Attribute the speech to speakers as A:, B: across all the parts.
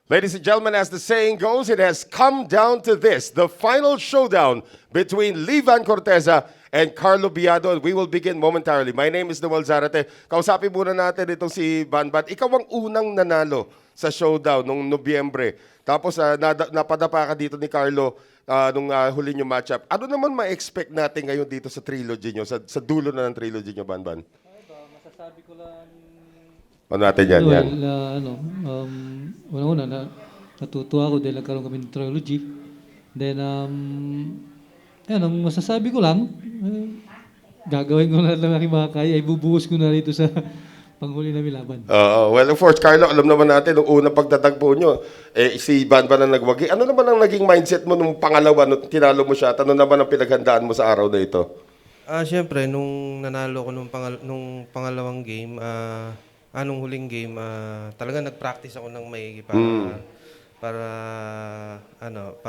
A: Ladies and gentlemen, as the saying goes, it has come down to this, the final showdown between Vann Corteza and Carlo Biado. We will begin momentarily. My name is Noel Zarate. Kausapin muna natin itong si Vann. Ikaw ang unang nanalo sa showdown noong Nobyembre. Tapos napadapa ka dito ni Carlo nung huli niyo matchup. Ano naman ma-expect natin ngayon dito sa trilogy niyo, sa dulo na ng trilogy niyo, Vann?
B: Masasabi ko lang
A: Ano natin yan?
B: well,
A: Yan.
B: una-una, natutuwa ako dahil nagkaroon kami ng trilogy. Then, ang masasabi ko lang, gagawin ko na lang aking makakaya, ibubuhos ko na rito sa panghuli namin laban.
A: Well, of course, Carlo, alam naman natin, nung unang pagtatagpo nyo, si Vann ang nagwagi. Ano naman ang naging mindset mo nung pangalawa, nung tinalo mo siya, at ano naman ang pinaghandaan mo sa araw na ito?
C: Siyempre, nung nanalo ko nung pangalawang game, nung huling game, talaga nag-practice ako ng maigi para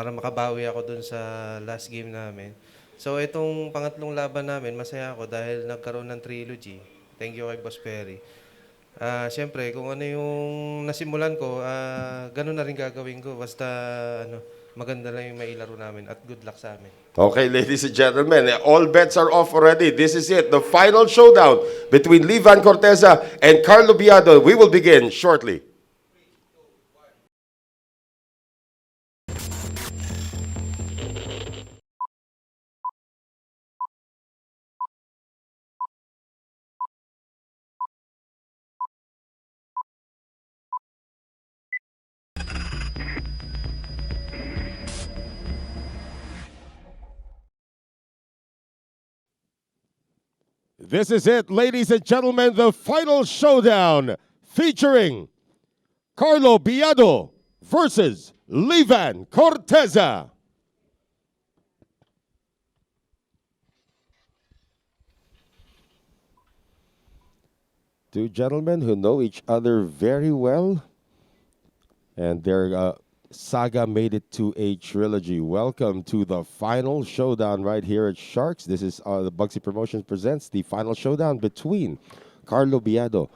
C: makabawi ako dun sa last game namin. So, itong pangatlong laban namin, masaya ako dahil nagkaroon ng trilogy. Thank you kay Boss Perry. Siyempre, kung ano yung nasimulan ko, ganun na rin gagawin ko. Basta, maganda lang yung mailaro namin at good luck sa amin.
A: Okay, ladies and gentlemen, all bets are off already. This is it, the final showdown between Vann Corteza and Carlo Biado. We will begin shortly. This is it, ladies and gentlemen, the final showdown featuring Carlo Biado versus Vann Corteza. Two gentlemen who know each other very well, and their saga made it to a trilogy. Welcome to the final showdown right here at Sharks. This is the Bugsy Promotions presents the final showdown between Carlo Biado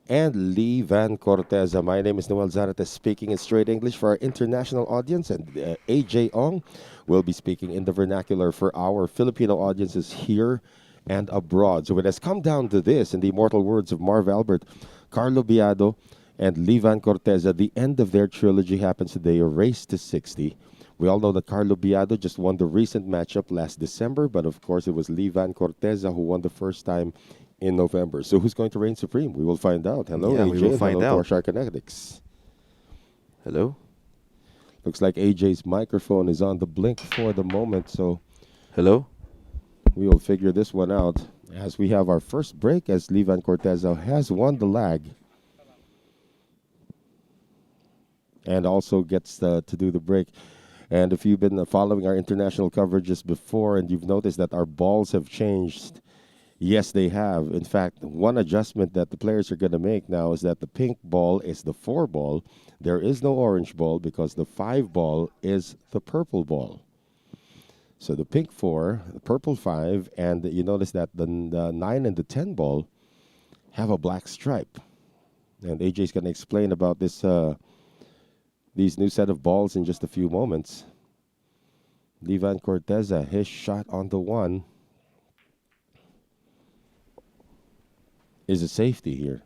A: and Vann Corteza. My name is Noel Zarate, speaking in straight English for our international audience, and AJ Ong will be speaking in the vernacular for our Filipino audiences here and abroad. So it has come down to this, in the immortal words of Marv Albert, Carlo Biado and Vann Corteza. The end of their trilogy happens today, a race to 60. We all know that Carlo Biado just won the recent matchup last December, but of course it was Vann Corteza who won the first time in November. So who's going to reign supreme? We will find out. Hello, AJ.
D: We will find
A: hello
D: out.
A: to our Sharkanetics.
D: Hello?
A: Looks like AJ's microphone is on the blink for the moment, so
D: Hello?
A: we will figure this one out as we have our first break, as Vann Corteza has won the lag and also gets to do the break. And if you've been following our international coverages before and you've noticed that our balls have changed, yes, they have. In fact, one adjustment that the players are going to make now is that the pink ball is the 4 ball. There is no orange ball because the 5 ball is the purple ball. So the pink 4, the purple 5, and you notice that the 9 and the 10 ball have a black stripe. And AJ's going to explain about this these new set of balls in just a few moments. Vann Corteza, his shot on the 1 is a safety here.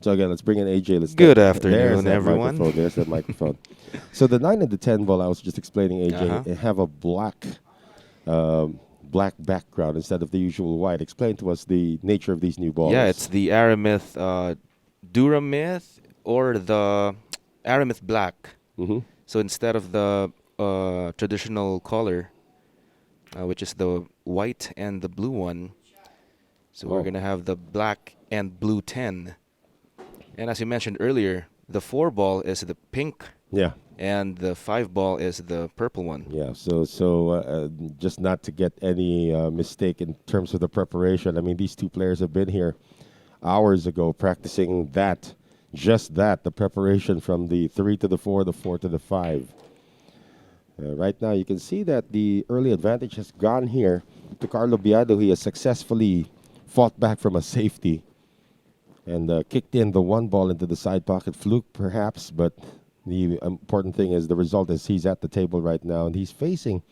A: So again, let's bring in AJ.
D: Good afternoon, everyone.
A: There's that microphone. So the 9 and the 10 ball, I was just explaining, AJ, it have a black background instead of the usual white. Explain to us the nature of these new balls.
D: Yeah, it's the Aramith Duramith or the Aramith Black.
A: Mm-hmm.
D: So instead of the traditional color, which is the white and the blue one, so we're going to have the black and blue 10. And as you mentioned earlier, the 4 ball is the pink.
A: Yeah.
D: And the 5 ball is the purple one.
A: Yeah, so just not to get any mistake in terms of the preparation. I mean, these two players have been here hours ago practicing that, just that, the preparation from the 3 to the 4, the 4 to the 5. Right now, you can see that the early advantage has gone here to Carlo Biado. He has successfully fought back from a safety and kicked in the 1 ball into the side pocket. Fluke, perhaps, but The important thing is the result is he's at the table right now, and he's facing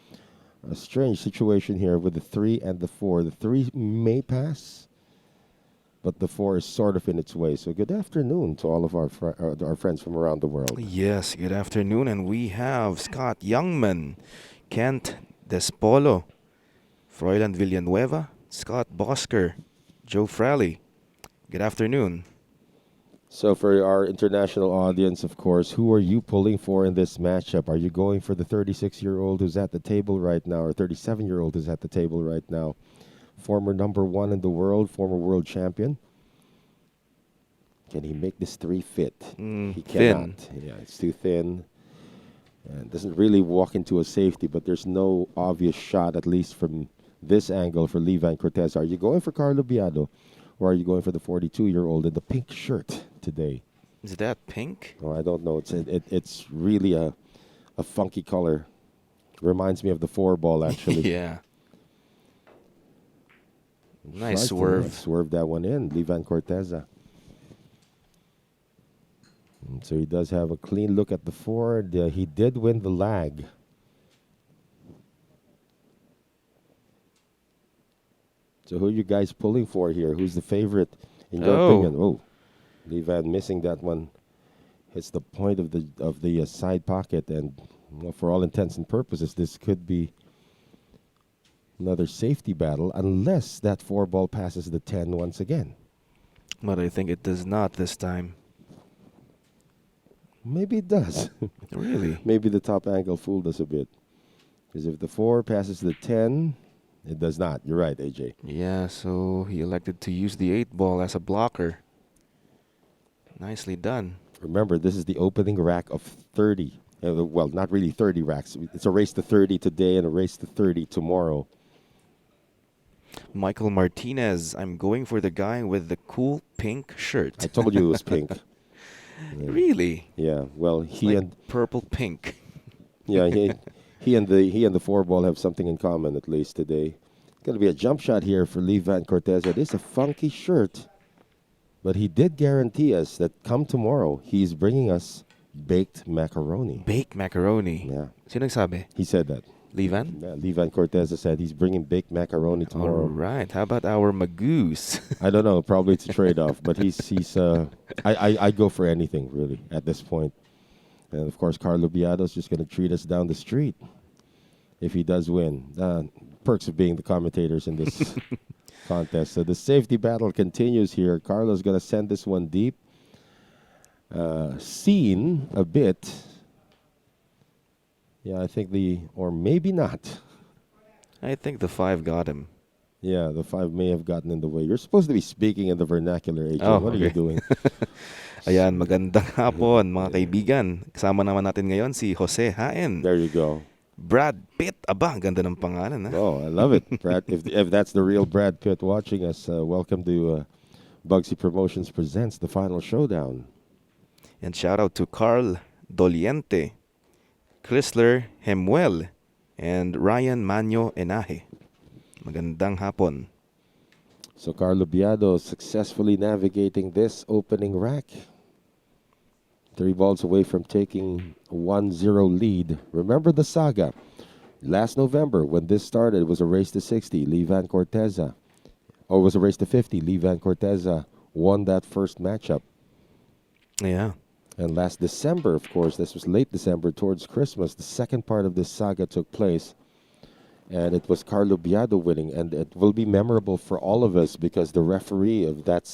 A: a strange situation here with the 3 and the 4. The 3 may pass, but the 4 is sort of in its way. So good afternoon to all of our friends from around the world.
D: Yes, good afternoon. And we have Scott Youngman, Kent Despolo, Froilan Villanueva, Scott Bosker, Joe Fraley. Good afternoon.
A: So for our international audience, of course, who are you pulling for in this matchup? Are you going for the 36-year-old who's at the table right now, or 37-year-old who's at the table right now? Former number 1 in the world, former world champion. Can he make this 3 fit? He cannot.
D: Thin.
A: Yeah, it's too thin. And doesn't really walk into a safety, but there's no obvious shot, at least from this angle, for Vann Corteza. Are you going for Carlo Biado, or are you going for the 42-year-old in the pink shirt today?
D: Is that pink?
A: Oh, I don't know. It's really a funky color. Reminds me of the 4-ball, actually.
D: Yeah. Nice
A: Swerve
D: swerve.
A: that one in, Vann Corteza. And so he does have a clean look at the 4. He did win the lag. So who are you guys pulling for here? Who's the favorite in your opinion? Oh, Vann missing that one. Hits the point of the side pocket, and well, for all intents and purposes, this could be another safety battle unless that 4-ball passes the 10 once again.
D: But I think it does not this time.
A: Maybe it does.
D: Really?
A: Maybe the top angle fooled us a bit. Because if the 4 passes the 10, it does not. You're right, AJ.
D: Yeah, so he elected to use the 8-ball as a blocker. Nicely done.
A: Remember, this is the opening rack of 30. Well, not really 30 racks. It's a race to 30 today and a race to 30 tomorrow.
D: Michael Martinez, I'm going for the guy with the cool pink shirt.
A: I told you it was pink.
D: Really?
A: Yeah. Well,
D: It's
A: he
D: like
A: and
D: purple pink.
A: yeah, he and the 4-ball have something in common at least today. Going to be a jump shot here for Vann Corteza. It is a funky shirt, but he did guarantee us that come tomorrow he's bringing us baked macaroni.
D: Baked macaroni.
A: Yeah,
D: Sino nagsabi?
A: he said that.
D: Livan?
A: Yeah, Vann Corteza said he's bringing baked macaroni
D: All
A: tomorrow.
D: right. How about our Magoose?
A: I don't know. Probably it's a trade-off, but he's. I go for anything really at this point. And of course, Carlo Biado's just going to treat us down the street if he does win. Perks of being the commentators in this contest. So the safety battle continues here. Carlo's going to send this one deep. Seen a bit. Yeah, I think or maybe not.
D: I think the 5 got him.
A: Yeah, the 5 may have gotten in the way. You're supposed to be speaking in the vernacular, AJ.
D: Oh,
A: What are you
D: okay.
A: doing?
D: Ayan, magandang hapon mga kaibigan. Kasama naman natin ngayon si Jose Haen.
A: There you go.
D: Brad Pitt. Aba, ganda ng pangalan. Ha?
A: Oh, I love it, Brad. If that's the real Brad Pitt watching us, welcome to Bugsy Promotions presents the final showdown.
D: And shout out to Carl Doliente, Chrysler Hemuel, and Ryan Manyo Enaje. Magandang hapon.
A: So Carlo Biado successfully navigating this opening rack. 3 balls away from taking a 1-0 lead. Remember the saga. Last November, when this started, it was a race to 60. Vann Corteza. Or it was a race to 50. Vann Corteza won that first matchup.
D: Yeah.
A: And last December, of course, this was late December, towards Christmas, the second part of this saga took place. And it was Carlo Biado winning. And it will be memorable for all of us because the referee of that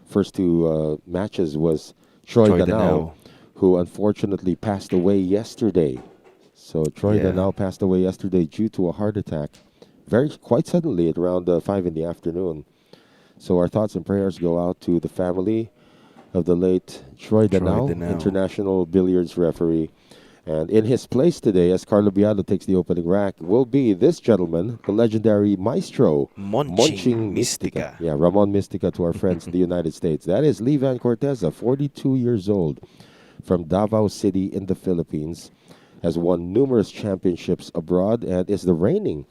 A: first two matches was Troy Danao, who unfortunately passed away yesterday. So Troy Danao passed away yesterday due to a heart attack, quite suddenly at around 5 in the afternoon. So our thoughts and prayers go out to the family of the late Troy Danao, international billiards referee. And in his place today, as Carlo Biado takes the opening rack, will be this gentleman, the legendary maestro,
D: Monching Mystica.
A: Yeah, Ramon Mystica to our friends in the United States. That is Vann Corteza, 42 years old, from Davao City in the Philippines, has won numerous championships abroad and is the reigning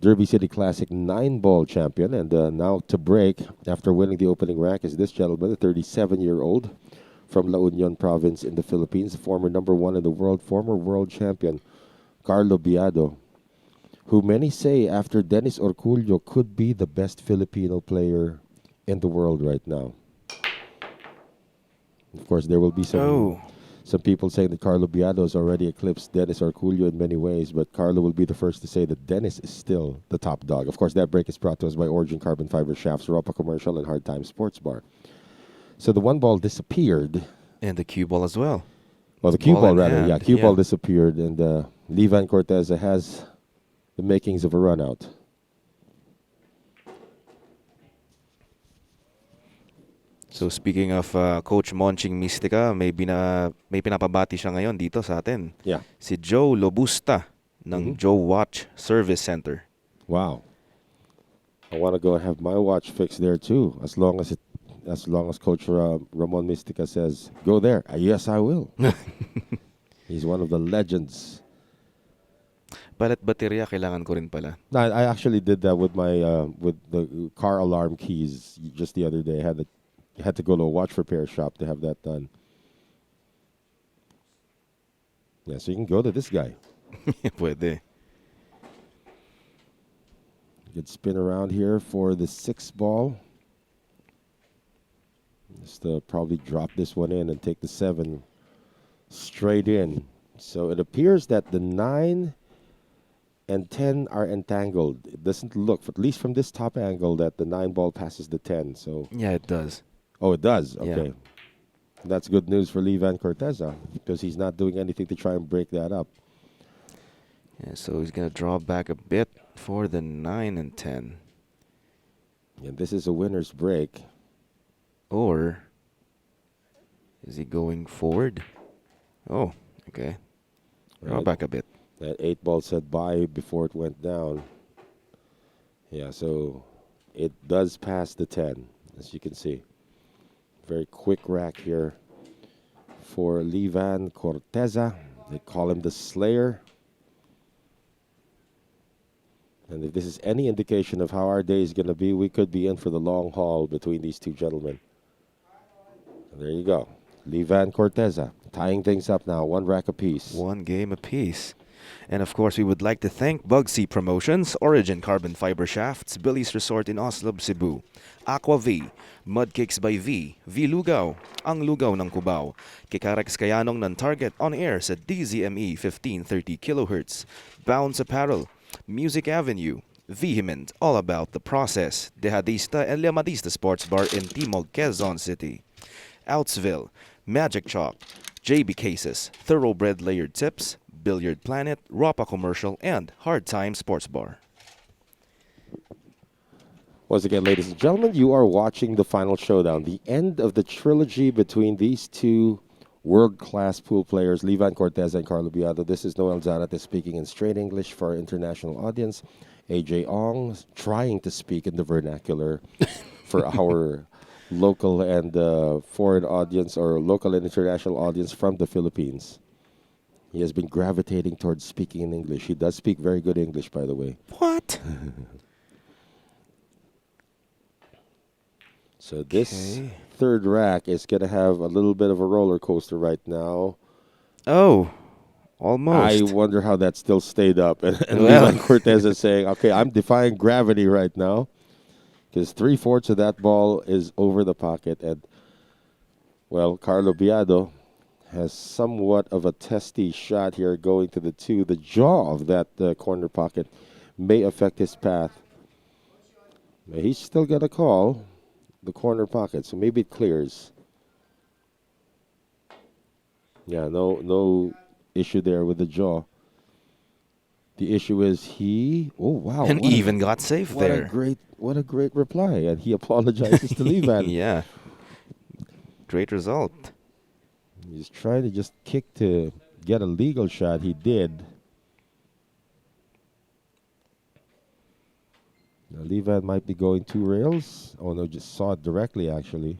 A: Derby City Classic 9-ball champion. And now to break, after winning the opening rack, is this gentleman, the 37-year-old from La Union province in the Philippines, former number one in the world, former world champion, Carlo Biado, who many say after Dennis Orcullo could be the best Filipino player in the world right now. Of course, there will be
D: Oh.
A: some people saying that Carlo Biado has already eclipsed Dennis Orcullo in many ways, but Carlo will be the first to say that Dennis is still the top dog. Of course, that break is brought to us by Origin Carbon Fiber Shafts, Europa Commercial, and Hard Time Sports Bar. So the one ball disappeared.
D: And the cue ball as well.
A: Well, the cue
D: Ball
A: ball,
D: in
A: rather.
D: hand,
A: Yeah, cue
D: yeah.
A: ball disappeared, and Vann Corteza has the makings of a run out.
D: So speaking of Coach Monching Mystica, may pinapabati siya ngayon dito sa atin.
A: Yeah.
D: Si Joe Lobusta ng
A: Mhm.
D: Joe Watch Service Center.
A: Wow. I want to go and have my watch fixed there too, as long as Coach Ramon Mystica says go there. Yes, I will. He's one of the legends.
D: Balat baterya kailangan ko rin pala.
A: No, I actually did that with my with the car alarm keys just the other day. I had to go to a watch repair shop to have that done. Yeah, so you can go to this guy.
D: Pwede.
A: Good spin around here for the 6 ball. Just probably drop this one in and take the 7 straight in. So it appears that the 9 and 10 are entangled. It doesn't look, at least from this top angle, that the 9 ball passes the 10. So
D: Yeah, it does.
A: oh, it does.
D: Yeah.
A: Okay, that's good news for Vann Corteza because he's not doing anything to try and break that up.
D: Yeah, so he's going to draw back a bit for the 9 and 10.
A: And this is a winner's break.
D: Or is he going forward? Oh, okay. Draw
A: Right.
D: back a bit.
A: That 8 ball said bye before it went down. Yeah, so it does pass the 10, as you can see. Very quick rack here for Vann Corteza. They call him the Slayer. And if this is any indication of how our day is going to be, we could be in for the long haul between these two gentlemen. And there you go. Vann Corteza tying things up now, 1 rack apiece.
D: 1 game apiece. And of course, we would like to thank Bugsy Promotions, Origin Carbon Fiber Shafts, Billy's Resort in Oslo, Cebu, Aqua V, Mudcakes by V, V Lugaw, ang lugaw ng Cubao, Kikarex Kayanong ng Target on air sa DZME 1530 kHz, Bounce Apparel, Music Avenue, Vehement, all about the process, Dehadista and Lemadista Sports Bar in Timog, Quezon City, Outsville, Magic Chalk, JB Cases, Thoroughbred Layered Tips, Billiard Planet, Rapa Commercial, and Hard Time Sports Bar.
A: Once again, ladies and gentlemen, you are watching the final showdown, the end of the trilogy between these two world-class pool players, Vann Corteza and Carlo Biado. This is Noel Zanate speaking in straight English for our international audience. AJ Ong trying to speak in the vernacular for our local and foreign audience, or local and international audience from the Philippines. He has been gravitating towards speaking in English. He does speak very good English, by the way.
D: What?
A: So this
D: Okay.
A: third rack is going to have a little bit of a roller coaster right now.
D: Oh, almost.
A: I wonder how that still stayed up. And
D: Well.
A: Vann Cortez is saying, okay, I'm defying gravity right now. Because 3/4 of that ball is over the pocket. And, well, Carlo Biado has somewhat of a testy shot here going to the 2. The jaw of that corner pocket may affect his path. But he's still got to call the corner pocket, so maybe it clears. Yeah, no issue there with the jaw. The issue is oh wow,
D: And
A: what a-
D: even got safe
A: what
D: there.
A: what a great reply, and he apologizes to Vann.
D: Yeah. Great result.
A: He's trying to just kick to get a legal shot. He did. Now, Vann might be going 2 rails. Oh no, just saw it directly actually.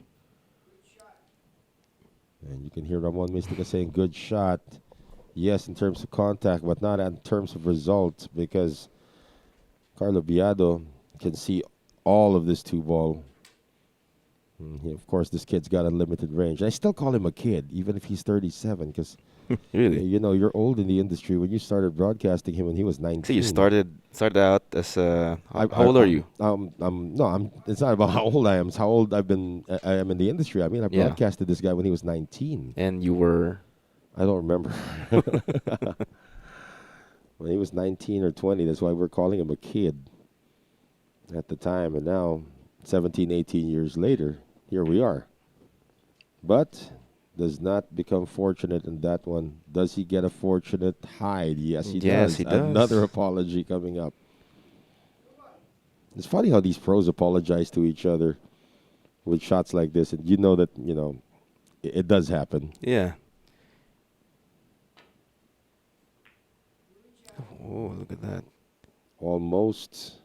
A: And you can hear Ramon Mystica saying good shot. Yes, in terms of contact, but not in terms of result, because Carlo Biado can see all of this 2 ball. Of course, this kid's got unlimited range. I still call him a kid, even if he's 37, because
D: Really?
A: you're old in the industry. When you started broadcasting him when he was
D: So you
A: 19.
D: started out as how
A: I,
D: old are you?
A: no, it's not about how old I am. It's how old I am in the industry. I mean, I
D: Yeah.
A: broadcasted this guy when he was 19.
D: And you were
A: I don't remember. When he was 19 or 20, that's why we're calling him a kid at the time. And now, 17, 18 years later, here we are. But does not become fortunate in that one. Does he get a fortunate hide? Yes, he
D: Yes,
A: does.
D: he
A: Another
D: does.
A: apology coming up. It's funny how these pros apologize to each other with shots like this, and you know that it does happen.
D: Yeah. Oh, look at that.
A: Almost,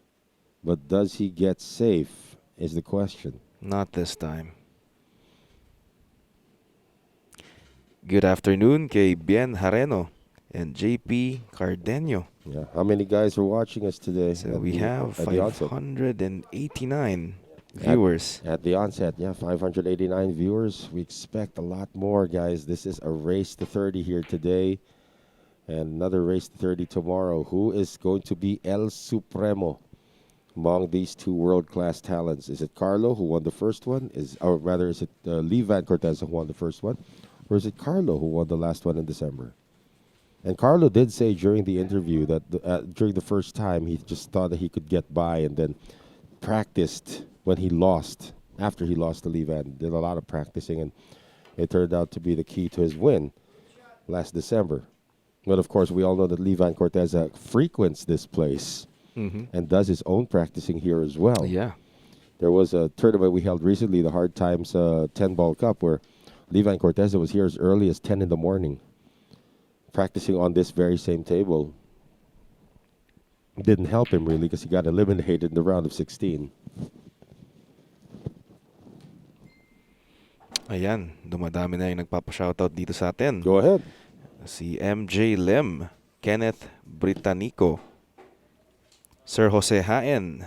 A: but does he get safe? Is the question.
D: Not this time. Good afternoon kay Bien Hareno and JP Cardenio.
A: Yeah. How many guys are watching us today
D: So we have
A: at the onset?
D: 589
A: At,
D: viewers.
A: at the onset, yeah, 589 viewers. We expect a lot more, guys. This is a race to 30 here today, and another race to 30 tomorrow. Who is going to be El Supremo among these two world-class talents? Is it Carlo, who won the first one? Or rather, is it Lee Van Corteza, who won the first one? Or is it Carlo, who won the last one in December? And Carlo did say during the interview that during the first time, he just thought that he could get by, and then practiced when he lost, after he lost to Lee Van. Did a lot of practicing, and it turned out to be the key to his win last December. But of course, we all know that Lee Van Corteza frequents this place and does his own practicing here as well.
D: Yeah.
A: There was a tournament we held recently, the Hard Times 10-ball cup, where Lee Van Corteza was here as early as 10 in the morning, practicing on this very same table. Didn't help him really because he got eliminated in the round of 16.
D: Ayan, dumadami na yung nagpapa-shoutout dito sa atin.
A: Go ahead.
D: Si MJ Lim, Kenneth Britannico, Sir Jose Haen.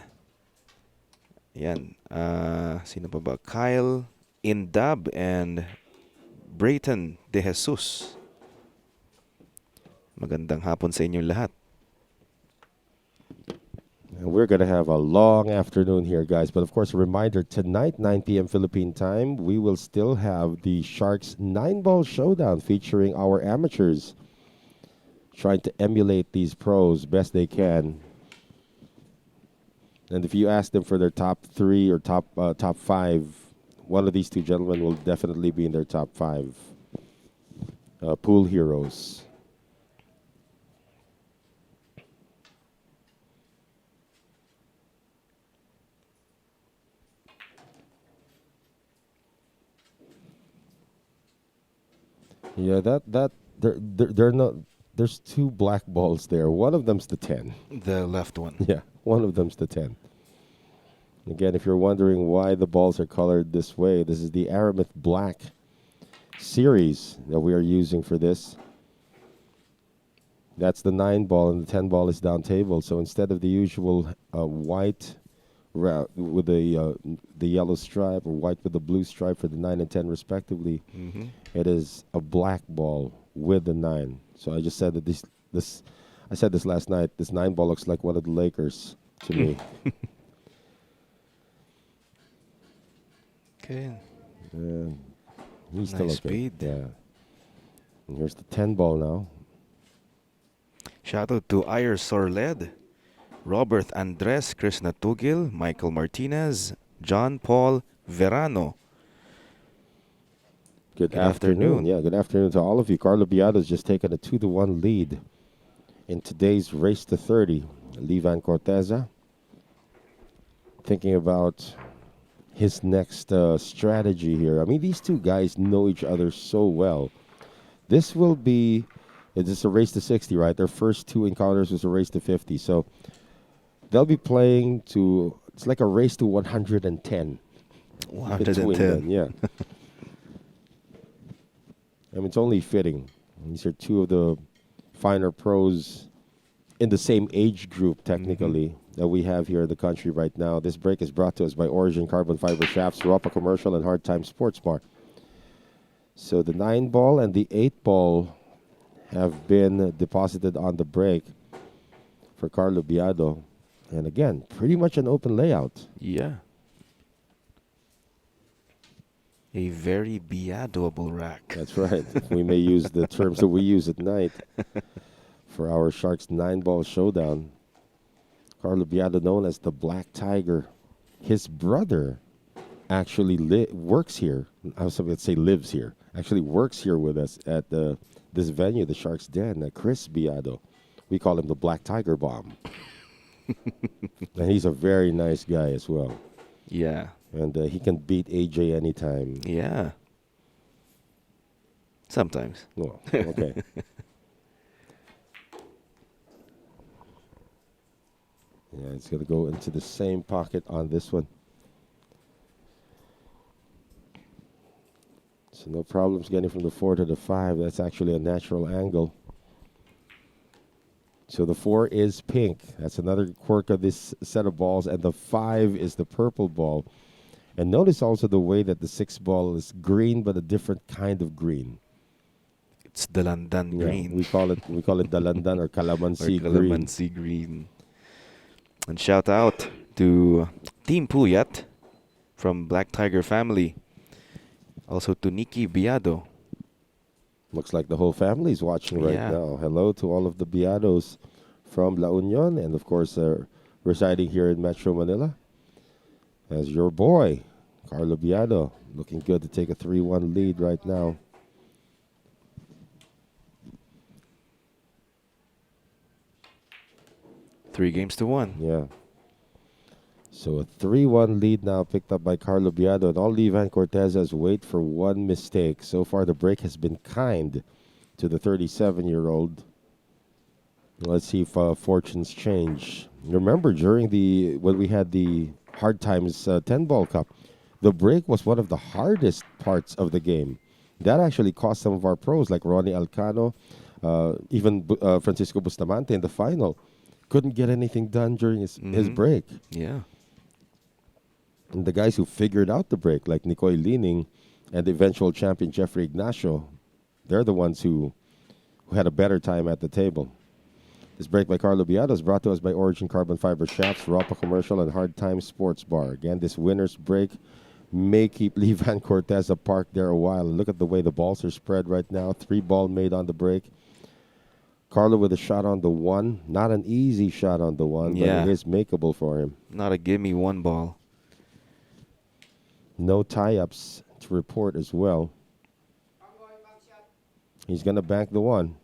D: Ayan, sino pa ba? Kyle Indab and Brayton De Jesus. Magandang hapon sa inyong lahat.
A: And we're going to have a long afternoon here, guys. But of course, a reminder, tonight, 9 p.m. Philippine time, we will still have the Sharks 9-ball showdown featuring our amateurs trying to emulate these pros best they can. And if you ask them for their top 3 or top 5, one of these two gentlemen will definitely be in their top 5 pool heroes. Yeah, they're not. There's 2 black balls there. One of them's the 10.
D: The left one.
A: Yeah, one of them's the 10. Again, if you're wondering why the balls are colored this way, this is the Aramith Black series that we are using for this. That's the 9-ball, and the 10-ball is down table. So instead of the usual white with the yellow stripe, or white with the blue stripe for the 9 and 10 respectively, it is a black ball with the 9. So I just said that I said this last night. This 9-ball looks like one of the Lakers to me.
D: Okay.
A: He's still
D: Nice
A: okay.
D: speed.
A: Yeah. And here's the 10-ball now.
D: Shout out to Ayer Sorled, Robert Andres Krishnatugil, Michael Martinez, John Paul Verano.
A: Good
D: Good
A: afternoon.
D: afternoon.
A: Yeah, good afternoon to all of you. Carlo Biado has just taken a 2-1 lead in today's race to 30. Lee Van Corteza thinking about his next strategy here. I mean, these two guys know each other so well. This will be, it's a race to 60, right? Their first 2 encounters was a race to 50. So they'll be playing to, it's like a race to 110. Between
D: 110.
A: them, yeah. I mean, it's only fitting. These are 2 of the finer pros in the same age group, technically. that we have here in the country right now. This break is brought to us by Origin Carbon Fiber Shafts, Europa Commercial, and Hard Time Sports Bar. So the 9 ball and the 8 ball have been deposited on the break for Carlo Biado. And again, pretty much an open layout.
D: Yeah. A very Biadoable rack.
A: That's right. If we may use the terms that we use at night for our Sharks 9-ball showdown. Carlo Biado, known as the Black Tiger. His brother actually works here. I was going to say lives here. Actually works here with us at this venue, the Sharks Den, Chris Biado. We call him the Black Tiger Bomb. And he's a very nice guy as well.
D: Yeah.
A: And he can beat AJ anytime.
D: Yeah. Sometimes.
A: Oh, okay. Yeah, it's going to go into the same pocket on this one. So no problems getting from the 4 to the 5. That's actually a natural angle. So the 4 is pink. That's another quirk of this set of balls. And the 5 is the purple ball. And notice also the way that the 6 ball is green, but a different kind of green.
D: It's Dalandan green.
A: We call it Dalandan or Calamansi
D: or
A: green.
D: Calamansi green. And shout out to Team Puyat from Black Tiger family. Also to Nikki Biado.
A: Looks like the whole family is watching right
D: Yeah.
A: now. Hello to all of the Biados from La Union and, of course, residing here in Metro Manila. As your boy, Carlo Biado, looking good to take a 3-1 lead right now.
D: Three games to 1.
A: Yeah. So a 3-1 lead now picked up by Carlo Biado. And all Vann Corteza's wait for one mistake. So far, the break has been kind to the 37-year-old. Let's see if fortunes change. Remember, when we had the Hard Times 10-ball cup, the break was one of the hardest parts of the game. That actually cost some of our pros, like Ronnie Alcano, even Francisco Bustamante in the final. Couldn't get anything done during his break.
D: Yeah.
A: And the guys who figured out the break, like Nicoy Lining and the eventual champion Jeffrey Ignacio, they're the ones who had a better time at the table. This break by Carlo Biado is brought to us by Origin Carbon Fiber Shafts, Europa Commercial, and Hard Time Sports Bar. Again, this winner's break may keep Vann Corteza parked there a while. Look at the way the balls are spread right now. 3-ball made on the break. Carlo with a shot on the 1. Not an easy shot on the 1,
D: Yeah.
A: but it is makeable for him.
D: Not a gimme 1 ball.
A: No tie-ups to report as well. He's going to bank the 1,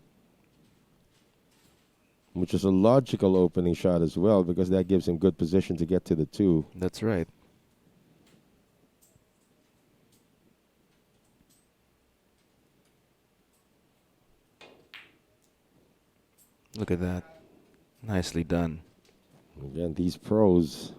A: which is a logical opening shot as well because that gives him good position to get to the 2.
D: That's right. Look at that. Nicely done.
A: Again, these pros,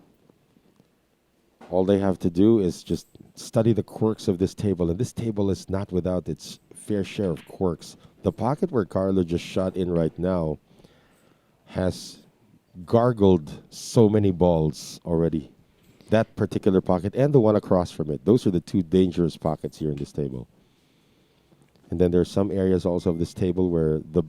A: all they have to do is just study the quirks of this table. And this table is not without its fair share of quirks. The pocket where Carlo just shot in right now has gargled so many balls already. That particular pocket and the one across from it. Those are the 2 dangerous pockets here in this table. And then there are some areas also of this table where the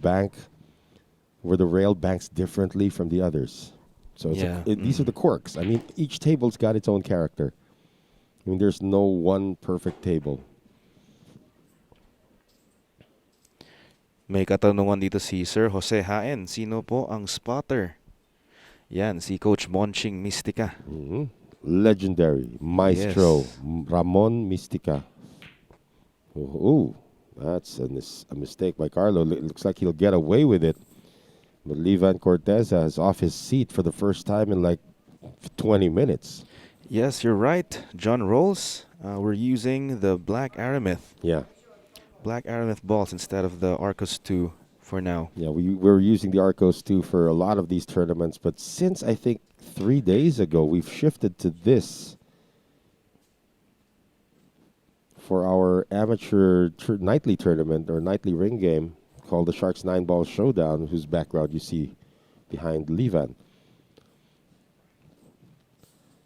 A: rail banks differently from the others. So these are the quirks. I mean, each table's got its own character. I mean, there's no one perfect table.
D: May katanungan dito si Sir Jose Haen. Sino po ang spotter? Yan, si Coach Monching Mistika.
A: Legendary maestro
D: Yes.
A: Ramon Mistica. Ooh, that's a mistake by Carlo. Looks like he'll get away with it. But Vann Corteza is off his seat for the first time in like 20 minutes.
D: Yes, you're right. John Rolls, we're using the Black Aramith.
A: Yeah.
D: Black Aramith balls instead of the Arcos 2 for now.
A: Yeah, we're using the Arcos 2 for a lot of these tournaments. But since I think 3 days ago, we've shifted to this for our amateur nightly tournament or nightly ring game called the Sharks 9-ball Showdown, whose background you see behind Vann.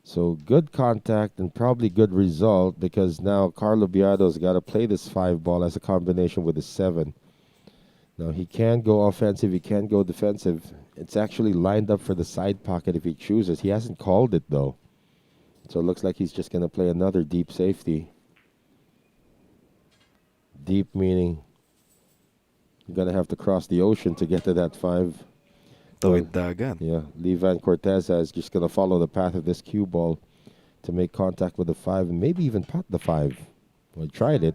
A: So good contact and probably good result because now Carlo Biado's got to play this 5 ball as a combination with the 7. Now he can go offensive, he can go defensive. It's actually lined up for the side pocket if he chooses. He hasn't called it though. So it looks like he's just going to play another deep safety. Deep meaning you're going to have to cross the ocean to get to that 5. Well,
D: Tawid dagat.
A: yeah, Vann Corteza is just going to follow the path of this cue ball to make contact with the 5 and maybe even pot the 5. Well, he tried it.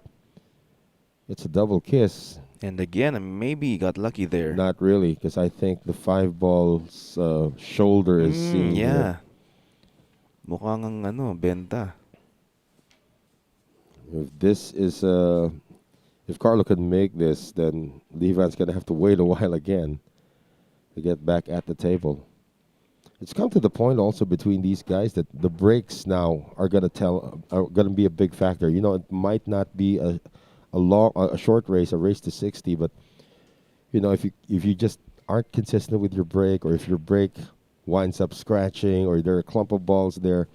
A: It's a double kiss.
D: And again, maybe he got lucky there.
A: Not really, because I think the 5 ball's shoulder is seen
D: Yeah.
A: here.
D: Mukhang ang benta.
A: If this is if Carlo can make this, then Levan's gonna have to wait a while again to get back at the table. It's come to the point also between these guys that the breaks now are gonna be a big factor. You know, it might not be a short race, a race to 60, but you know, if you just aren't consistent with your break, or if your break winds up scratching, or there are a clump of balls there,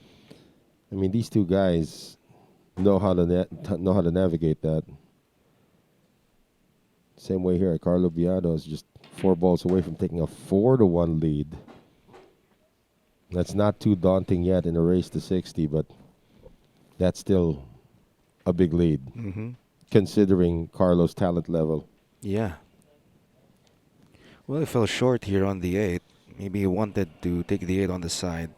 A: I mean, these two guys know how to navigate that. Same way here, Carlo Biado is just 4 balls away from taking a 4-1 lead. That's not too daunting yet in a race to 60, but that's still a big lead, considering Carlo's talent level.
D: Yeah. Well, he fell short here on the 8. Maybe he wanted to take the 8 on the side.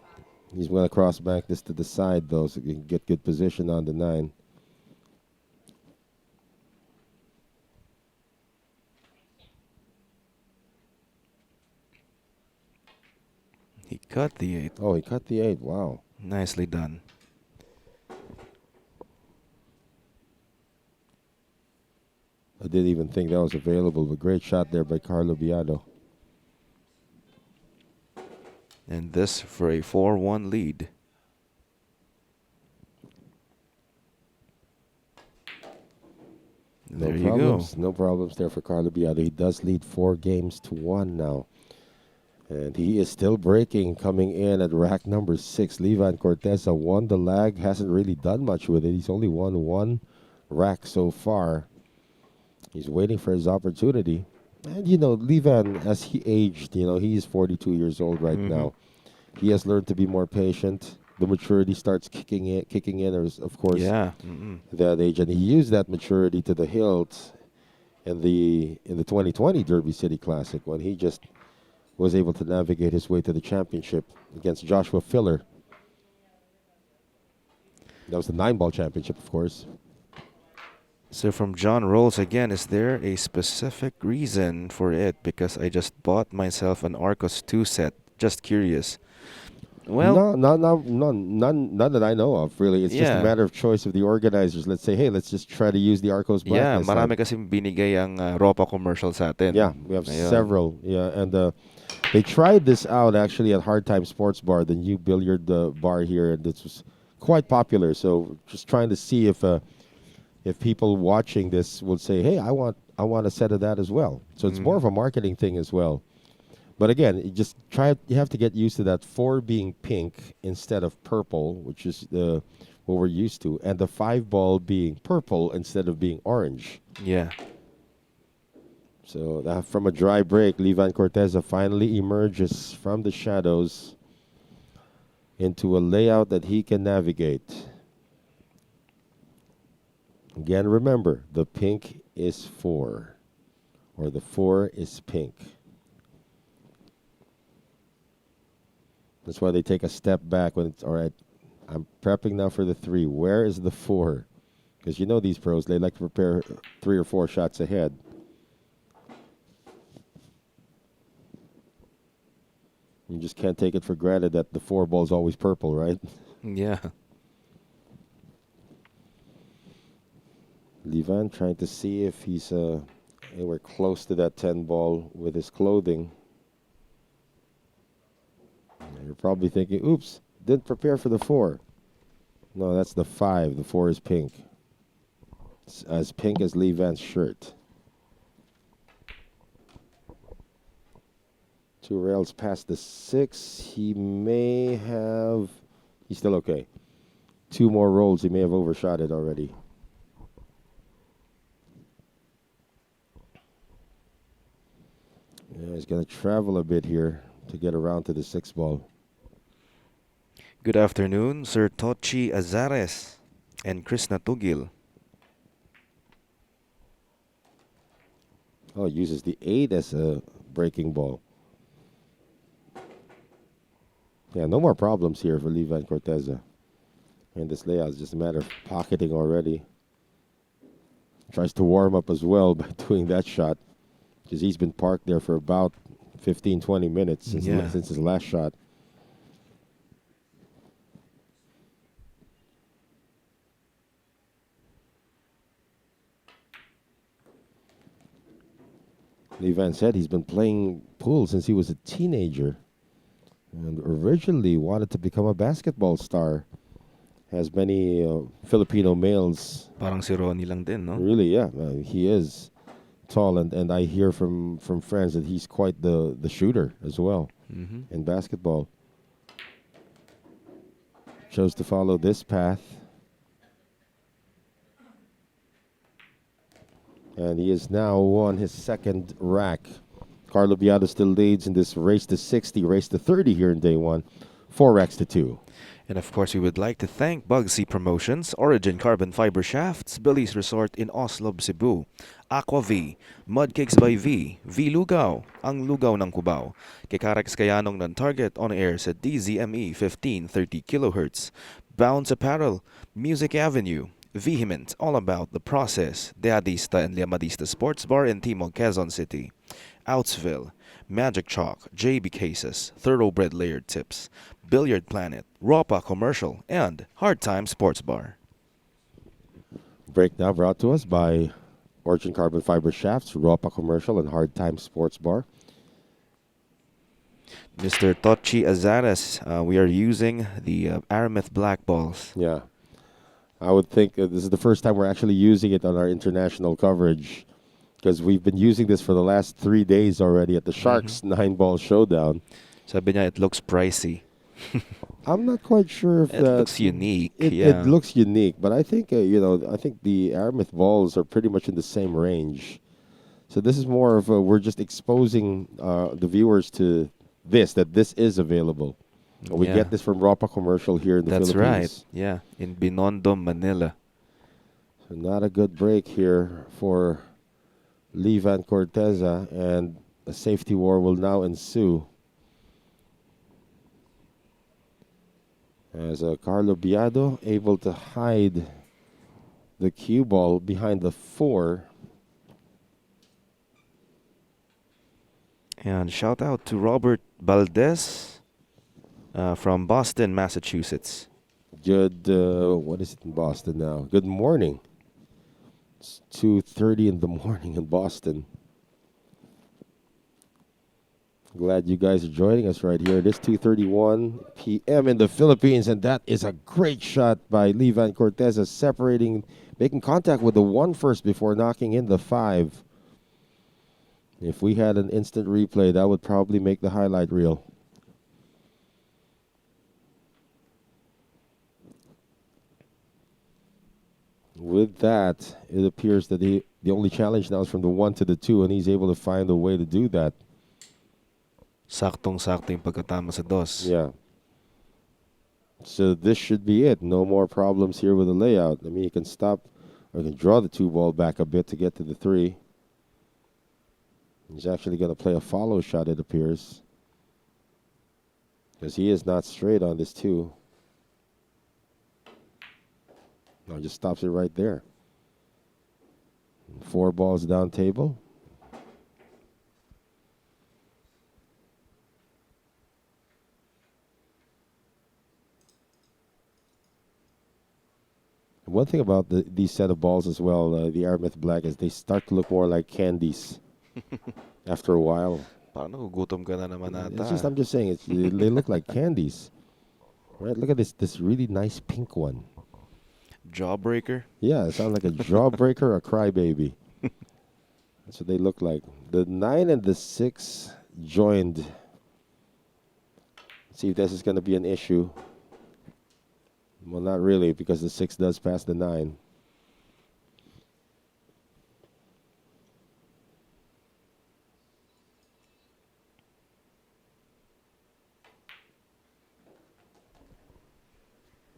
A: He's going to cross back this to the side, though, so he can get good position on the 9.
D: He cut the 8.
A: Oh, he cut the 8. Wow.
D: Nicely done.
A: I didn't even think that was available, but great shot there by Carlo Biado.
D: And this for a 4-1 lead.
A: No
D: There you
A: problems.
D: go.
A: No problems there for Carlo Biado. He does lead 4-1 now. And he is still breaking, coming in at rack number 6. Vann Corteza won the lag, hasn't really done much with it. He's only won 1 rack so far. He's waiting for his opportunity. And, you know, Vann, as he aged, you know, he is 42 years old right now. He has learned to be more patient. The maturity starts kicking in, of course,
D: Yeah.
A: that age. And he used that maturity to the hilt in the 2020 Derby City Classic, when he just was able to navigate his way to the championship against Joshua Filler. That was the 9-ball championship, of course.
D: So from John Rolls again, is there a specific reason for it? Because I just bought myself an Arcos 2 set. Just curious. Well,
A: None that I know of, really. It's just a
D: Yeah.
A: matter of choice of the organizers. Let's say, hey, let's just try to use the Arcos Black
D: yeah,
A: this
D: marami
A: time.
D: kasing binigay ang Ropa commercial sa atin.
A: Yeah, we have
D: Ayun.
A: several. Yeah, and they tried this out actually at Hard Time Sports Bar, the new billiard bar here, and this was quite popular. So just trying to see if people watching this would say, hey, I want a set of that as well. So it's more of a marketing thing as well. But again, you have to get used to that 4 being pink instead of purple, which is what we're used to, and the 5-ball being purple instead of being orange.
D: Yeah.
A: So from a dry break, Vann Corteza finally emerges from the shadows into a layout that he can navigate. Again, remember, the pink is 4, or the 4 is pink. That's why they take a step back when it's all right. I'm prepping now for the 3. Where is the 4? Because you know these pros, they like to prepare 3 or 4 shots ahead. You just can't take it for granted that the 4-ball is always purple, right?
D: Yeah.
A: Vann trying to see if he's anywhere close to that 10-ball with his clothing. You're probably thinking, oops, didn't prepare for the 4. No, that's the 5. The 4 is pink. It's as pink as Vann's shirt. 2 rails past the 6. He may have He's still okay. 2 more rolls, he may have overshot it already. Yeah, he's going to travel a bit here to get around to the 6 ball.
D: Good afternoon, Sir Tochi Azares and Krishna Tugil.
A: Oh, uses the 8 as a breaking ball. Yeah, no more problems here for Lee Van Corteza. And this layout is just a matter of pocketing already. Tries to warm up as well by doing that shot, because he's been parked there for about 15, 20 minutes since,
D: Yeah.
A: since his last shot. Lee Van said he's been playing pool since he was a teenager and originally wanted to become a basketball star. Has many Filipino males.
D: Parang si Ronnie lang din, no?
A: Really, yeah. He is tall, and I hear from friends that he's quite the shooter as well
D: Mm-hmm.
A: in basketball. Chose to follow this path. And he is now on his second rack. Carlo Biado still leads in this race to 60, race to 30 here in day 1. 4 racks to 2.
D: And of course, we would like to thank Bugsy Promotions, Origin Carbon Fiber Shafts, Billy's Resort in Oslo, Cebu, Aqua V, Mudcakes by V, V Lugaw, ang lugaw ng Cubao, kay Karex Kayanong ng Target on air sa DZME 1530 kHz, Bounce Apparel, Music Avenue, Vehement, all about the process, Deadista and Liamadista Sports Bar in Timog, Quezon City, Outsville, Magic Chalk, JB Cases, Thoroughbred Layered Tips, Billiard Planet, Ropa Commercial, and Hard Time Sports Bar.
A: Break now brought to us by Origin Carbon Fiber Shafts, Ropa Commercial, and Hard Time Sports Bar.
D: Mr. Tochi Azares, we are using the Aramith Black Balls.
A: Yeah. I would think this is the first time we're actually using it on our international coverage, because we've been using this for the last 3 days already at the Sharks 9-ball showdown.
D: Sabi niya, it looks pricey.
A: I'm not quite sure if
D: It
A: that
D: looks unique.
A: It looks unique, but I think I think the Aramith balls are pretty much in the same range. So this is more of we're just exposing the viewers to that this is available. We
D: Yeah.
A: get this from Ropa Commercial here in the
D: That's right.
A: Philippines.
D: Yeah, in Binondo, Manila.
A: So not a good break here for Lee Van Corteza, and a safety war will now ensue. As Carlo Biado able to hide the cue ball behind the 4.
D: And shout out to Robert Valdez from Boston, Massachusetts.
A: Good, what is it in Boston now? Good morning. It's 2:30 in the morning in Boston. Glad you guys are joining us right here. It is 2:31 p.m. in the Philippines, and that is a great shot by Lee Van Corteza, making contact with the 1 first before knocking in the 5. If we had an instant replay, that would probably make the highlight reel. With that, it appears that the only challenge now is from the 1 to the 2, and he's able to find a way to do that.
D: Saktong-sakto yung pagkatama sa dos.
A: Yeah. So this should be it. No more problems here with the layout. I mean, you can stop or you can draw the 2 ball back a bit to get to the 3. He's actually going to play a follow shot, it appears, because he is not straight on this 2. No, just stops it right there. 4 balls down table. And one thing about these set of balls as well, the Aramith Black, is they start to look more like candies after a while.
D: Paano gutom ka na naman
A: It's just,
D: ata?
A: I'm just saying, they look like candies. Right? Look at this really nice pink one.
D: Jawbreaker?
A: Yeah, it sounds like a jawbreaker or a crybaby. That's what they look like. The 9 and the 6 joined. Let's see if this is going to be an issue. Well, not really, because the 6 does pass the 9.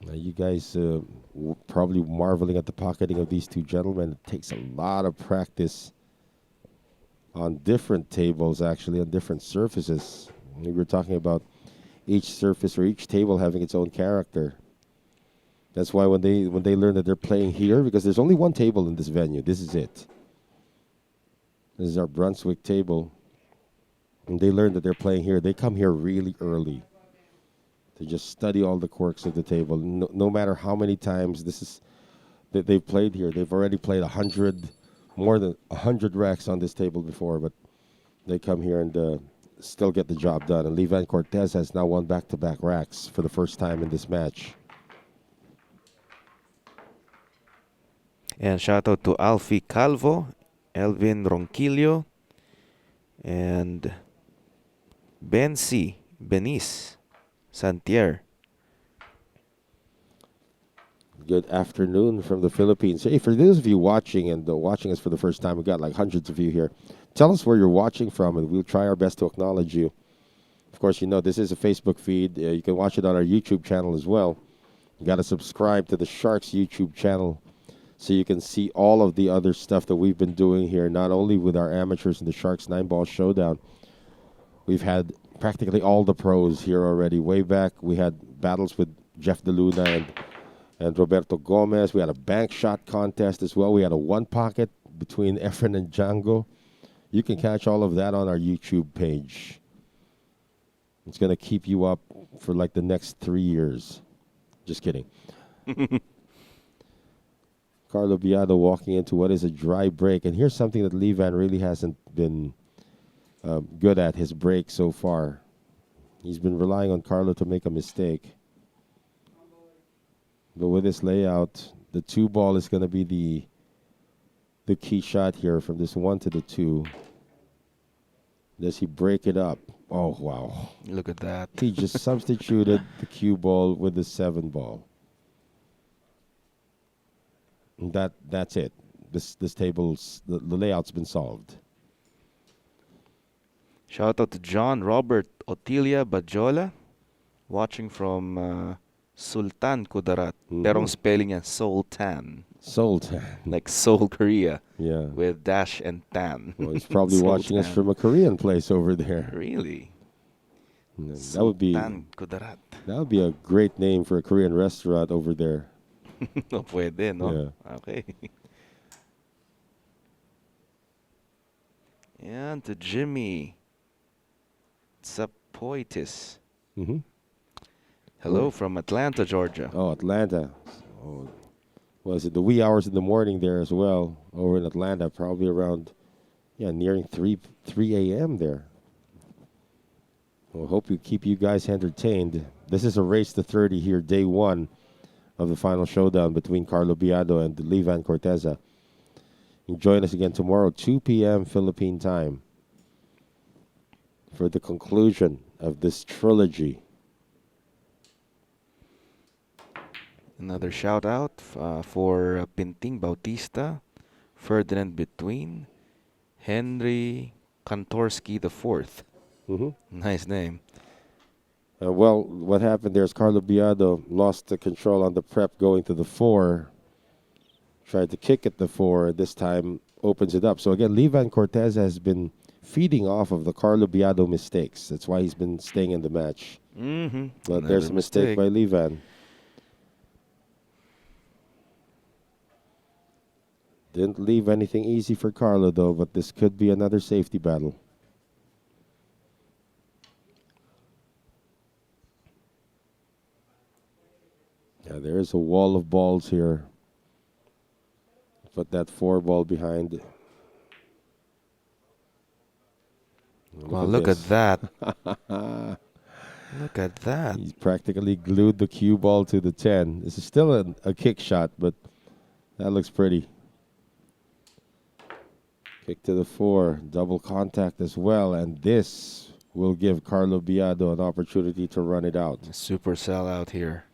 A: Now, you guys probably marveling at the pocketing of these two gentlemen. It takes a lot of practice on different tables, actually, on different surfaces. We were talking about each surface or each table having its own character. That's why when they learn that they're playing here, because there's only one table in this venue. This is it. This is our Brunswick table. And they learn that they're playing here. They come here really early to just study all the quirks of the table. No matter how many times that they've played here, they've already played more than 100 racks on this table before, but they come here and still get the job done. And Vann Corteza has now won back-to-back racks for the first time in this match.
D: And shout out to Alfie Calvo, Elvin Ronquillo, and Benice Santier.
A: Good afternoon from the Philippines. Hey, for those of you watching and watching us for the first time, we got like hundreds of you here. Tell us where you're watching from, and we'll try our best to acknowledge you. Of course, you know this is a Facebook feed. You can watch it on our YouTube channel as well. You got to subscribe to the Sharks YouTube channel so you can see all of the other stuff that we've been doing here, not only with our amateurs in the Sharks 9-ball showdown. We've had practically all the pros here already. Way back, we had battles with Jeff DeLuna and Roberto Gomez. We had a bank shot contest as well. We had a one pocket between Efren and Django. You can catch all of that on our YouTube page. It's going to keep you up for like the next 3 years. Just kidding. Carlo Biado walking into what is a dry break. And here's something that Vann really hasn't been good at, his break so far. He's been relying on Carlo to make a mistake. But with this layout, the 2 ball is going to be the key shot here from this 1 to the 2. Does he break it up? Oh, wow.
D: Look at that.
A: He just substituted the cue ball with the 7 ball. And that's it. This table's the layout's been solved.
D: Shout out to John Robert Otilia Bajola, watching from Sultan Kudarat. Pero ang spelling niya Sultan.
A: Sultan.
D: Like Seoul, Korea.
A: Yeah.
D: With dash and tan.
A: Well, he's probably watching us from a Korean place over there.
D: Really?
A: That would be
D: Kudarat.
A: That would be a great name for a Korean restaurant over there.
D: No puede, no?
A: Yeah.
D: Okay. And to Jimmy Zapoitis. Hello from Atlanta, Georgia.
A: Oh, Atlanta. Oh, was it the wee hours in the morning there as well over in Atlanta? Probably around, nearing 3 a.m. there. Well, hope you keep you guys entertained. This is a race to 30 here, day 1 of the final showdown between Carlo Biado and Vann Corteza. You can join us again tomorrow, 2 p.m. Philippine time, for the conclusion of this trilogy.
D: Another shout out for Pinting Bautista, Ferdinand Between, Henry Kantorski IV. Nice name.
A: Well, what happened there is Carlo Biado lost the control on the prep going to the 4. Tried to kick at the 4. This time opens it up. So again, Vann Corteza has been feeding off of the Carlo Biado mistakes. That's why he's been staying in the match. But
D: Another
A: there's a mistake by Vann. Didn't leave anything easy for Carlo, though, but this could be another safety battle. Yeah, there is a wall of balls here. Put that 4 ball behind.
D: Look at that. Look at that.
A: He's practically glued the cue ball to the 10. This is still a kick shot, but that looks pretty. Kick to the 4. Double contact as well, and this will give Carlo Biado an opportunity to run it out.
D: Super sellout here.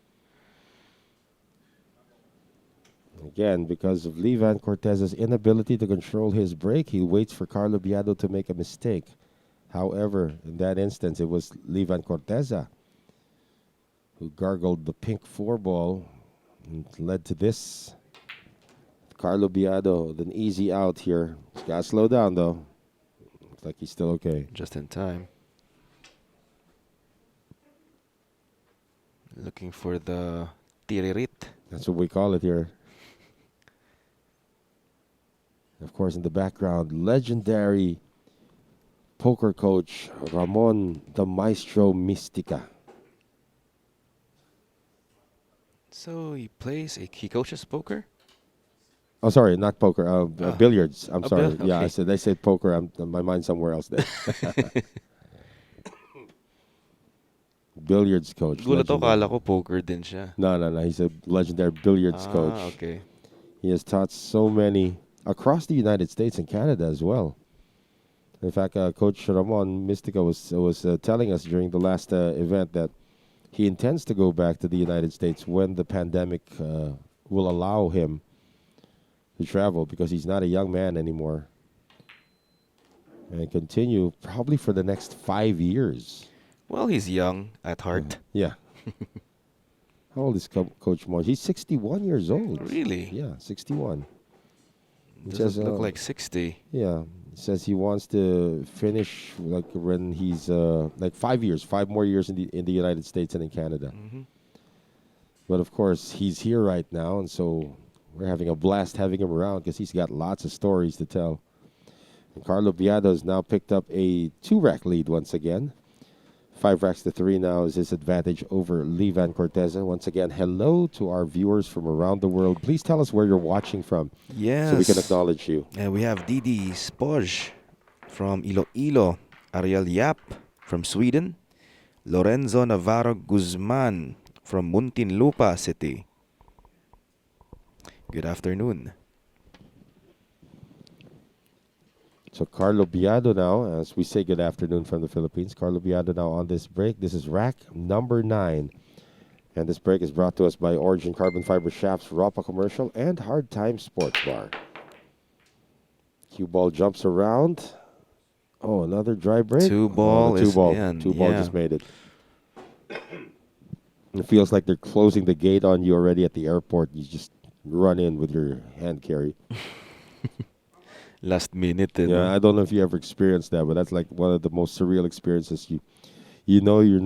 A: Again, because of Levan Corteza's inability to control his break, he waits for Carlo Biado to make a mistake. However, in that instance, it was Levan Corteza who gargled the pink 4 ball and led to this. Carlo Biado with an easy out here. He's got to slow down, though. Looks like he's still okay.
D: Just in time. Looking for the tiririt.
A: That's what we call it here. Of course, in the background, legendary poker coach Ramon the Maestro Mistica.
D: So he coaches poker?
A: Oh, sorry, not poker. Billiards. I'm sorry.
D: Okay.
A: Yeah, I said poker. My mind's somewhere else there. Billiards coach.
D: Gulat ako,
A: legendary.
D: kala ko poker din siya.
A: No. He's a legendary billiards coach.
D: Okay.
A: He has taught so many across the United States and Canada as well. In fact, Coach Ramon Mistica was telling us during the last event that he intends to go back to the United States when the pandemic will allow him to travel, because he's not a young man anymore, and continue probably for the next 5 years.
D: Well, he's young at heart.
A: Yeah. How old is Coach Mon? He's 61 years old.
D: Really?
A: Yeah, 61.
D: Doesn't look like 60.
A: Yeah, he says he wants to finish like when he's like 5 years, 5 more years in the United States and in Canada.
D: Mm-hmm.
A: But of course, he's here right now, and so we're having a blast having him around because he's got lots of stories to tell. And Carlo Biado has now picked up a 2-rack lead once again. 5 racks to 3 now is his advantage over Levan Corteza. Once again, hello to our viewers from around the world. Please tell us where you're watching from,
D: Yes.
A: so we can acknowledge you.
D: And we have Didi Spoj from Iloilo, Ariel Yap from Sweden, Lorenzo Navarro Guzman from Muntinlupa City. Good afternoon.
A: So Carlo Biado now, as we say good afternoon from the Philippines, Carlo Biado now on this break. This is rack number 9. And this break is brought to us by Origin Carbon Fiber Shafts, Ropa Commercial, and Hard Time Sports Bar. Cue ball jumps around. Oh, another dry break.
D: 2-ball
A: the
D: is
A: 2-ball.
D: in,
A: 2-ball
D: yeah.
A: just made it. It feels like they're closing the gate on you already at the airport. You just run in with your hand carry.
D: Last minute.
A: Yeah, I don't know if you ever experienced that, but that's like one of the most surreal experiences. You know you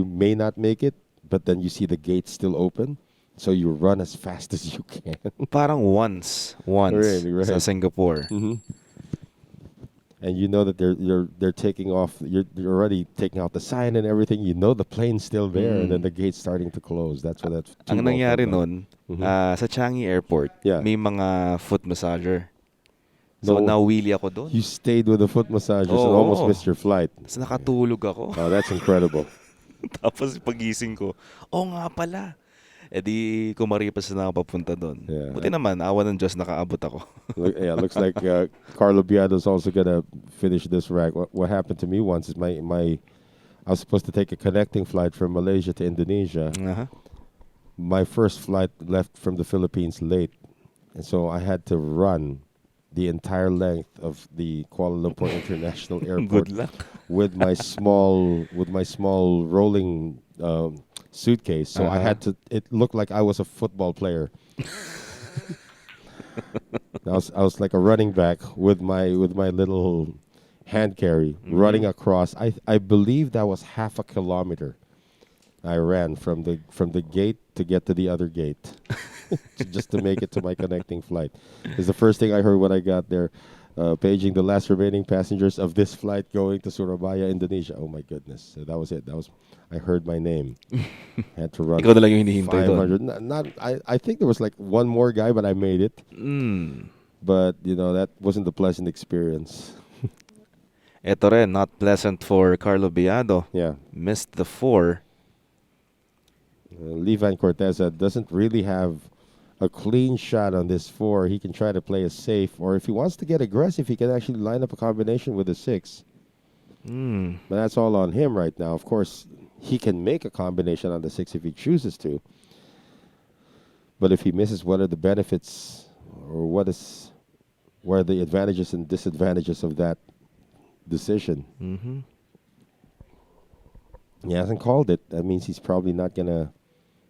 A: may not make it, but then you see the gate still open, so you run as fast as you can.
D: Parang once
A: Really, right.
D: sa Singapore.
A: Mm-hmm. And you know that they're taking off. You're already taking out the sign and everything. You know the plane's still there, and then the gate's starting to close. That's what that.
D: Ang nangyari nun,
A: Mhm.
D: sa Changi Airport,
A: Yeah.
D: may mga foot massager. So,
A: No.
D: nawili ako doon.
A: You stayed with the foot massagers and
D: Oo.
A: almost missed your flight.
D: Tapos nakatulog ako.
A: Oh, that's incredible.
D: Tapos pagising ko, nga pala. E di kumaripas na ako papunta doon.
A: Yeah.
D: Buti naman, awa ng Diyos, nakaabot ako.
A: Looks like Carlo Biado is also gonna finish this rack. What happened to me once is I was supposed to take a connecting flight from Malaysia to Indonesia.
D: Aha.
A: My first flight left from the Philippines late, and so I had to run the entire length of the Kuala Lumpur International Airport
D: Good luck.
A: with my small rolling suitcase. So I had to. It looked like I was a football player. I was like a running back with my little hand carry running across. I believe that was half a kilometer. I ran from the gate to get to the other gate, just to make it to my connecting flight. It's the first thing I heard when I got there, paging the last remaining passengers of this flight going to Surabaya, Indonesia. Oh my goodness, so that was it. I heard my name. Had to run.
D: Ikaw na lang yung hinihintay
A: 500. I think there was like one more guy, but I made it. But that wasn't a pleasant experience.
D: Ito rin, not pleasant for Carlo Biado.
A: Yeah.
D: Missed the 4.
A: Levan Corteza doesn't really have a clean shot on this 4. He can try to play a safe, or if he wants to get aggressive, he can actually line up a combination with a 6. But that's all on him right now. Of course, he can make a combination on the 6 if he chooses to. But if he misses, what are the benefits, or what are the advantages and disadvantages of that decision?
D: Mm-hmm.
A: He hasn't called it. That means he's probably not gonna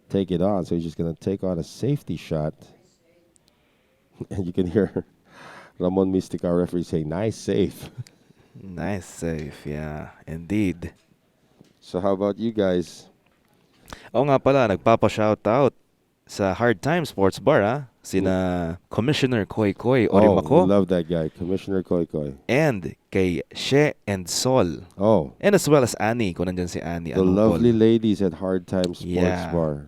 A: take it on. So he's just gonna take on a safety shot, and you can hear Ramon Mystic, our referee, say, "Nice save."
D: Nice save, yeah, indeed.
A: So how about you guys?
D: Oo nga pala, nagpapa-shoutout sa Hard Time Sports Bar, ha?
A: Who?
D: Sina Commissioner Koy Koy
A: Oh, we
D: Orimako
A: love that guy, Commissioner Koy Koy.
D: and kay She and Sol.
A: Oh,
D: And as well as Annie, kung nandyan si Annie
A: the lovely
D: Anupol.
A: ladies at Hard Time Sports
D: Yeah.
A: Bar.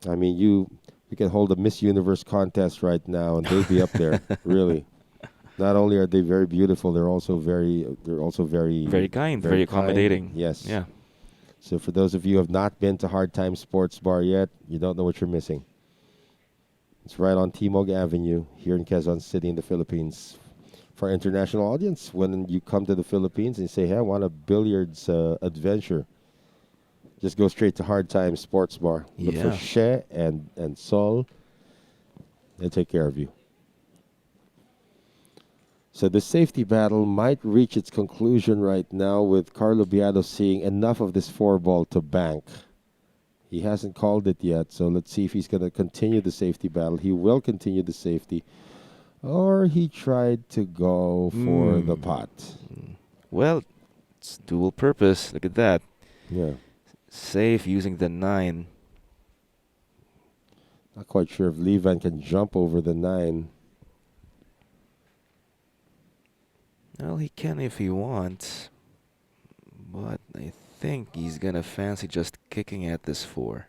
A: I mean, you can hold a Miss Universe contest right now, and they'd be up there. Really. Not only are they very beautiful, they're also very
D: Very kind, very accommodating.
A: Yes.
D: Yeah.
A: So for those of you who have not been to Hard Time Sports Bar yet, you don't know what you're missing. It's right on Timog Avenue here in Quezon City in the Philippines. For our international audience, when you come to the Philippines and say, "Hey, I want a billiards adventure," just go straight to Hard Time Sports Bar. Look for
D: Yeah.
A: She and Sol. They'll take care of you. So the safety battle might reach its conclusion right now with Carlo Biado seeing enough of this 4-ball to bank. He hasn't called it yet, so let's see if he's going to continue the safety battle. He will continue the safety. Or he tried to go for the pot.
D: Well, it's dual purpose. Look at that.
A: Yeah.
D: Safe using the 9.
A: Not quite sure if Levan can jump over the 9.
D: Well, he can if he wants. But I think he's gonna fancy just kicking at this 4.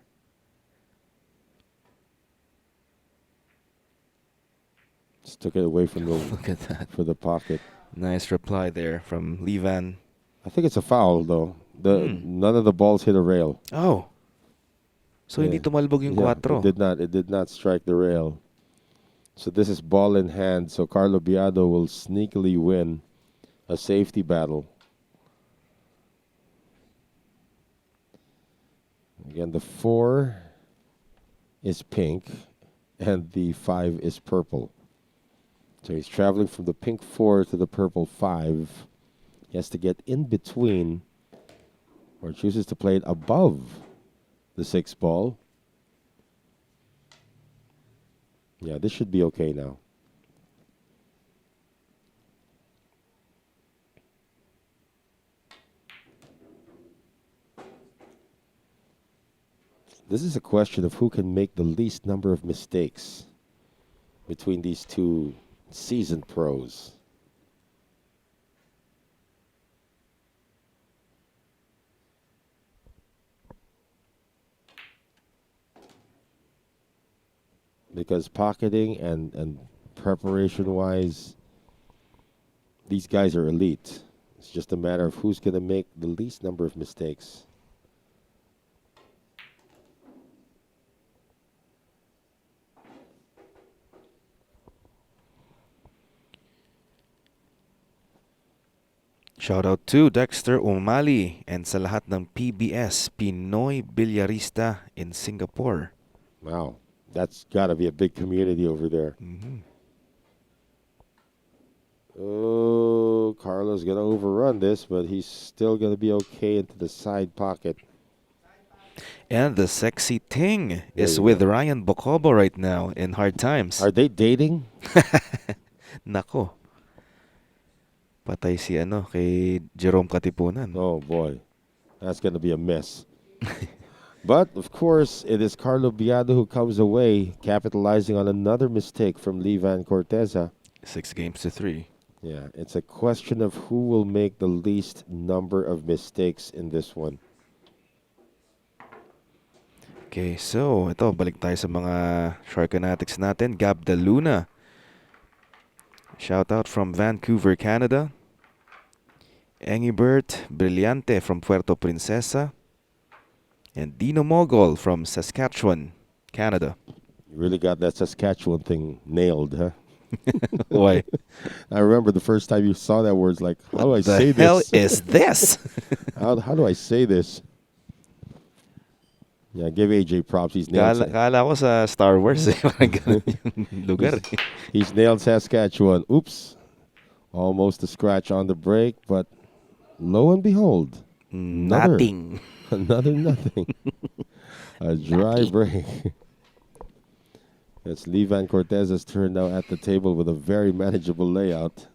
A: Just took it away from the
D: Look at that.
A: for the pocket.
D: Nice reply there from Levan.
A: I think it's a foul though. None of the balls hit a rail.
D: Oh. So hindi
A: Yeah.
D: tumalbog yung 4.
A: It did not strike the rail. So this is ball in hand. So Carlo Biado will sneakily win a safety battle. Again, the 4 is pink and the 5 is purple. So he's traveling from the pink 4 to the purple 5. He has to get in between, or chooses to play it above the 6 ball. Yeah, this should be okay now. This is a question of who can make the least number of mistakes between these two seasoned pros. Because pocketing and preparation-wise, these guys are elite. It's just a matter of who's going to make the least number of mistakes.
D: Shout out to Dexter Umali and sa lahat ng PBS, Pinoy Bilyarista in Singapore.
A: Wow, that's got to be a big community over there. Oh, Carlo's going to overrun this, but he's still going to be okay into the side pocket.
D: And the sexy Ting
A: There
D: is
A: you
D: with
A: go.
D: Ryan Bocobo right now in Hard Times.
A: Are they dating?
D: Nako. Patay si kay Jerome Katipunan.
A: Oh, boy. That's going to be a mess. But, of course, it is Carlo Biado who comes away, capitalizing on another mistake from Levan Corteza.
D: 6-3.
A: Yeah, it's a question of who will make the least number of mistakes in this one.
D: Okay, so ito, balik tayo sa mga Sharkanatics natin. Gab De Luna. Shout out from Vancouver, Canada. Engibert Brillante from Puerto Princesa. And Dino Mogol from Saskatchewan, Canada.
A: You really got that Saskatchewan thing nailed, huh?
D: Why?
A: I remember the first time you saw that word, it's like, how do I
D: The
A: say
D: hell
A: this?
D: is this?
A: How do I say this? Yeah, give AJ props. He's nailed.
D: Kala ko sa Star Wars eh. Parang ganun yung lugar eh.
A: He's nailed Saskatchewan. Oops. Almost a scratch on the break, but lo and behold,
D: Nothing.
A: another nothing. A dry break. It's Vann Corteza's turn now at the table with a very manageable layout.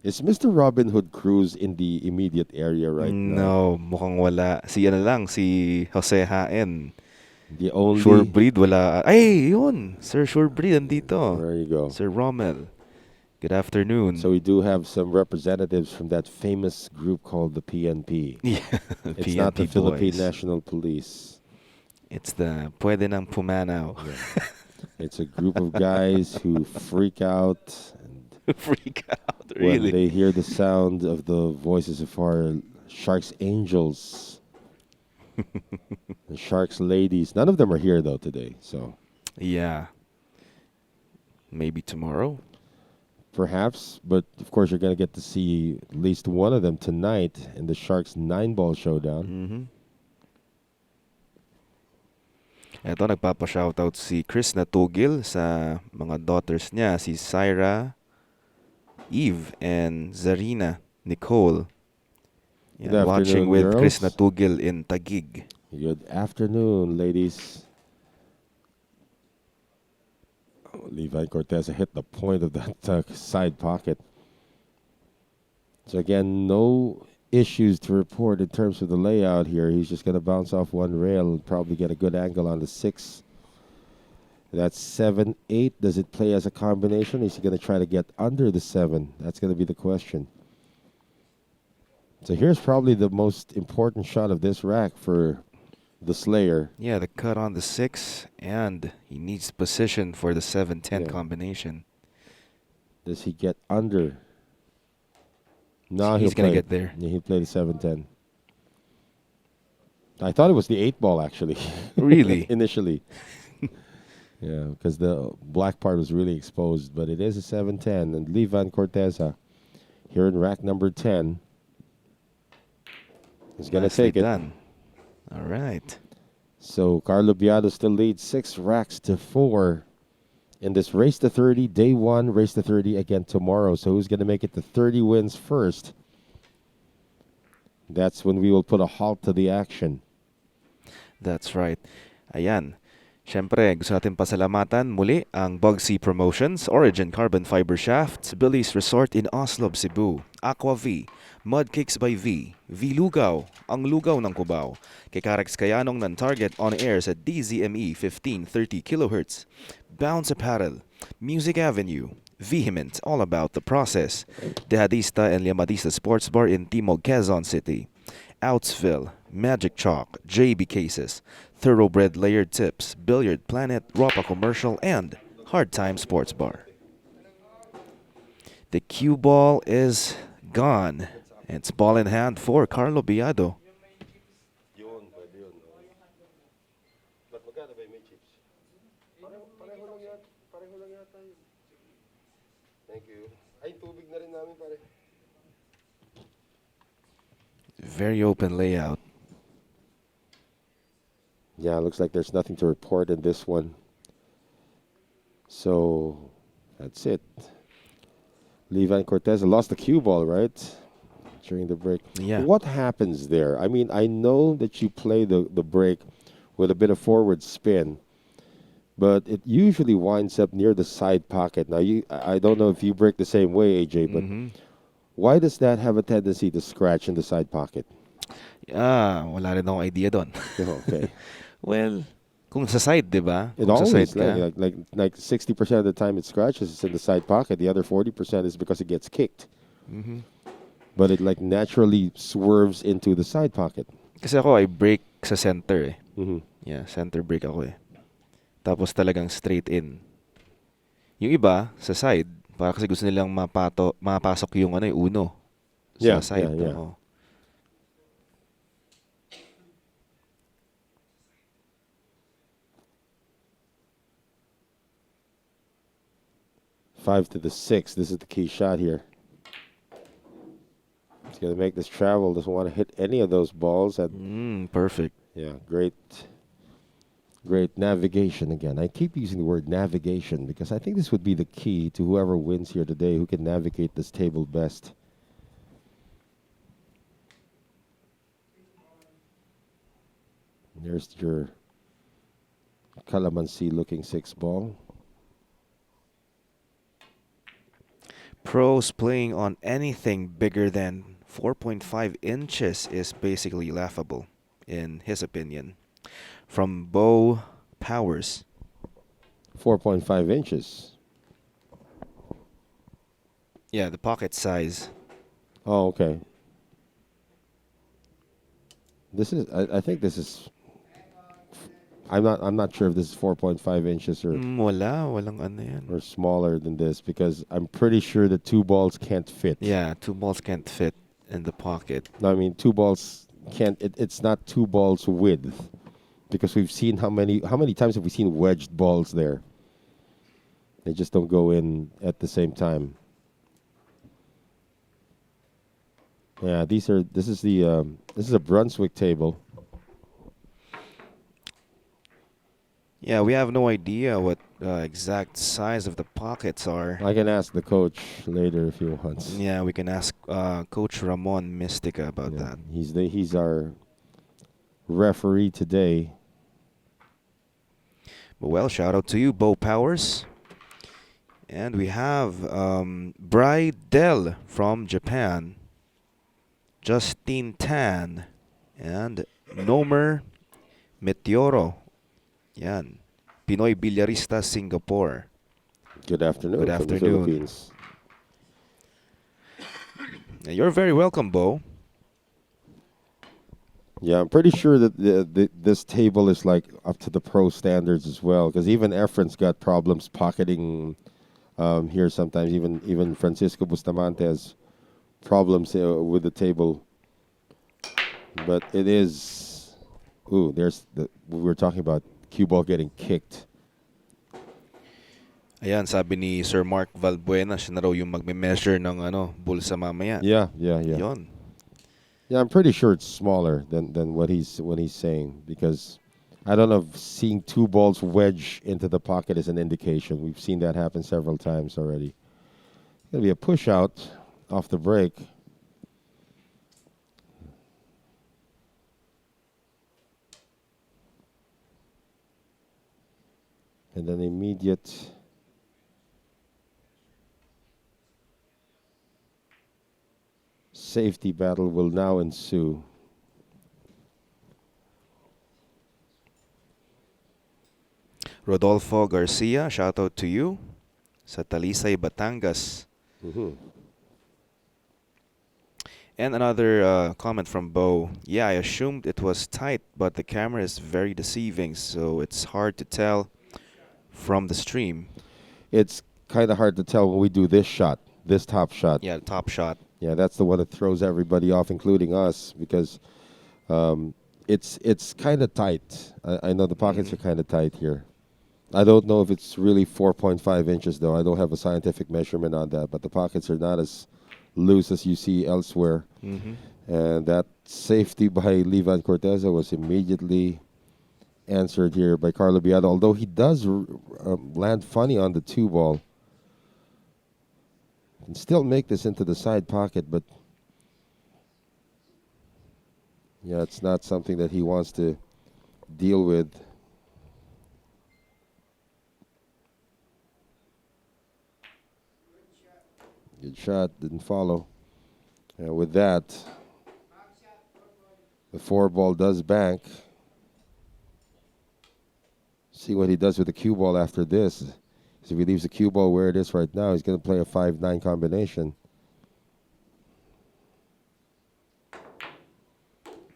A: Is Mr. Robin Hood Cruz in the immediate area right now?
D: No, mukhang wala. Si ano lang, si Jose Haen.
A: The only...
D: Surebreed, wala. Ay, yun! Sir Surebreed, andito.
A: There you go.
D: Sir Rommel. Good afternoon.
A: So we do have some representatives from that famous group called the PNP.
D: Yeah,
A: It's
D: PNP
A: not the Philippine
D: boys.
A: National Police.
D: It's the Pwede Nang Pumanaw.
A: Yeah. It's a group of guys who freak out and
D: Freak out,
A: when
D: really.
A: they hear the sound of the voices of our Sharks angels, the Sharks ladies. None of them are here though today, so
D: Yeah. Maybe tomorrow?
A: perhaps. But of course, you're going to get to see at least one of them tonight in the Sharks 9-ball showdown.
D: Mm-hmm. Eto, nagpapa-shoutout si Chris Natugil sa mga daughters niya, si Syra, Eve, and Zarina Nicole.
A: Good
D: Yan, watching
A: afternoon,
D: with Chris
A: girls.
D: Natugil in Taguig.
A: Good afternoon, ladies. Vann Corteza hit the point of that side pocket. So again, no issues to report in terms of the layout here. He's just going to bounce off one rail and probably get a good angle on the 6. That's 7-8. Does it play as a combination? Is he going to try to get under the 7? That's going to be the question. So here's probably the most important shot of this rack for the Slayer.
D: Yeah, the cut on the 6, and he needs position for the 7-10
A: Yeah.
D: combination.
A: Does he get under? No,
D: He's going to get there.
A: Yeah, he'll play the 7-10. I thought it was the 8-ball actually.
D: Really?
A: Initially. Yeah, because the black part was really exposed, but it is a 7-10. And Vann Corteza here in rack number 10 is going to
D: Nicely
A: take it.
D: done. All right.
A: So Carlo Biado still leads 6 racks to 4 in this race to 30, day 1, race to 30 again tomorrow. So who's going to make it to 30 wins first? That's when we will put a halt to the action.
D: That's right. Ayan. Siyempre, gusto natin pasalamatan muli ang Bugsy Promotions, Origin Carbon Fiber Shafts, Billy's Resort in Oslo, Cebu, Aqua V, Mud Cakes by V, V Lugaw, ang lugaw ng Cubao, kay Karex Kayanong ng Target on air sa DZME 1530 kHz, Bounce Apparel, Music Avenue, Vehement, all about the process, Dehadista and Liamadista Sports Bar in Timog, Quezon City, Outsville, Magic Chalk, JB Cases, Thoroughbred Layered Tips, Billiard Planet, Ropa Commercial, and Hard Time Sports Bar. The cue ball is gone. It's ball in hand for Carlo Biado. Very open layout.
A: Yeah, looks like there's nothing to report in this one. So that's it. Vann Corteza lost the cue ball, right? During the break.
D: Yeah.
A: What happens there? I mean, I know that you play the break with a bit of forward spin, but it usually winds up near the side pocket. Now, I don't know if you break the same way, AJ, but why does that have a tendency to scratch in the side pocket?
D: Wala rin akong idea doon.
A: Okay.
D: Well, kung sa side, di ba?
A: It
D: Kung sa
A: always,
D: side ka.
A: like 60% of the time it scratches, it's in the side pocket. The other 40% is because it gets kicked. But it like naturally swerves into the side pocket.
D: Kasi ako, I break sa center eh.
A: Mm-hmm.
D: Yeah, center break ako eh. Tapos talagang straight in. Yung iba, sa side, para kasi gusto nilang mapasok yung uno. Sa side.
A: Yeah.
D: Oo.
A: 5 to the 6. This is the key shot here. He's going to make this travel. Doesn't want to hit any of those balls.
D: Perfect.
A: Yeah, great Great navigation again. I keep using the word navigation because I think this would be the key to whoever wins here today, who can navigate this table best. There's your calamansi looking 6 ball.
D: Pros playing on anything bigger than 4.5 inches is basically laughable, in his opinion. From Bo Powers.
A: 4.5 inches.
D: Yeah, the pocket size.
A: Oh, okay. This is. I think this is. I'm not sure if this is 4.5 inches
D: Walang ano yan.
A: or smaller than this because I'm pretty sure the 2 balls can't fit.
D: Yeah, 2 balls can't fit in the pocket.
A: No, I mean 2 balls can't. It's not 2 balls width because we've seen how many times have we seen wedged balls there? They just don't go in at the same time. Yeah, this is a Brunswick table.
D: Yeah, we have no idea what exact size of the pockets are.
A: I can ask the coach later if he wants.
D: Yeah, we can ask Coach Ramon Mystica about
A: Yeah,
D: that.
A: he's our referee today.
D: But well, shout out to you, Bo Powers. And we have Brydel from Japan, Justine Tan, and Nomer Meteoro. Yan. Pinoy Billiarista, Singapore.
A: Good afternoon.
D: Good
A: from the
D: afternoon.
A: Philippines.
D: You're very welcome, Bo.
A: Yeah, I'm pretty sure that this table is like up to the pro standards as well. Because even Efren's got problems pocketing here sometimes. Even Francisco Bustamante has problems with the table. But it is. Ooh, there's we were talking about cue ball getting kicked.
D: Ayan, sabi ni Sir Mark Valbuena, siya na raw yung magme-measure ng bulsa mamaya.
A: Yeah.
D: Yon.
A: Yeah, I'm pretty sure it's smaller than what he's saying because I don't know if seeing 2 balls wedge into the pocket is an indication. We've seen that happen several times already. Gonna be a push out off the break. And then immediate safety battle will now ensue.
D: Rodolfo Garcia, shout out to you. Sa Talisay, Batangas.
A: Mm-hmm.
D: And another comment from Bo. Yeah, I assumed it was tight, but the camera is very deceiving, so it's hard to tell from the stream.
A: It's kind of hard to tell when we do this shot, this top shot.
D: Yeah, the top shot.
A: Yeah, that's the one that throws everybody off, including us, because it's kind of tight. I know the pockets are kind of tight here. I don't know if it's really 4.5 inches, though. I don't have a scientific measurement on that, but the pockets are not as loose as you see elsewhere.
D: Mm-hmm.
A: And that safety by Vann Corteza was immediately answered here by Carlo Biado, although he does land funny on the 2 ball. Can still make this into the side pocket, but yeah, it's not something that he wants to deal with. Good shot, didn't follow. And with that, the 4 ball does bank. See what he does with the cue ball after this. If he leaves the cue ball where it is right now, he's going to play a 5-9 combination.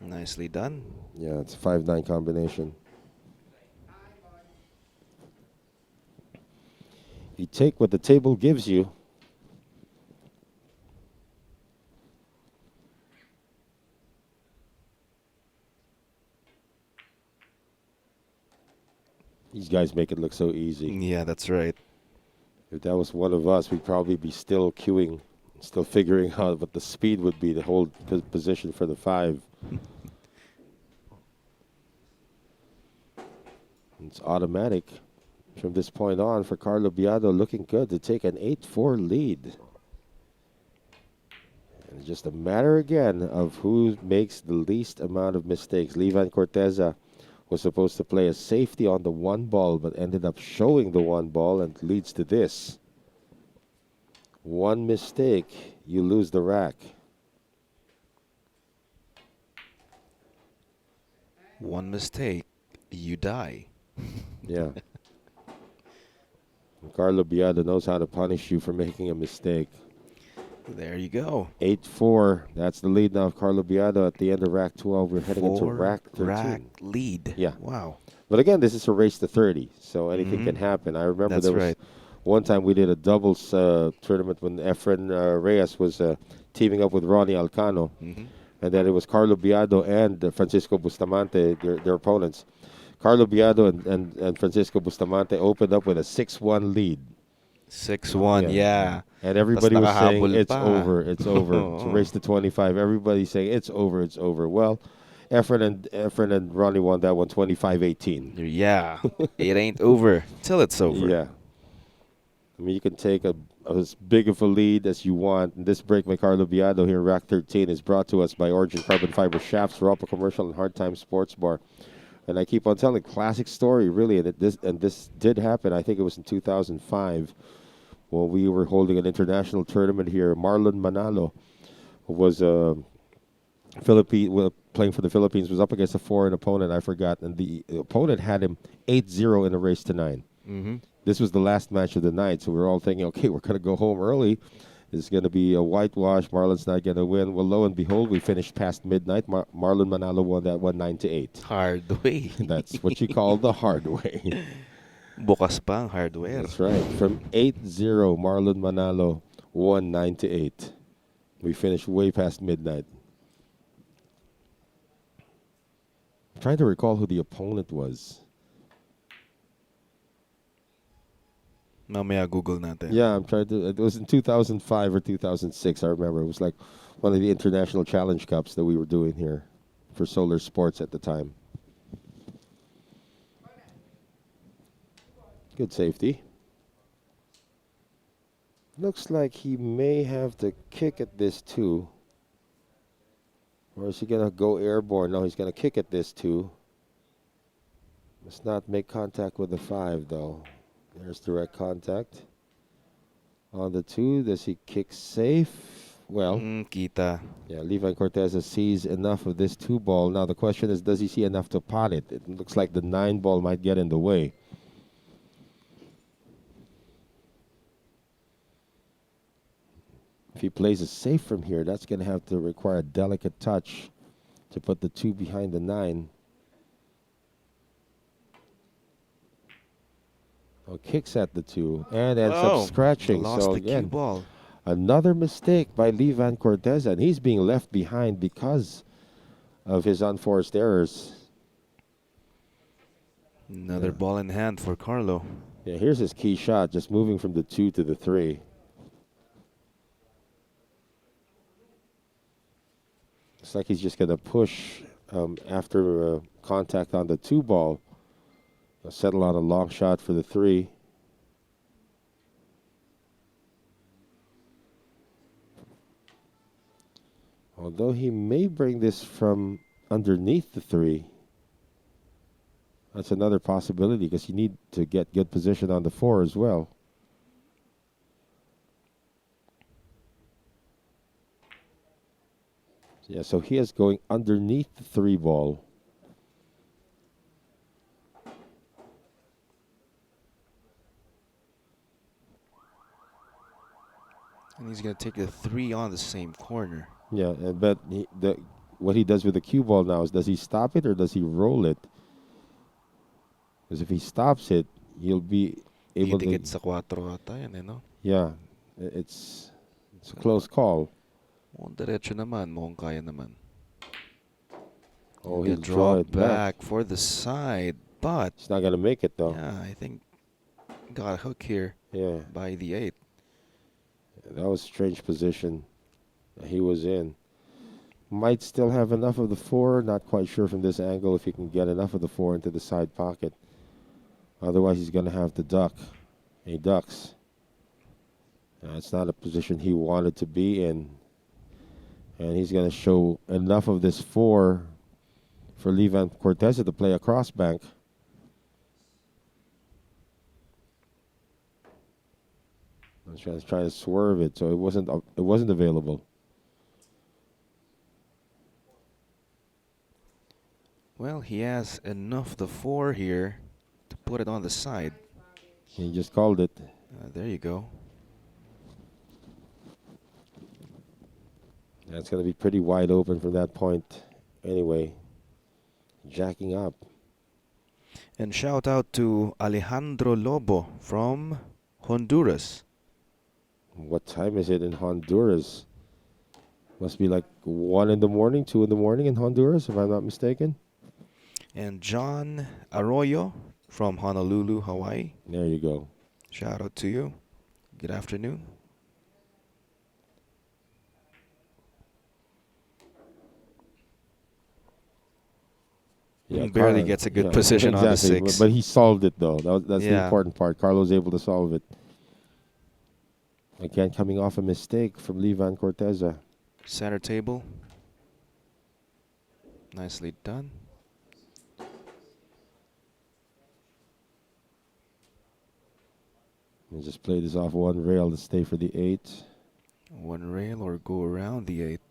D: Nicely done.
A: Yeah, it's a 5-9 combination. You take what the table gives you. These guys make it look so easy.
D: Yeah, that's right.
A: If that was one of us, we'd probably be still queuing, still figuring out what the speed would be to hold position for the 5. It's automatic from this point on for Carlo Biado, looking good to take an 8-4 lead. And it's just a matter again of who makes the least amount of mistakes. Vann Corteza was supposed to play a safety on the one ball, but ended up showing the one ball, and leads to this. One mistake, you lose the rack.
D: One mistake, you die.
A: Yeah. And Carlo Biada knows how to punish you for making a mistake.
D: There you go.
A: 8-4. That's the lead now of Carlo Biada at the end of rack 12. We're heading into rack 13.
D: Rack lead.
A: Yeah.
D: Wow.
A: But again, this is a race to 30, so anything can happen. I remember
D: That's
A: there was
D: right.
A: one time we did a doubles tournament when Efren Reyes was teaming up with Ronnie Alcano. And then it was Carlo Biado and Francisco Bustamante, their opponents. Carlo Biado and Francisco Bustamante opened up with a 6-1 lead.
D: 6-1, yeah.
A: And everybody was saying,
D: nakahabol
A: it's
D: pa.
A: over, it's over. It's a race to 25. Everybody's saying, it's over, it's over. Well, Efren and Ronnie won that one 25-18.
D: Yeah. It ain't over till it's over.
A: Yeah. I mean, you can take as big of a lead as you want. And this break by Carlo Biado here, rack 13, is brought to us by Origin Carbon Fiber Shafts, Europa Commercial, and Hard Time Sports Bar. And I keep on telling classic story, really. And this did happen. I think it was in 2005 when we were holding an international tournament here. Marlon Manalo was playing for the Philippines, was up against a foreign opponent, I forgot. And the opponent had him 8-0 in a race to 9. This was the last match of the night, so we were all thinking, okay, we're going to go home early. It's going to be a whitewash. Marlon's not going to win. Well, lo and behold, we finished past midnight. Marlon Manalo won that one 9-8.
D: Hard way.
A: That's what you call the hard way.
D: Bukas pa ang hardware.
A: That's right. From 8-0, Marlon Manalo won 9-8. We finished way past midnight. I'm trying to recall who the opponent was.
D: Mamaya Google natin.
A: Yeah, I'm trying to. It was in 2005 or 2006. I remember it was like one of the international challenge cups that we were doing here for Solar Sports at the time. Good safety. Looks like he may have to kick at this too. Or is he gonna go airborne? No, he's gonna kick at this too. Must not make contact with the 5 though. There's direct contact. On the 2, does he kick safe? Well,
D: Kita.
A: yeah, Vann Corteza sees enough of this 2 ball. Now the question is, does he see enough to pot it? It looks like the 9 ball might get in the way. If he plays it safe from here, that's going to have to require a delicate touch to put the 2 behind the 9. Well, kicks at the 2 and ends up scratching.
D: Lost
A: So
D: the cue
A: again,
D: ball.
A: another mistake by Vann Corteza, and he's being left behind because of his unforced errors.
D: Another ball in hand for Carlo.
A: Yeah, here's his key shot, just moving from the 2 to the 3. Looks like he's just going to push after contact on the 2 ball. He'll settle on a long shot for the 3. Although he may bring this from underneath the 3. That's another possibility because you need to get good position on the 4 as well. Yeah, so he is going underneath the 3 ball.
D: And he's going to take the 3 on the same corner.
A: Yeah, but what he does with the cue ball now is, does he stop it or does he roll it? Because if he stops it, he'll be able to.
D: Didikit sa 4 ata yan, no?
A: Yeah, it's a close call.
D: Diretso naman, mukhang kaya naman.
A: Oh,
D: He'll
A: he'll
D: draw
A: draw it back.
D: for the side, but
A: He's not gonna make it though.
D: yeah, I think got a hook here
A: Yeah,
D: by the 8.
A: that was a strange position that he was in. Might still have enough of the 4. Not quite sure from this angle if he can get enough of the 4 into the side pocket. Otherwise, he's going to have to duck. He ducks. It's not a position he wanted to be in. And he's going to show enough of this 4 for Levan Corteza to play a cross bank. I was trying to swerve it, so it wasn't available.
D: Well, he has enough the 4 here to put it on the side.
A: He just called it.
D: There you go.
A: That's going to be pretty wide open from that point. Anyway, jacking up.
D: And shout out to Alejandro Lobo from Honduras.
A: What time is it in Honduras? Must be like 1 in the morning, 2 in the morning in Honduras, if I'm not mistaken.
D: And John Arroyo from Honolulu, Hawaii.
A: There you go.
D: Shout out to you. Good afternoon. Barely gets a good position on the 6.
A: But he solved it, though. That's the
D: Yeah.
A: important part. Carlo's able to solve it. Again, coming off a mistake from Levan Corteza.
D: Center table. Nicely done.
A: And just play this off 1 rail to stay for the 8.
D: 1 rail or go around the 8.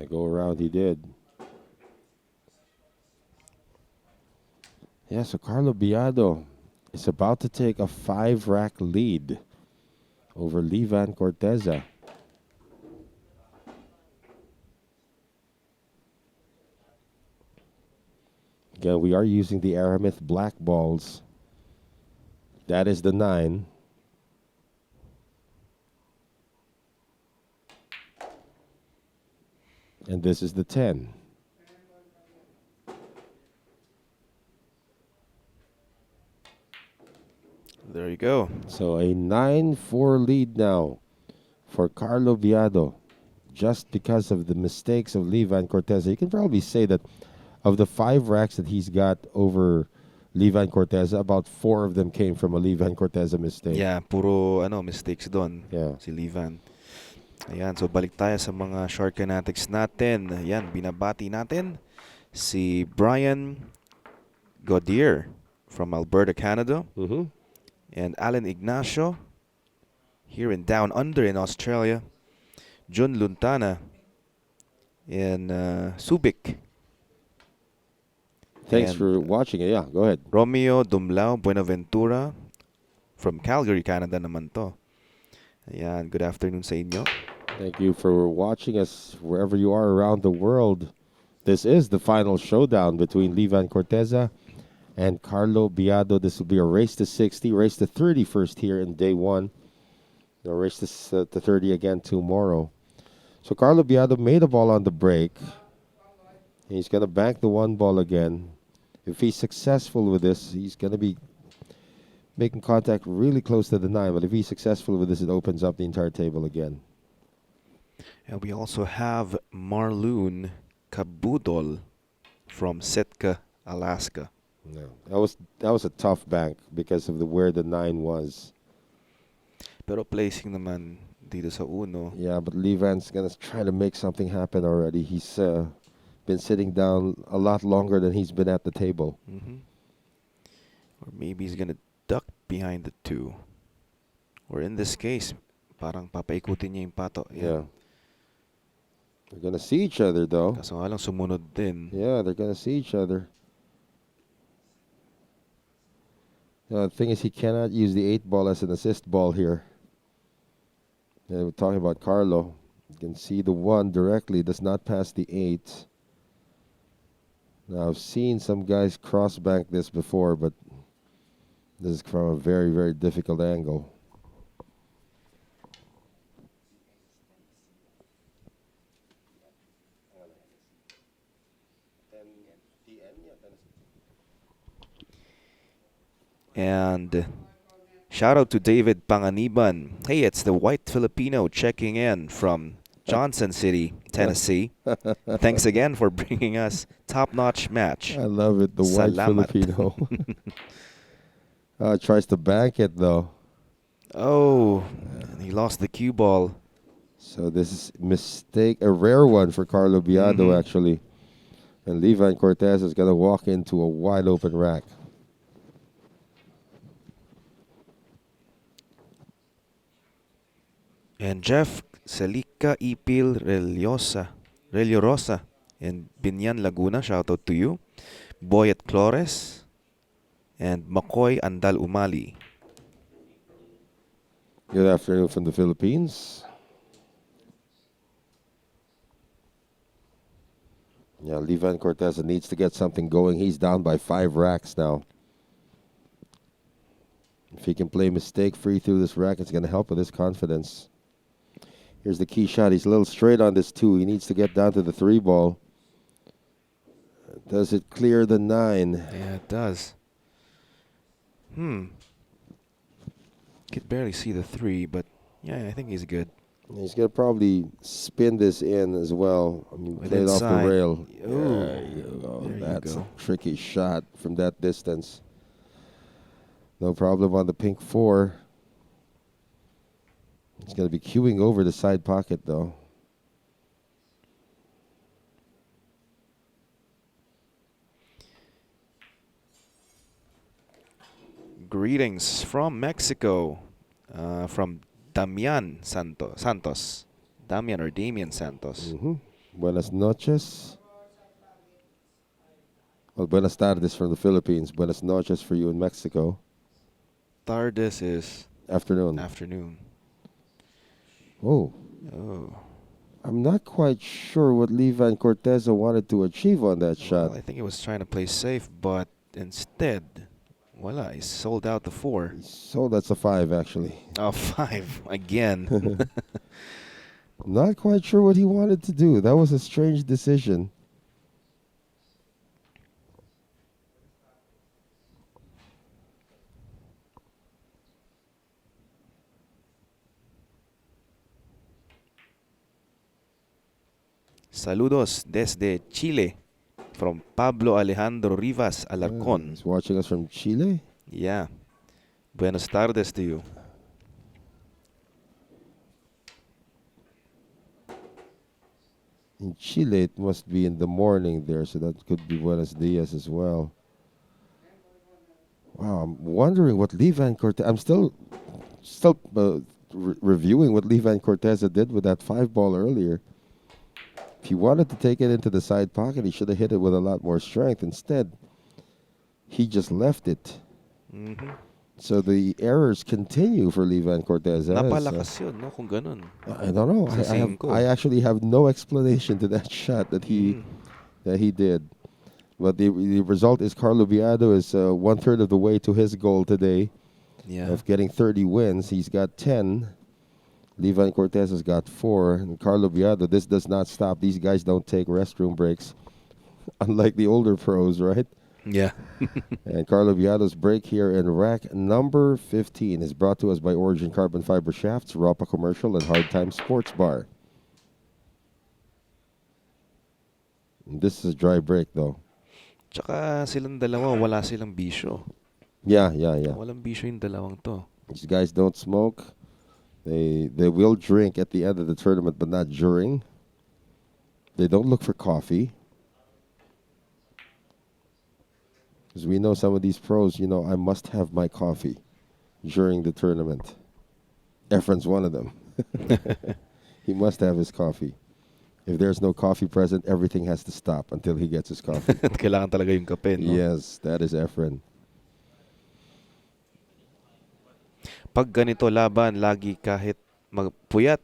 A: Go around, he did. Yeah, so Carlo Biado is about to take a 5-rack lead over Levan Corteza. Again, we are using the Aramith black balls. That is the 9. And this is the 10.
D: There you go.
A: So a 9-4 lead now for Carlo Biado, just because of the mistakes of Levan Corteza. You can probably say that of the 5 racks that he's got over Levan Corteza, about 4 of them came from a Levan Corteza mistake.
D: Yeah, puro mistakes doon.
A: Yeah.
D: Si Levan. Ayan, so balik tayo sa mga short kinetics natin. Ayan, binabati natin si Brian Godier from Alberta, Canada.
A: Mm-hmm.
D: And Alan Ignacio here in Down Under in Australia. Jun Luntana in Subic.
A: Thanks
D: And
A: for watching it. Yeah, go ahead.
D: Romeo Dumlao Buenaventura from Calgary, Canada naman to. Ayan, good afternoon sa inyo.
A: Thank you for watching us wherever you are around the world. This is the final showdown between Levan Corteza and Carlo Biado. This will be a race to 60, race to 30 first here in day 1. The race to 30 again tomorrow. So Carlo Biado made a ball on the break. He's going to bank the 1 ball again. If he's successful with this, he's going to be making contact really close to the 9. But if he's successful with this, it opens up the entire table again.
D: And we also have Marloon Kabudol from Sitka, Alaska.
A: No, that was a tough bank because of where the 9 was.
D: Pero placing naman dito sa uno.
A: Yeah, but Levan's gonna try to make something happen already. He's been sitting down a lot longer than he's been at the table.
D: Mm-hmm. Or maybe he's gonna duck behind the 2. Or in this case, parang papaikutin niya yung pato.
A: Yeah. They're gonna see each other though.
D: Kaso nga lang sumunod din.
A: Yeah, they're gonna see each other. The thing is, he cannot use the 8 ball as an assist ball here. Yeah, we're talking about Carlo. You can see the 1 directly, does not pass the 8. Now, I've seen some guys cross bank this before, but this is from a very, very difficult angle.
D: And shout out to David Panganiban. Hey, it's the white Filipino checking in from Johnson City, Tennessee. Thanks again for bringing us top-notch match.
A: I love it. The white
D: Salamat.
A: Filipino. Tries to bank it though.
D: Oh, and he lost the cue ball.
A: So this is mistake, a rare one for Carlo Biado
D: Mhm.
A: actually. And Levan Cortez is going to walk into a wide open rack.
D: And Jeff Celica Ipil Reliosa in Binyan, Laguna. Shout out to you. Boyet Flores and Makoy Andal Umali.
A: Good afternoon from the Philippines. Yeah, Levan Cortez needs to get something going. He's down by 5 racks now. If he can play mistake-free through this rack, it's going to help with his confidence. Here's the key shot. He's a little straight on this 2. He needs to get down to the 3 ball. Does it clear the 9?
D: Yeah, it does. Could barely see the 3, but yeah, I think he's good.
A: He's going to probably spin this in as well. I mean,
D: With
A: play it off the
D: inside.
A: rail.
D: Ooh.
A: There you go.
D: There you
A: That's
D: go.
A: a tricky shot from that distance. No problem on the pink 4. He's going to be queuing over the side pocket, though.
D: Greetings from Mexico, from Damian Santos. Damian or Damian Santos.
A: Buenas noches. Well, buenas tardes from the Philippines. Buenas noches for you in Mexico.
D: Tardes is
A: Afternoon.
D: afternoon.
A: Oh,
D: Oh,
A: I'm not quite sure what Levan Corteza wanted to achieve on that shot.
D: well, I think he was trying to play safe, but instead, voila, he sold out the 4.
A: So that's a 5, actually.
D: Oh, 5 again.
A: Not quite sure what he wanted to do. That was a strange decision.
D: Saludos desde Chile from Pablo Alejandro Rivas Alarcón.
A: He's watching us from Chile.
D: Yeah. Buenas tardes to you.
A: In Chile, it must be in the morning there, so that could be Buenos Dias as well. Wow, I'm wondering what Levan Cortez. I'm still reviewing what Levan Corteza did with that 5 ball earlier. If he wanted to take it into the side pocket, he should have hit it with a lot more strength. Instead, he just left it.
D: Mhm.
A: So the errors continue for Levan Corteza.
D: Napalakas yun, no? Kung ganun.
A: I don't know.
D: Sa cinco.
A: I actually have no explanation to that shot that he did. But the result is Carlo Biado is 1/3 of the way to his goal today
D: Yeah.
A: of getting 30 wins. He's got 10. Levan Cortez has got 4. And Carlo Biado, this does not stop. These guys don't take restroom breaks, unlike the older pros, right?
D: Yeah.
A: And Carlo Biado's break here in rack number 15 is brought to us by Origin Carbon Fiber Shafts, Rapa Commercial, and Hard Time Sports Bar. And this is a dry break, though.
D: Tsaka silang dalawa, wala silang bisyo.
A: Yeah.
D: Walang bisyo yung dalawang to.
A: These guys don't smoke. They will drink at the end of the tournament, but not during. They don't look for coffee. Because we know some of these pros, I must have my coffee during the tournament. Efren's one of them. He must have his coffee. If there's no coffee present, everything has to stop until he gets his coffee.
D: Kailangan talaga yung kape, no?
A: Yes, that is Efren.
D: Pag ganito laban, lagi kahit magpuyat,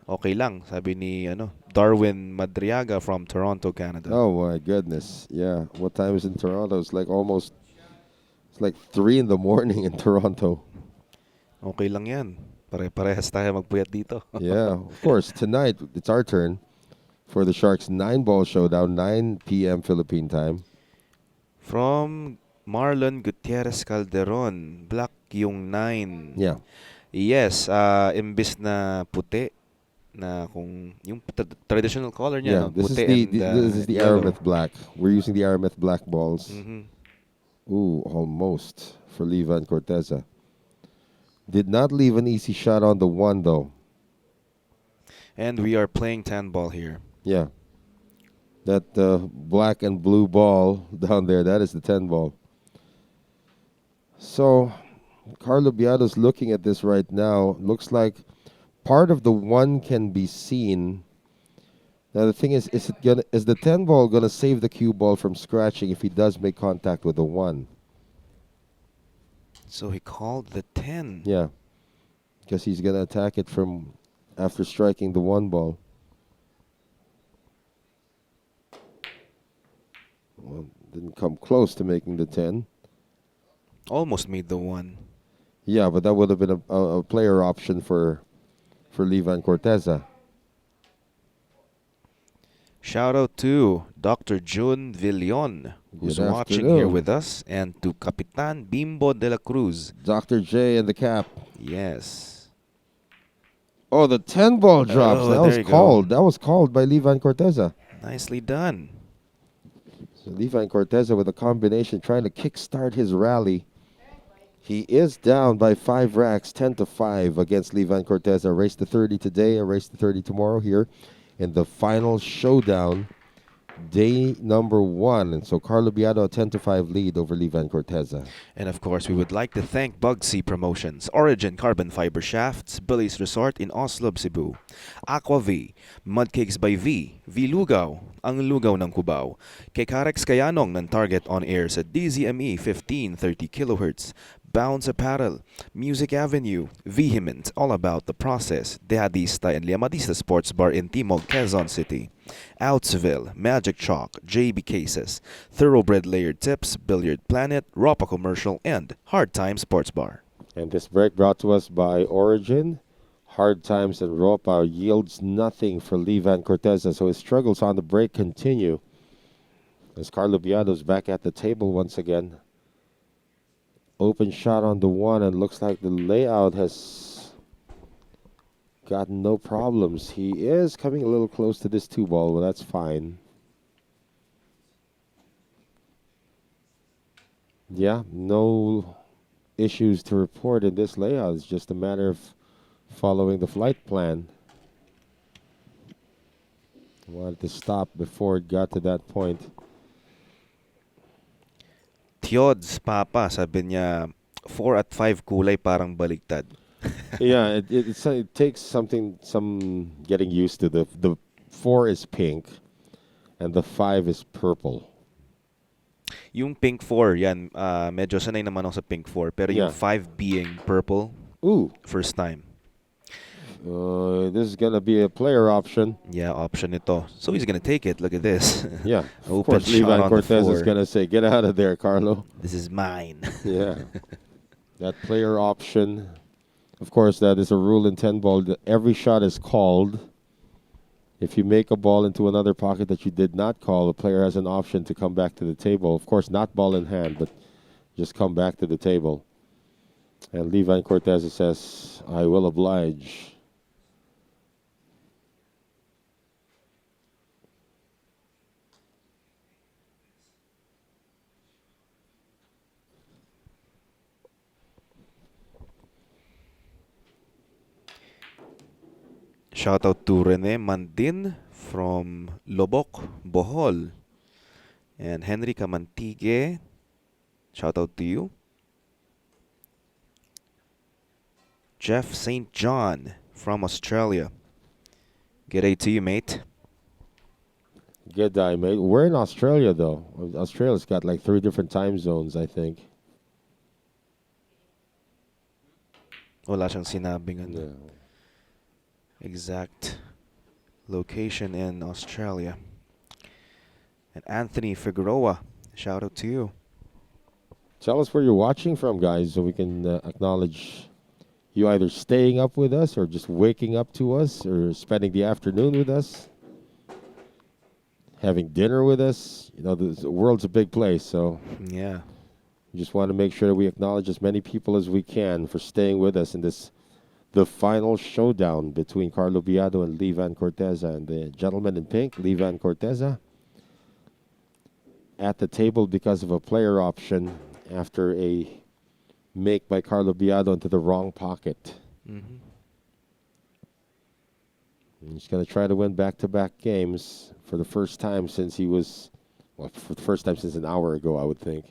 D: okay lang. Sabi ni Darwin Madriaga from Toronto, Canada.
A: Oh my goodness. Yeah. What time is in Toronto? It's like 3 in the morning in Toronto.
D: Okay lang yan. Pare-parehas tayo magpuyat dito.
A: Yeah. Of course, tonight it's our turn for the Sharks 9-ball showdown, 9 p.m. Philippine time.
D: From Marlon Gutierrez Calderon, black yung 9.
A: Yeah.
D: Yes, imbis na puti, na kung yung traditional color niya,
A: Yeah,
D: no? Puti and
A: this is the
D: yellow.
A: Aramith black. We're using the Aramith black balls.
D: Hmm.
A: Ooh, almost for Leva and Corteza. Did not leave an easy shot on the one though.
D: And we are playing 10 ball here.
A: Yeah. That black and blue ball down there, that is the 10 ball. So, Carlo Biado's looking at this right now. Looks like part of the one can be seen. Now the thing is the 10 ball gonna save the cue ball from scratching if he does make contact with the one?
D: So he called the 10.
A: Yeah. Because he's gonna attack it from after striking the one ball. Well, didn't come close to making the 10.
D: Almost made the 1.
A: Yeah, but that would have been a player option for Leva and Corteza.
D: Shout out to Dr. June Villon, who's
A: Good
D: watching here
A: afternoon.
D: with us, and to Capitan Bimbo de la Cruz.
A: Dr. J and the cap.
D: Yes.
A: Oh, the 10 ball drops.
D: Oh,
A: That
D: there
A: was
D: you go.
A: called. That was called by Leva and Corteza.
D: Nicely done.
A: So Leva and Corteza with a combination trying to kickstart his rally. He is down by 5 racks, 10-5 against Leva and Corteza. Race to 30 today, a race to 30 tomorrow here in the final showdown, day number 1. And so Carlo Biado a 10-5 lead over Leva and Corteza.
D: And of course, we would like to thank Bugsy Promotions, Origin Carbon Fiber Shafts, Billy's Resort in Oslo, Cebu, Aqua V, Mudcakes by V, V Lugaw, ang lugaw ng Cubao, kay Karex Kayanong ng Target on Air sa DZME 1530 kHz, Bounce Apparel, Music Avenue, Vehement, All About the Process, Dehadista and Liamadista Sports Bar in Timog, Quezon City, Outsville, Magic Chalk, JB Cases, Thoroughbred Layered Tips, Billiard Planet, Ropa Commercial, and Hard Time Sports Bar.
A: And this break brought to us by Origin. Hard times and Ropa yields nothing for Leva and Corteza, so his struggles on the break continue. As Carlo Biado's back at the table once again. Open shot on the one, and looks like the layout has gotten no problems. He is coming a little close to this 2 ball, but that's fine. Yeah, no issues to report in this layout. It's just a matter of following the flight plan. Wanted to stop before it got to that point.
D: Tiods, Papa, sabi niya, 4 at 5 kulay parang baligtad.
A: Yeah, it takes some getting used to. The 4 is pink, and the 5 is purple.
D: Yung pink 4, yan, medyo sanay naman ako sa pink 4. Pero
A: Yeah.
D: yung 5 being purple,
A: Ooh,
D: first time.
A: this is gonna be a player option.
D: Yeah, option ito. So he's gonna take it. Look at this.
A: Yeah, of
D: Open
A: course, Leva
D: shot
A: and
D: on the
A: Cortez is
D: 4.
A: gonna say, "Get out of there, Carlo."
D: This is mine.
A: Yeah, that player option. Of course, that is a rule in 10 ball. That every shot is called. If you make a ball into another pocket that you did not call, the player has an option to come back to the table. Of course, not ball in hand, but just come back to the table. And Leva and Cortez says, "I will oblige."
D: Shout out to Rene Mandin from Lobok, Bohol. And Henry Camantigue. Shout out to you. Jeff St. John from Australia. G'day to you, mate.
A: Good day, mate. We're in Australia, though. Australia's got like 3 different time zones, I think.
D: Wala siyang sinabing ano,
A: Yeah.
D: exact location in Australia. And Anthony Figueroa, shout out to you.
A: Tell us where you're watching from, guys, so we can acknowledge you either staying up with us or just waking up to us or spending the afternoon with us, having dinner with us. You know, the world's a big place, so
D: Yeah.
A: we just want to make sure that we acknowledge as many people as we can for staying with us in this, the final showdown between Carlo Biado and Vann Corteza. And the gentleman in pink, Vann Corteza, at the table because of a player option after a make by Carlo Biado into the wrong pocket.
D: Mhm.
A: And he's going to try to win back-to-back games for the first time since he was, well, for the first time since an hour ago, I would think.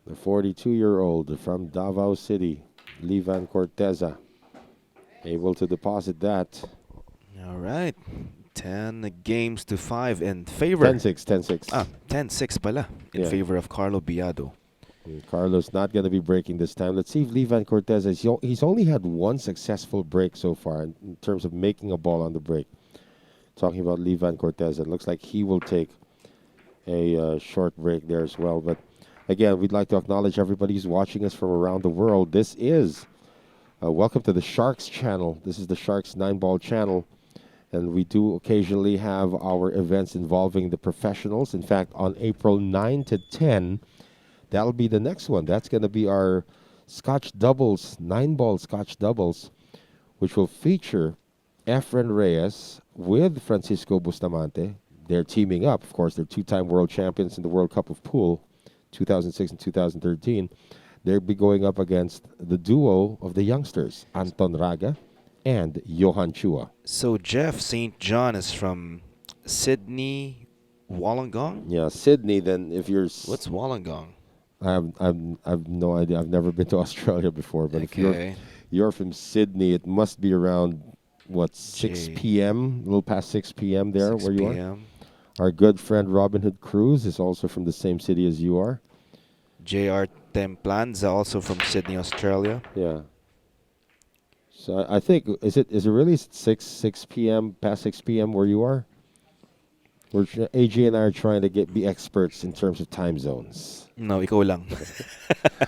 A: The 42-year-old from Davao City, Vann Corteza, able to deposit that.
D: All right. 10 games to 5 in favor.
A: 10-6, 10-6.
D: 10-6 pala in
A: Yeah.
D: favor of Carlo Biado.
A: And Carlos not going to be breaking this time. Let's see if Vann Corteza, he's only had one successful break so far in terms of making a ball on the break. Talking about Vann Corteza, it looks like he will take a short break there as well. But again, we'd like to acknowledge everybody who's watching us from around the world. This is welcome to the Sharks channel. This is the Sharks 9-Ball channel. And we do occasionally have our events involving the professionals. In fact, on April 9 to 10, that'll be the next one. That's going to be our Scotch doubles, 9-ball Scotch doubles, which will feature Efren Reyes with Francisco Bustamante. They're teaming up. Of course, they're two-time world champions in the World Cup of Pool, 2006 and 2013. They'll be going up against the duo of the youngsters, Anton Raga and Johan Chua.
D: So Jeff St. John is from Sydney, Wollongong?
A: Yeah, Sydney, then if you're...
D: What's Wollongong?
A: I've no idea. I've never been to Australia before, but if you're from Sydney, it must be around, what, 6 p.m., a little past 6 p.m. there
D: 6
A: where you are.
D: p.m.
A: Our good friend Robin Hood Cruz is also from the same city as you are.
D: J.R. Templanza, also from Sydney, Australia.
A: Yeah. So I think, is it really 6 p.m., past 6 p.m. where you are? AJ and I are trying to be experts in terms of time zones.
D: No, ikaw lang.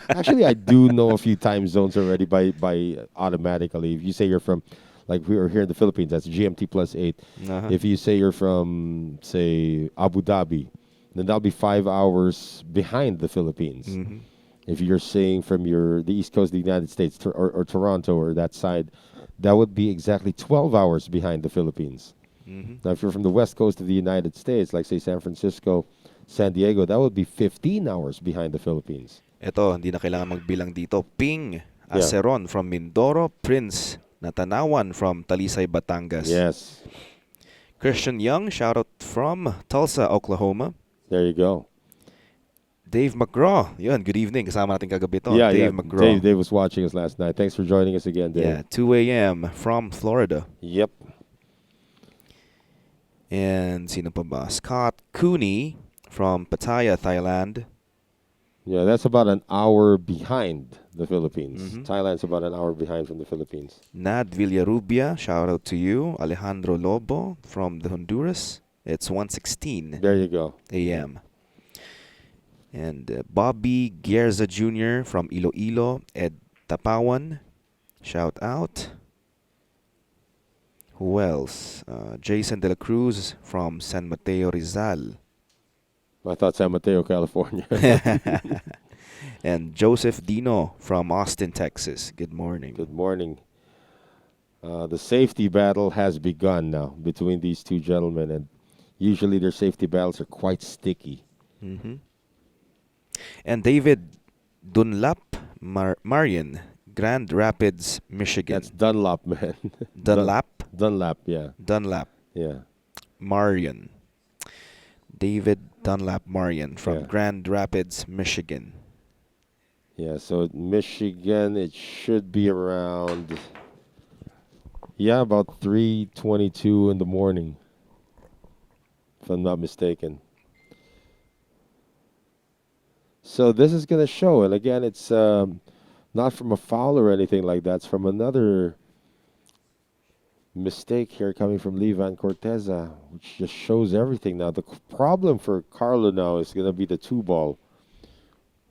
A: Actually, I do know a few time zones already by automatically. If you say you're from, like we are here in the Philippines, that's GMT +8.
D: Uh-huh.
A: If you say you're from, say, Abu Dhabi, then that'll be 5 hours behind the Philippines.
D: Mhm.
A: If you're saying from the East Coast of the United States or Toronto or that side, that would be exactly 12 hours behind the Philippines.
D: Mhm.
A: Now, if you're from the West Coast of the United States, like, say, San Francisco, San Diego, that would be 15 hours behind the Philippines.
D: Ito, hindi na kailangan magbilang dito. Ping Aceron from Mindoro, Prince Natanawan from Talisay, Batangas.
A: Yes.
D: Christian Young, shout out from Tulsa, Oklahoma.
A: There you go.
D: Dave McGraw. Yun, good evening. Kasama natin kagabi to.
A: Yeah,
D: Dave McGraw.
A: Dave was watching us last night. Thanks for joining us again, Dave.
D: Yeah, 2 a.m. from Florida.
A: Yep.
D: And sino pa ba? Scott Cooney from Pattaya, Thailand.
A: Yeah, that's about an hour behind the Philippines.
D: Mhm.
A: Thailand's about an hour behind from the Philippines.
D: Nad Villarubia, shout out to you. Alejandro Lobo from the Honduras. It's 1:16
A: There you go.
D: a.m. And Bobby Guerza Jr. from Iloilo, Ed Tapawan, shout out. Who else? Jason De La Cruz from San Mateo, Rizal.
A: I thought San Mateo, California.
D: And Joseph Dino from Austin, Texas. Good morning.
A: Good morning. The safety battle has begun now between these two gentlemen, and usually their safety battles are quite sticky.
D: Mm-hmm. And David Dunlap Marion, Grand Rapids, Michigan.
A: That's Dunlop, man.
D: Dunlap?
A: Dunlap, yeah.
D: Dunlap
A: Yeah.
D: Marion. David Dunlap Marion from
A: Yeah.
D: Grand Rapids, Michigan.
A: Yeah, so Michigan, it should be around, about 3:22 in the morning, if I'm not mistaken. So this is going to show, and again, it's not from a foul or anything like that. It's from another mistake here coming from Vann Corteza, which just shows everything. Now, the problem for Carlo now is going to be the 2-ball,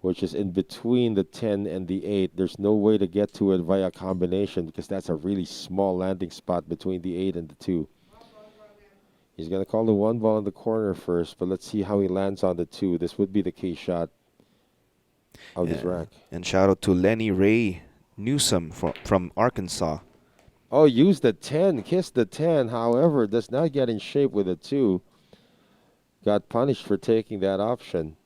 A: which is in between the 10 and the 8. There's no way to get to it via combination because that's a really small landing spot between the 8 and the 2. He's going to call the one ball in the corner first, but let's see how he lands on the two. This would be the key shot of this
D: Yeah.
A: rack.
D: And shout out to Lenny Ray Newsom from Arkansas.
A: Oh, use the 10, kiss the 10. However, does not get in shape with a 2. Got punished for taking that option.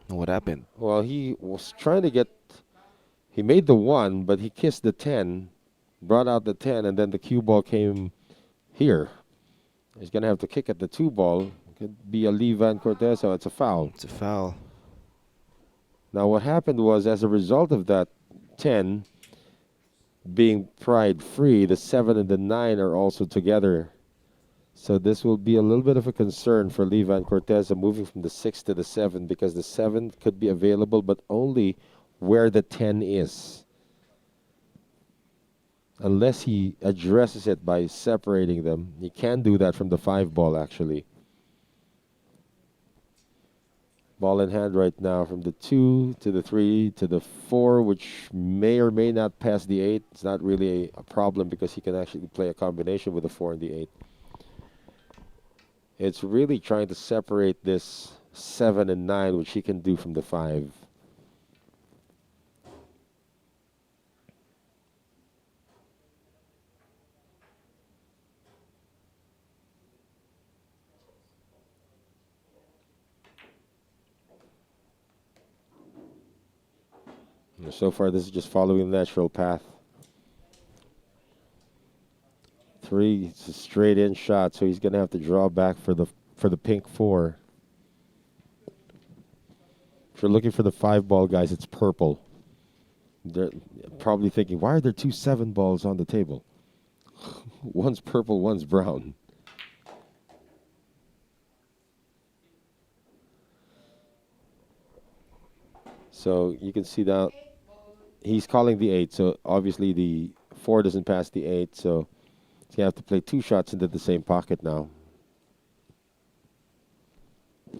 D: What happened?
A: Well, he was trying to get. He made the 1, but he kissed the 10, brought out the 10, and then the cue ball came here. He's going to have to kick at the 2 ball. Could be a Vann Corteza. It's a foul.
D: It's a foul.
A: Now, what happened was, as a result of that 10 being pried free, the 7 and the 9 are also together. So this will be a little bit of a concern for Vann Corteza moving from the 6 to the 7, because the 7 could be available, but only where the 10 is. Unless he addresses it by separating them. He can do that from the 5 ball, actually. Ball in hand right now from the 2 to the 3 to the 4, which may or may not pass the 8. It's not really a problem because he can actually play a combination with the 4 and the 8. It's really trying to separate this 7 and 9, which he can do from the 5. So far, this is just following the natural path. 3, it's a straight in shot, so he's going to have to draw back for the pink 4. If you're looking for the 5 ball, guys, it's purple. They're probably thinking, why are there 2 7 balls on the table? One's purple, one's brown. So you can see that he's calling the 8, so obviously the 4 doesn't pass the 8, so he's going to have to play 2 shots into the same pocket now.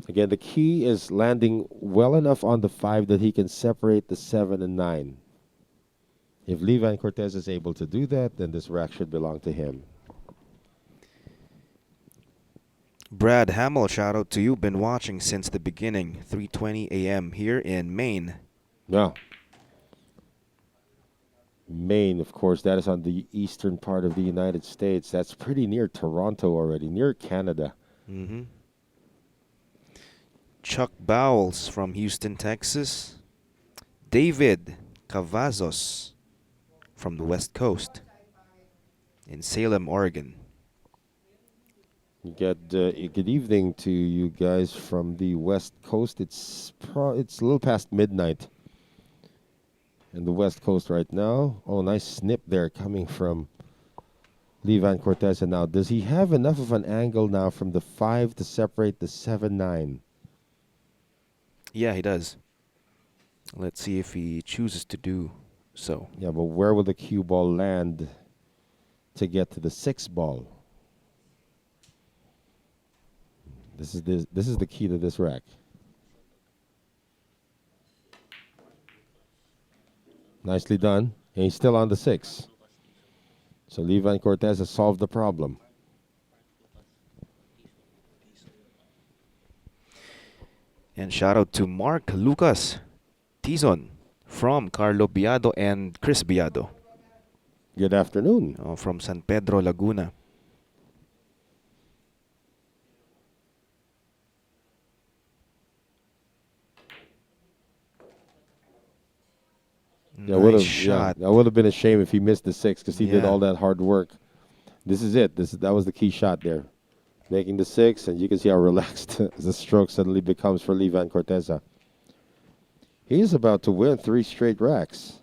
A: Again, the key is landing well enough on the 5 that he can separate the 7 and 9. If Vann Corteza is able to do that, then this rack should belong to him.
D: Brad Hamill, shout out to you. Been watching since the beginning. 3:20 a.m. here in Maine.
A: Yeah. Maine, of course, that is on the eastern part of the United States. That's pretty near Toronto already, near Canada.
D: Mm-hmm. Chuck Bowles from Houston, Texas. David Cavazos from the West Coast in Salem, Oregon.
A: You get good evening to you guys from the West Coast. It's a little past midnight in the West Coast right now. Oh, nice snip there coming from Vann Corteza. Now, does he have enough of an angle now from the 5 to separate the 7-9?
D: Yeah, he does. Let's see if he chooses to do so.
A: Yeah, but where will the cue ball land to get to the 6 ball? This is the key to this rack. Nicely done. And he's still on the 6. So Vann Corteza solved the problem.
D: And shout out to Mark Lucas Tizon from Carlo Biado and Chris Biado
A: Good afternoon.
D: from San Pedro, Laguna. Nice shot.
A: that would have been a shame if he missed the 6 because he did
D: Yeah.
A: all that hard work. This is it. That was the key shot there. Making the 6, and you can see how relaxed the stroke suddenly becomes for Vann Corteza. He's about to win 3 straight racks.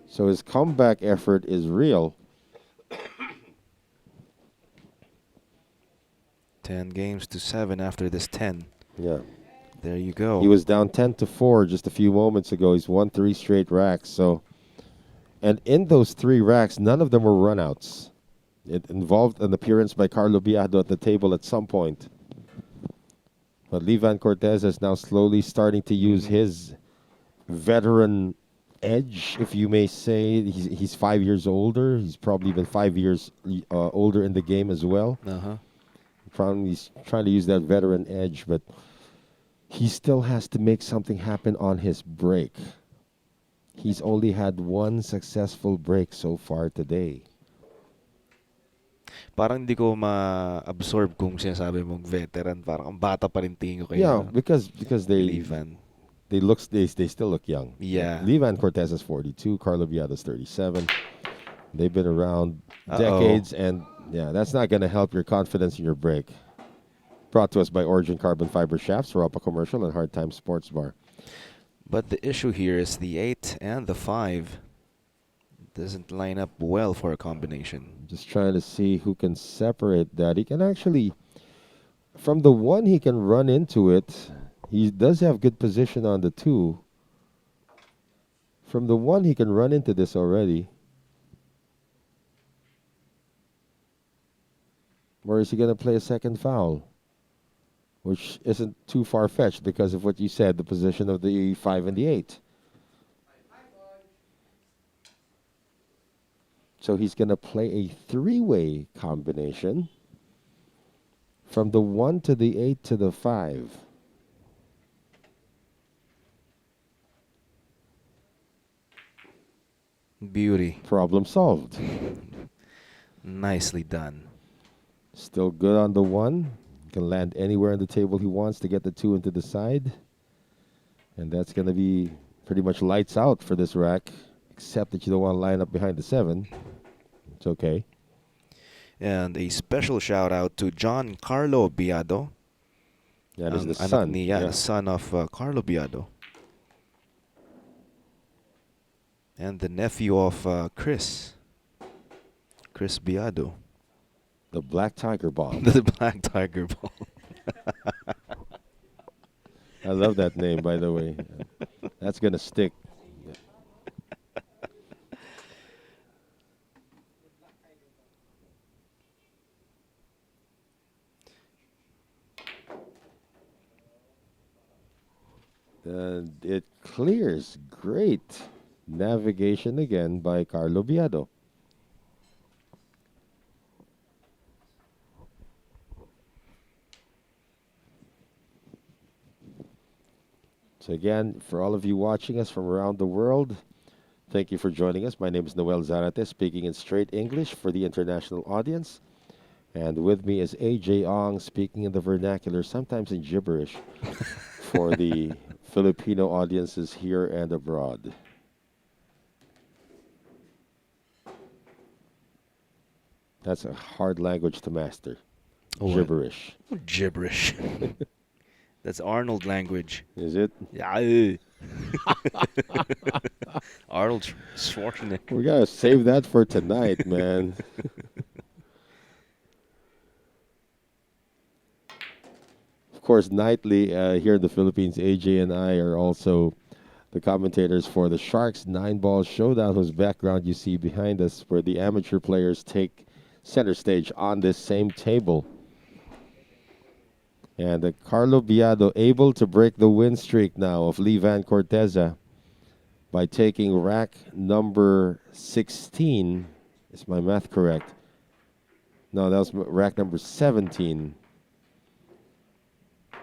A: So his comeback effort is real.
D: 10 games to 7 after this 10.
A: Yeah.
D: There you go.
A: He was down 10-4 just a few moments ago. He's won 3 straight racks. So, and in those 3 racks, none of them were runouts. It involved an appearance by Carlo Biado at the table at some point. But Vann Corteza is now slowly starting to use his veteran edge, if you may say. He's 5 years older. He's probably even 5 years older in the game as well.
D: Uh-huh.
A: He's trying to use that veteran edge, but he still has to make something happen on his break. He's only had one successful break so far today.
D: Parang hindi ko ma-absorb kung sinasabi mong veteran. Parang ang bata pa rin tingin ko kay
A: Yeah, because they
D: Levan.
A: they still look young.
D: Yeah.
A: Levan Cortez is 42, Carlo Biado is 37. They've been around
D: Uh-oh.
A: decades, and yeah, that's not going to help your confidence in your break. Brought to us by Origin Carbon Fiber Shafts, Europa Commercial, and Hard Time Sports Bar.
D: But the issue here is the 8 and the 5 doesn't line up well for a combination.
A: Just trying to see who can separate that. He can actually, from the 1, he can run into it. He does have good position on the 2. From the 1, he can run into this already. Or is he going to play a second foul? Which isn't too far-fetched because of what you said, the position of the 5 and the 8. So he's going to play a 3-way combination from the 1 to the 8 to the 5.
D: Beauty.
A: Problem solved.
D: Nicely done.
A: Still good on the 1. Can land anywhere on the table he wants to get the 2 into the side. And that's going to be pretty much lights out for this rack, except that you don't want to line up behind the 7. It's okay.
D: And a special shout out to John Carlo Biado.
A: That is the
D: anak
A: son.
D: ni, the son of Carlo Biado. And the nephew of Chris Biado.
A: The Black Tiger Bomb.
D: The Black Tiger Ball.
A: I love that name, by the way. That's going to stick. And it clears. Great navigation again by Carlo Biado. So again, for all of you watching us from around the world, thank you for joining us. My name is Noel Zarate, speaking in straight English for the international audience. And with me is AJ Ong, speaking in the vernacular, sometimes in gibberish, for the Filipino audiences here and abroad. That's a hard language to master.
D: What?
A: Gibberish.
D: Gibberish. That's Arnold language.
A: Is it?
D: Yeah. Arnold Schwarzenegger.
A: We gotta save that for tonight, man. Of course, nightly here in the Philippines, AJ and I are also the commentators for the Sharks 9-ball showdown, whose background you see behind us, where the amateur players take center stage on this same table. And Carlo Biado able to break the win streak now of Levan Corteza by taking rack number 16. Is my math correct? No, that was rack number 17.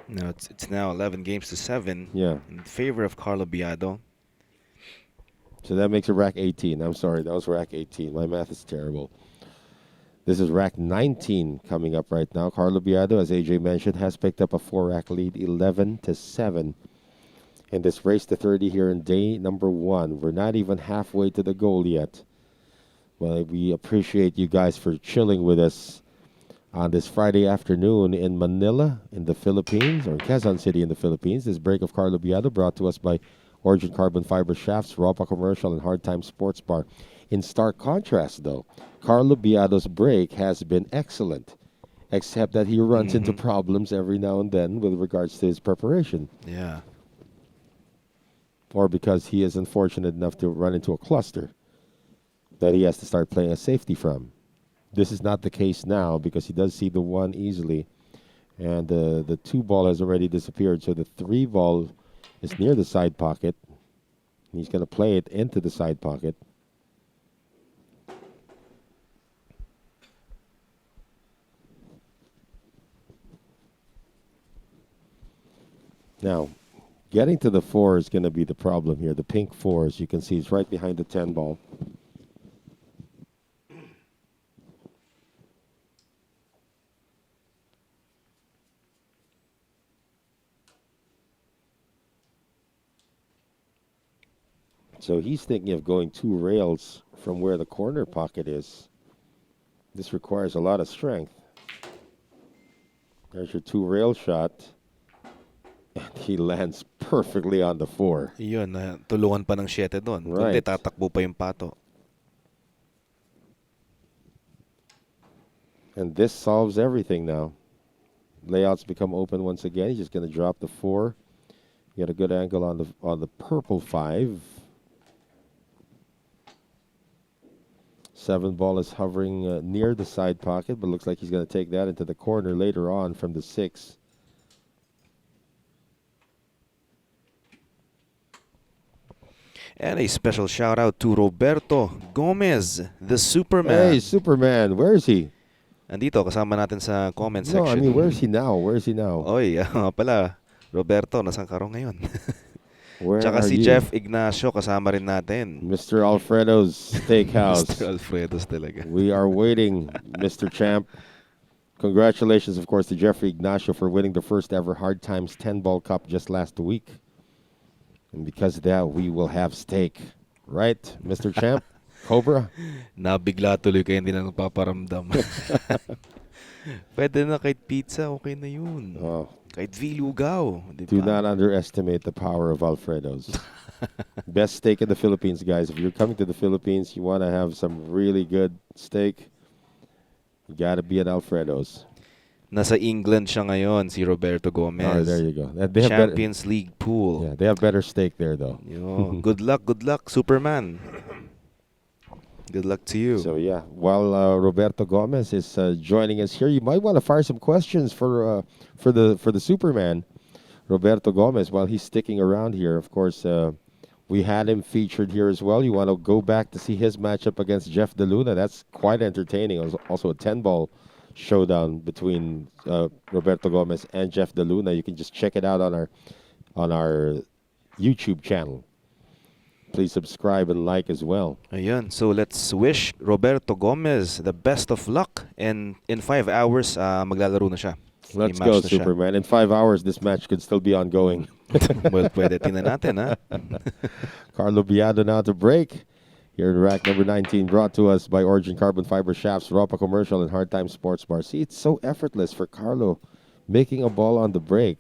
D: No, it's now 11 games to 7.
A: Yeah.
D: In favor of Carlo Biado.
A: So that makes it rack 18. I'm sorry, that was rack 18. My math is terrible. This is rack 19 coming up right now. Carlo Biado, as AJ mentioned, has picked up a 4-rack lead, 11-7. In this race to 30 here in day number 1. We're not even halfway to the goal yet. Well, we appreciate you guys for chilling with us on this Friday afternoon in Manila, in the Philippines, or in Quezon City in the Philippines. This break of Carlo Biado brought to us by Origin Carbon Fiber Shafts, Europa Commercial, and Hard Time Sports Bar. In stark contrast, though, Carlo Biado's break has been excellent, except that he runs into problems every now and then with regards to his preparation.
D: Yeah.
A: Or because he is unfortunate enough to run into a cluster that he has to start playing a safety from. This is not the case now because he does see the 1 easily, and the 2 ball has already disappeared, so the 3 ball is near the side pocket. He's going to play it into the side pocket. Now, getting to the 4 is going to be the problem here. The pink 4, as you can see, is right behind the 10 ball. So he's thinking of going 2 rails from where the corner pocket is. This requires a lot of strength. There's your 2 rail shot. And he lands perfectly on the 4.
D: Yun, tulungan pa ng 7 doon. Kundi
A: Right.
D: tatakbo pa yung pato.
A: And this solves everything now. Layouts become open once again. He's just going to drop the 4. Get a good angle on the purple 5. 7 ball is hovering near the side pocket, but looks like he's going to take that into the corner later on from the 6.
D: And a special shout out to Roberto Gomez, the Superman.
A: Hey, Superman, where is he?
D: Andito, kasama natin sa comment
A: No,
D: section.
A: I mean, where is he now? Where is he now?
D: Oy, nga pala. Roberto, nasan ka raw ngayon?
A: Where
D: Tsaka
A: are
D: si
A: you?
D: Jeff Ignacio, kasama rin natin.
A: Mr. Alfredo's Steakhouse.
D: Mr. Alfredo's talaga.
A: We are waiting, Mr. Champ. Congratulations, of course, to Jeffrey Ignacio for winning the first ever Hard Times 10 Ball Cup just last week. And because of that, we will have steak. Right, Mr. Champ? Cobra?
D: Nabigla tuloy kayo, hindi na nagpaparamdam. Pwede na kahit pizza, okay na yun.
A: Oh,
D: Kahit vilugaw.
A: do not underestimate the power of Alfredo's. Best steak in the Philippines, guys. If you're coming to the Philippines, you want to have some really good steak, you got to be at Alfredo's.
D: Nasa England siya ngayon, si Roberto Gomez.
A: Oh, there you go. They have
D: Champions League pool.
A: Yeah, they have better steak there, though.
D: Yo, good luck, Superman. Good luck to you.
A: So yeah, while Roberto Gomez is joining us here, you might want to fire some questions for the Superman, Roberto Gomez. While he's sticking around here, of course, we had him featured here as well. You want to go back to see his matchup against Jeff DeLuna? That's quite entertaining. It was also a 10-ball showdown between Roberto Gomez and Jeff DeLuna. You can just check it out on our YouTube channel. Please subscribe and like as well.
D: Ayan, so let's wish Roberto Gomez the best of luck. And in 5 hours, maglalaro na siya. May
A: Let's
D: match
A: go,
D: na siya.
A: Superman. In 5 hours, this match could still be ongoing.
D: Well, pwede. Tingnan natin, ha?
A: Carlo Biado now to break. Here in rack number 19, brought to us by Origin Carbon Fiber Shafts, Ropa Commercial, and Hard Time Sports Bar. See, it's so effortless for Carlo making a ball on the break.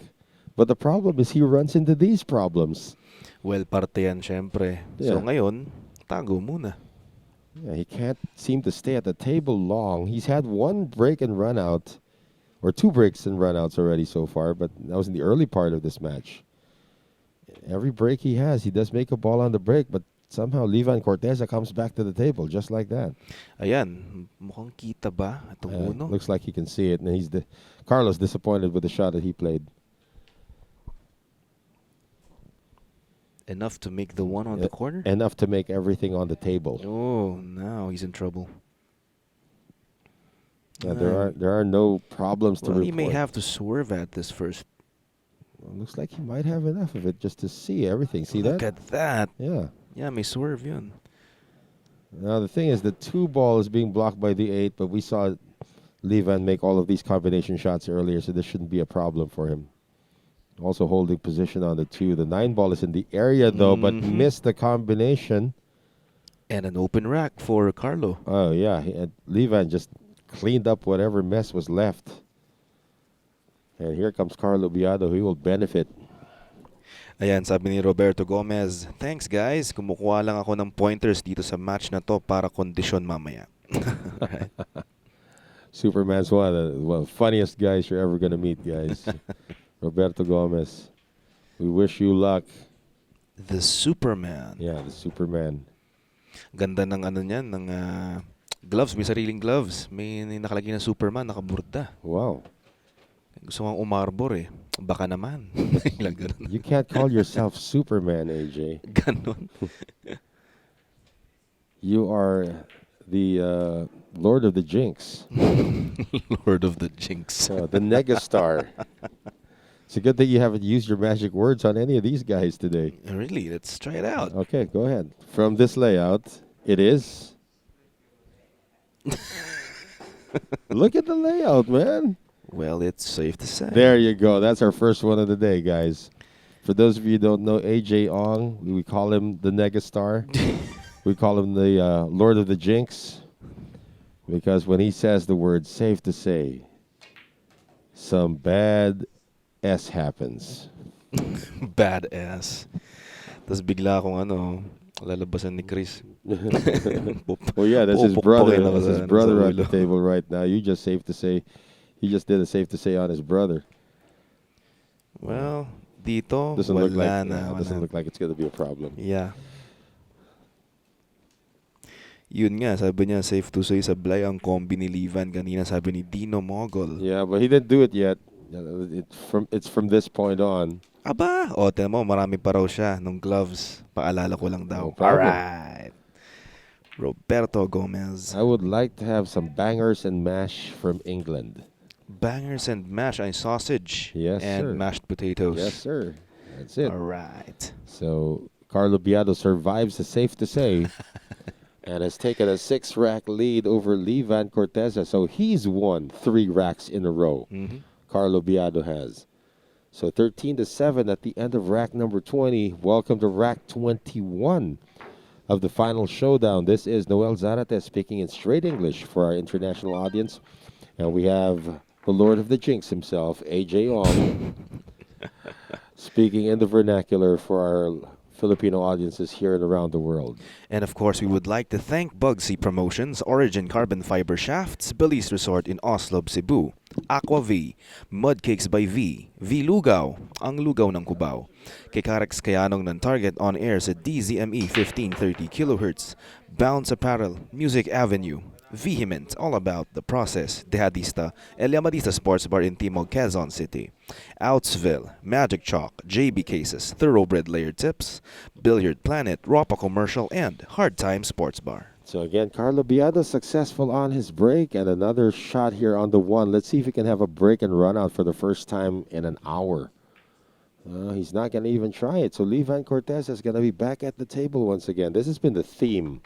A: But the problem is he runs into these problems.
D: Well, parte yan, syempre.
A: Yeah.
D: So ngayon, tago muna.
A: Yeah, he can't seem to stay at the table long. He's had 1 break and run out, or 2 breaks and run outs already so far, but that was in the early part of this match. Every break he has, he does make a ball on the break, but somehow Levan Corteza comes back to the table just like that.
D: Ayan, mukhang kita ba itong uno?
A: Looks like he can see it, and Carlos disappointed with the shot that he played.
D: Enough to make the one on the corner?
A: Enough to make everything on the table.
D: Oh, now he's in trouble.
A: There are no problems to
D: Well,
A: report.
D: he may have to swerve at this first.
A: Well, looks like he might have enough of it just to see everything. See
D: Look
A: that?
D: at that.
A: Yeah.
D: Yeah, may swerve yun.
A: Now the thing is, the 2 ball is being blocked by the 8, but we saw Levan make all of these combination shots earlier, so this shouldn't be a problem for him. Also holding position on the 2. The 9 ball is in the area though, but missed the combination.
D: And an open rack for Carlo.
A: Oh yeah, Levan just cleaned up whatever mess was left. And here comes Carlo Biado. He will benefit.
D: Ayan, sabi ni Roberto Gomez, thanks guys, kumukuha lang ako ng pointers dito sa match na to para kondisyon mamaya. Right?
A: Superman's one of the funniest guys you're ever going to meet, guys. Roberto Gomez. We wish you luck.
D: The Superman.
A: Yeah, the Superman.
D: Ganda ng ano niyan, ng gloves, may sariling gloves. May nakalagay na Superman, nakaburda.
A: Wow.
D: Gusto kong umarbor eh. Baka naman. Ilang ganun.
A: You can't call yourself Superman, AJ.
D: Ganon.
A: You are the Lord of the Jinx,
D: Lord of the Jinx.
A: the Negastar. It's a good thing you haven't used your magic words on any of these guys today.
D: Really? Let's try it out.
A: Okay, go ahead. From this layout, it is. Look at the layout, man.
D: Well, it's safe to say.
A: There you go. That's our first one of the day, guys. For those of you who don't know AJ Ong, we call him the Negastar. We call him the Lord of the Jinx because when he says the word safe to say, some bad S happens.
D: Badass. Tapos bigla akong lalabasan ni Chris.
A: Well, yeah, that's his brother.
D: Pupukpukin ako
A: That's his
D: sa
A: brother at the
D: ulo.
A: table right now. You just safe to say, he just did a safe to say on his brother.
D: Well, dito,
A: Doesn't
D: wala
A: look like
D: na.
A: doesn't look like it's gonna be a problem.
D: Yeah. Yun nga, sabi niya, safe to say, sablay ang kombi ni Livan kanina, sabi ni Dino Mogol.
A: Yeah, but he didn't do it yet. It's from this point on.
D: Aba, o, tingnan mo, marami pa raw siya nung gloves. Paalala ko lang daw.
A: No problem.
D: Alright. Roberto Gomez.
A: I would like to have some bangers and mash from England.
D: Bangers and mash and sausage.
A: Yes,
D: and
A: sir.
D: mashed potatoes.
A: Yes, sir. That's it.
D: Alright.
A: So Carlo Biado survives the safe to say and has taken a 6-rack lead over Vann Corteza. So he's won 3 racks in a row.
D: Mhm.
A: Carlo Biado has. So 13-7 at the end of rack number 20. Welcome to rack 21 of the final showdown. This is Noel Zarate speaking in straight English for our international audience. And we have the Lord of the Jinx himself, AJ Ong, speaking in the vernacular for our Filipino audiences here and around the world.
D: And of course, we would like to thank Bugsy Promotions, Origin Carbon Fiber Shafts, Belize Resort in Oslo, Cebu, Aqua V, Mud Cakes by V, V Lugaw, ang lugaw ng Cubao, kay Karex Kayanong ng Target on air sa DZME 1530 kHz, Bounce Apparel, Music Avenue, Vehement, all about the process, Dehadista, El Llamadista Sports Bar in Timog, Quezon City, Outsville, Magic Chalk, JB Cases, Thoroughbred Layered Tips, Billiard Planet, Ropa Commercial, and Hard Time Sports Bar.
A: So again, Carlo Biado successful on his break and another shot here on the 1. Let's see if he can have a break and run out for the first time in an hour. He's not going to even try it. So Vann Corteza is going to be back at the table once again. This has been the theme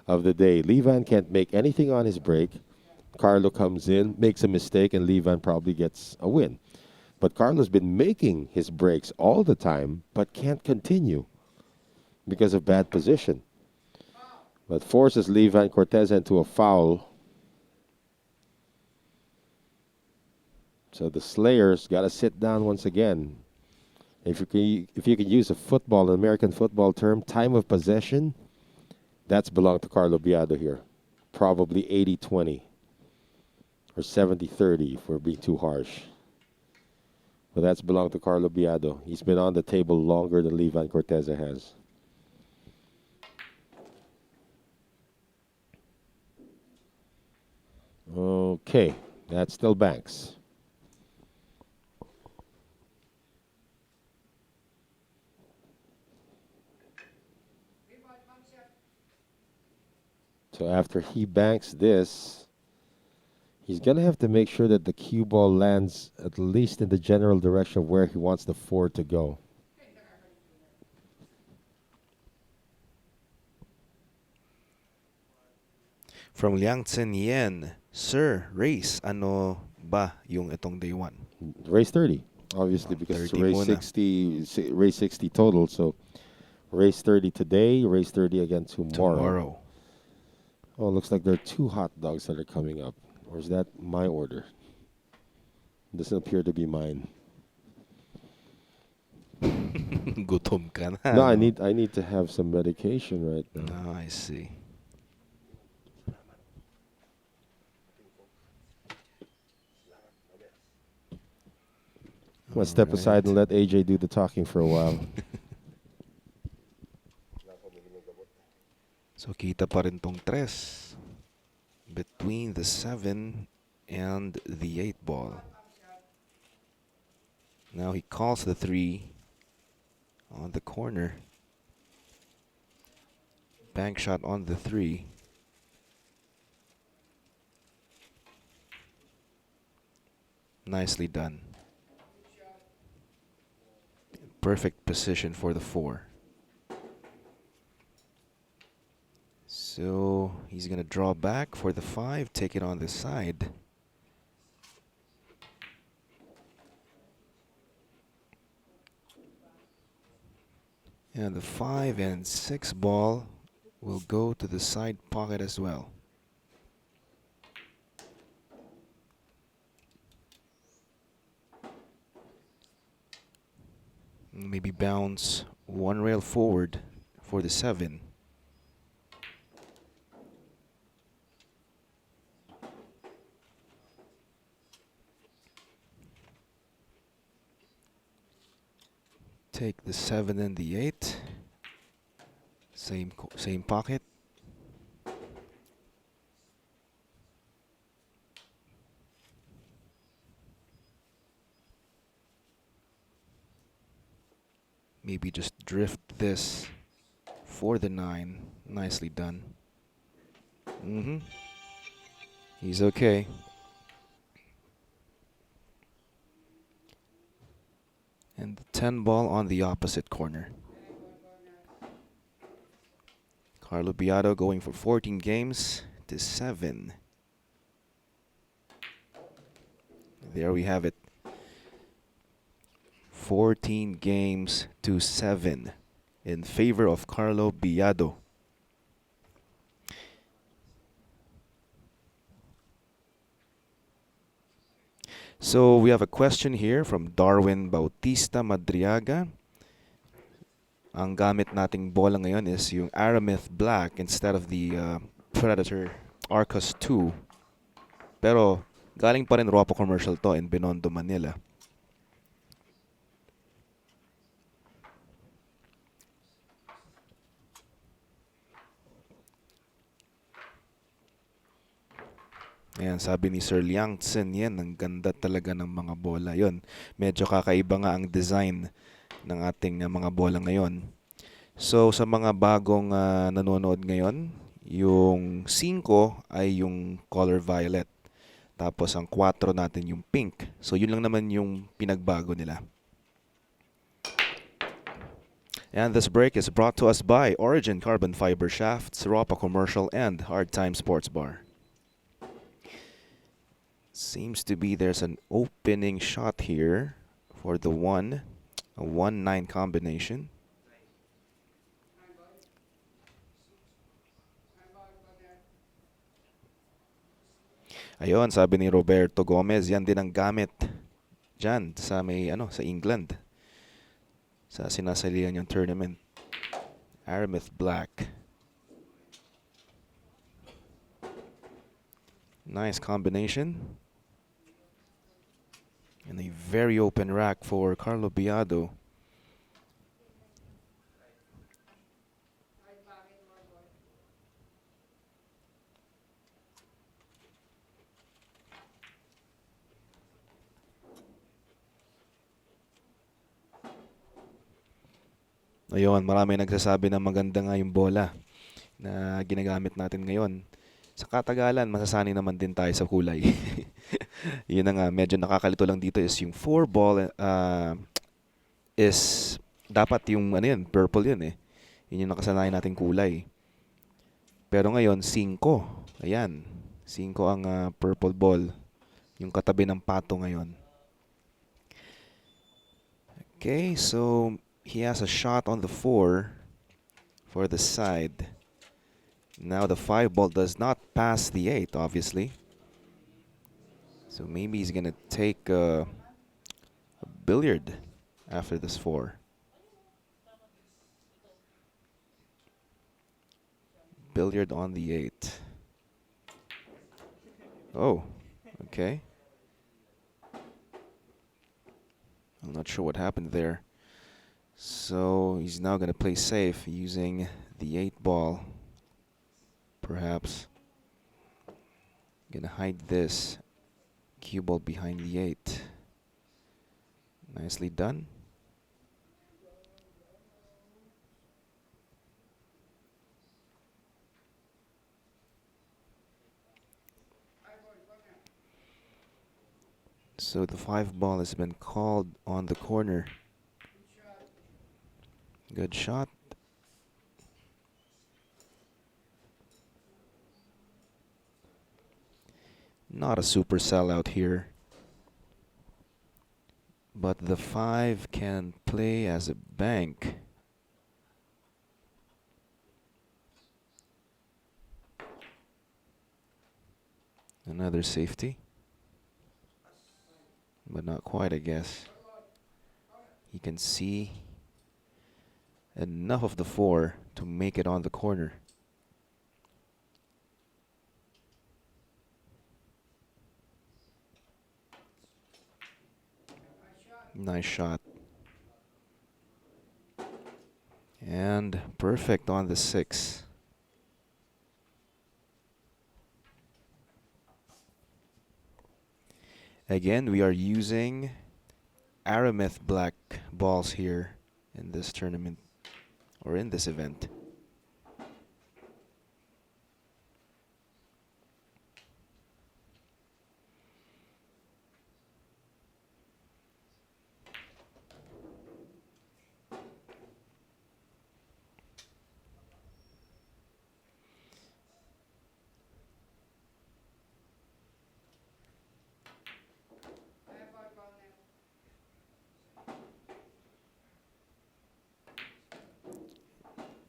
A: of the day. Vann can't make anything on his break. Carlo comes in, makes a mistake, and Vann probably gets a win. But Carlo's been making his breaks all the time, but can't continue because of bad position. But forces Vann Corteza into a foul. So the Slayers got to sit down once again. If you can use a football, an American football term, time of possession, that's belonged to Carlo Biado here. Probably 80-20 or 70-30 if we're being too harsh. But that's belonged to Carlo Biado. He's been on the table longer than Vann Corteza has. Okay, that's still Banks. So after he banks this, he's going to have to make sure that the cue ball lands at least in the general direction of where he wants the 4 to go.
D: From Liang Chen Yen, Sir, race, ano ba yung itong day 1?
A: Race 30, obviously, because it's
D: 30
A: race
D: muna.
A: race 60 total. So race 30 today, race 30 again tomorrow. Oh, looks like there are 2 hot dogs that are coming up. Or is that my order? Doesn't appear to be mine.
D: Gutom ka na.
A: No, I need to have some medication right now.
D: Oh, I see.
A: I'm going to step aside and let AJ do the talking for a while.
D: So kita pa rin tong 3 between the 7 and the 8 ball. Now he calls the 3 on the corner. Bank shot on the 3. Nicely done. Perfect position for the 4. So he's going to draw back for the 5, take it on the side. And the 5 and 6 ball will go to the side pocket as well. Maybe bounce one rail forward for the 7. Take the 7 and the 8. Same pocket. Maybe just drift this for the 9. Nicely done. He's okay. And the 10 ball on the opposite corner. Carlo Biado going for 14 games to 7. There we have it. 14 games to 7 in favor of Carlo Biado. So we have a question here from Darwin Bautista Madriaga. Ang gamit nating bola ngayon is yung Aramith Black instead of the Predator Arcus 2. Pero galing pa rin Ropo commercial to in Binondo, Manila. Ayan, sabi ni Sir Liang Tsen yan, ang ganda talaga ng mga bola. Yon, medyo kakaiba nga ang design ng ating mga bola ngayon. So, sa mga bagong nanonood ngayon, yung 5 ay yung color violet. Tapos, ang 4 natin yung pink. So, yun lang naman yung pinagbago nila. And this break is brought to us by Origin Carbon Fiber Shafts, Ropa Commercial, and Hard Time Sports Bar. Seems to be there's an opening shot here for the 1, a 1-9 combination. Ayun, sabi ni Roberto Gomez, yan din ang gamit dyan sa sa England. Sa sinasalihan yung tournament. Aramith Black. Nice combination. And a very open rack for Carlo Biado. Ayun, marami nagsasabi na maganda nga yung bola na ginagamit natin ngayon. Sa katagalan, masasanay naman din tayo sa kulay. Yun na nga, medyo nakakalito lang dito is yung 4 ball is dapat yung purple yun eh. Yun yung nakasanayan nating kulay. Pero ngayon, 5. Ayan, 5 ang purple ball. Yung katabi ng pato ngayon. Okay, so he has a shot on the 4 for the side. Now the 5 ball does not pass the 8, obviously. So maybe he's going to take a billiard after this 4. Billiard on the 8. Oh, okay. I'm not sure what happened there. So he's now going to play safe using the 8 ball. Perhaps. Going to hide this cue ball behind the 8. Nicely done. So the 5 ball has been called on the corner. Good shot. Not a super sellout here. But the 5 can play as a bank. Another safety. But not quite, I guess. He can see enough of the 4 to make it on the corner. Nice shot. And perfect on the 6. Again, we are using Aramith black balls here in this tournament or in this event.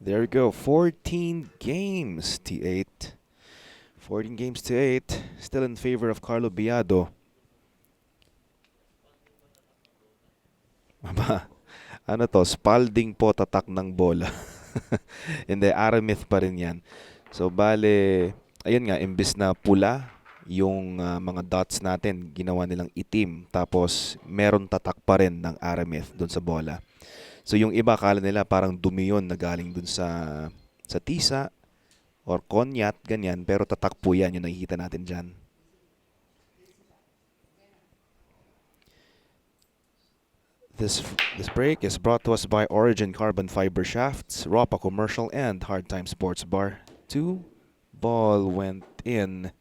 D: There we go. 14 games to 8. 14 games to 8. Still in favor of Carlo Biado. Aba, ano to? Spalding po tatak ng bola. Hindi, Aramith pa rin yan. So, bale, ayun nga, imbis na pula, yung mga dots natin, ginawa nilang itim. Tapos, meron tatak pa rin ng Aramith dun sa bola. So yung iba akala nila parang dumi yun na galing dun sa tisa or konyat, ganyan. Pero tatak po yan yung nakikita natin dyan. This break is brought to us by Origin Carbon Fiber Shafts, Ropa Commercial, and Hard Time Sports Bar. 2 ball went in,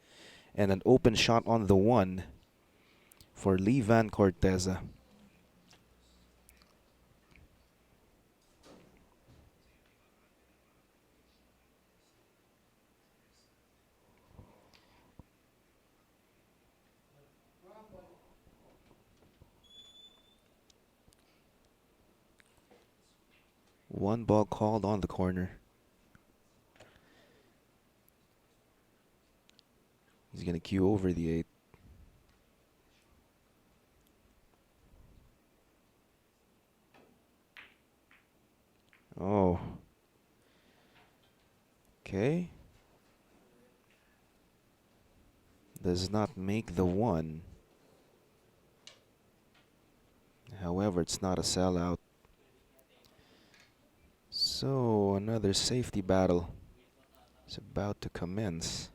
D: and an open shot on the 1 for Vann Corteza. One ball called on the corner. He's going to cue over the 8. Oh. Okay. Does not make the 1. However, it's not a sellout. So another safety battle is about to commence.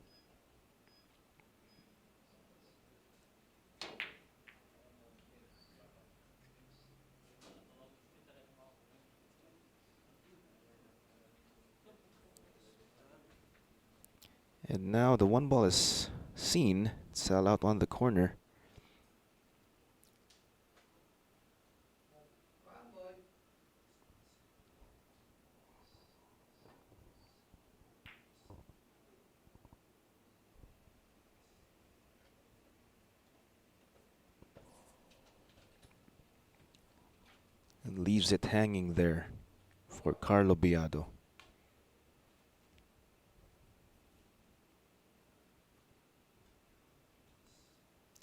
D: And now the 1 ball is seen, sell out on the corner. And leaves it hanging there for Carlo Biado.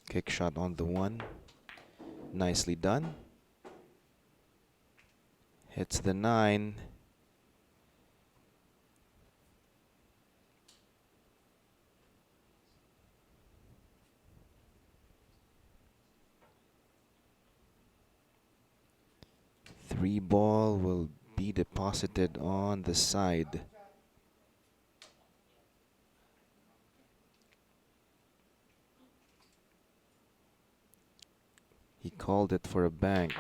D: Kick shot on the 1. Nicely done. Hits the 9. Three ball will be deposited on the side. He called it for a bank.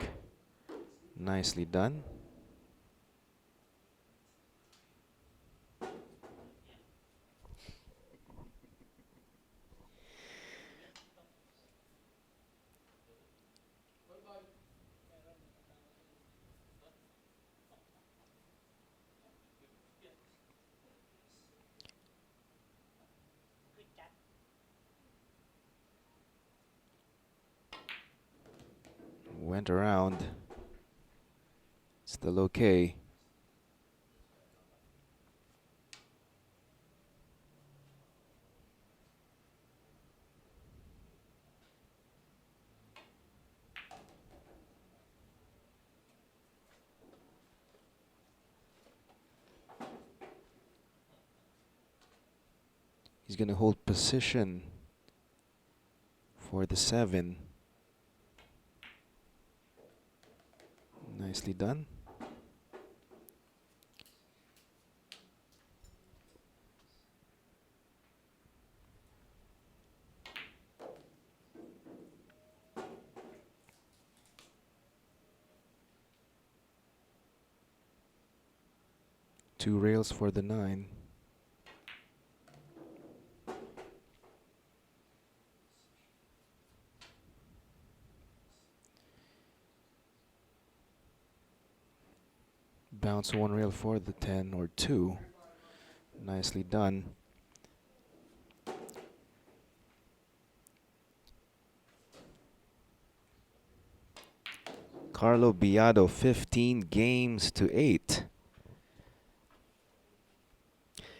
D: Nicely done. Went around. Still okay. He's gonna hold position for the 7. Nicely done. Two rails for the 9. Bounce 1 rail for the 10 or 2. Nicely done. Carlo Biado 15 games to 8.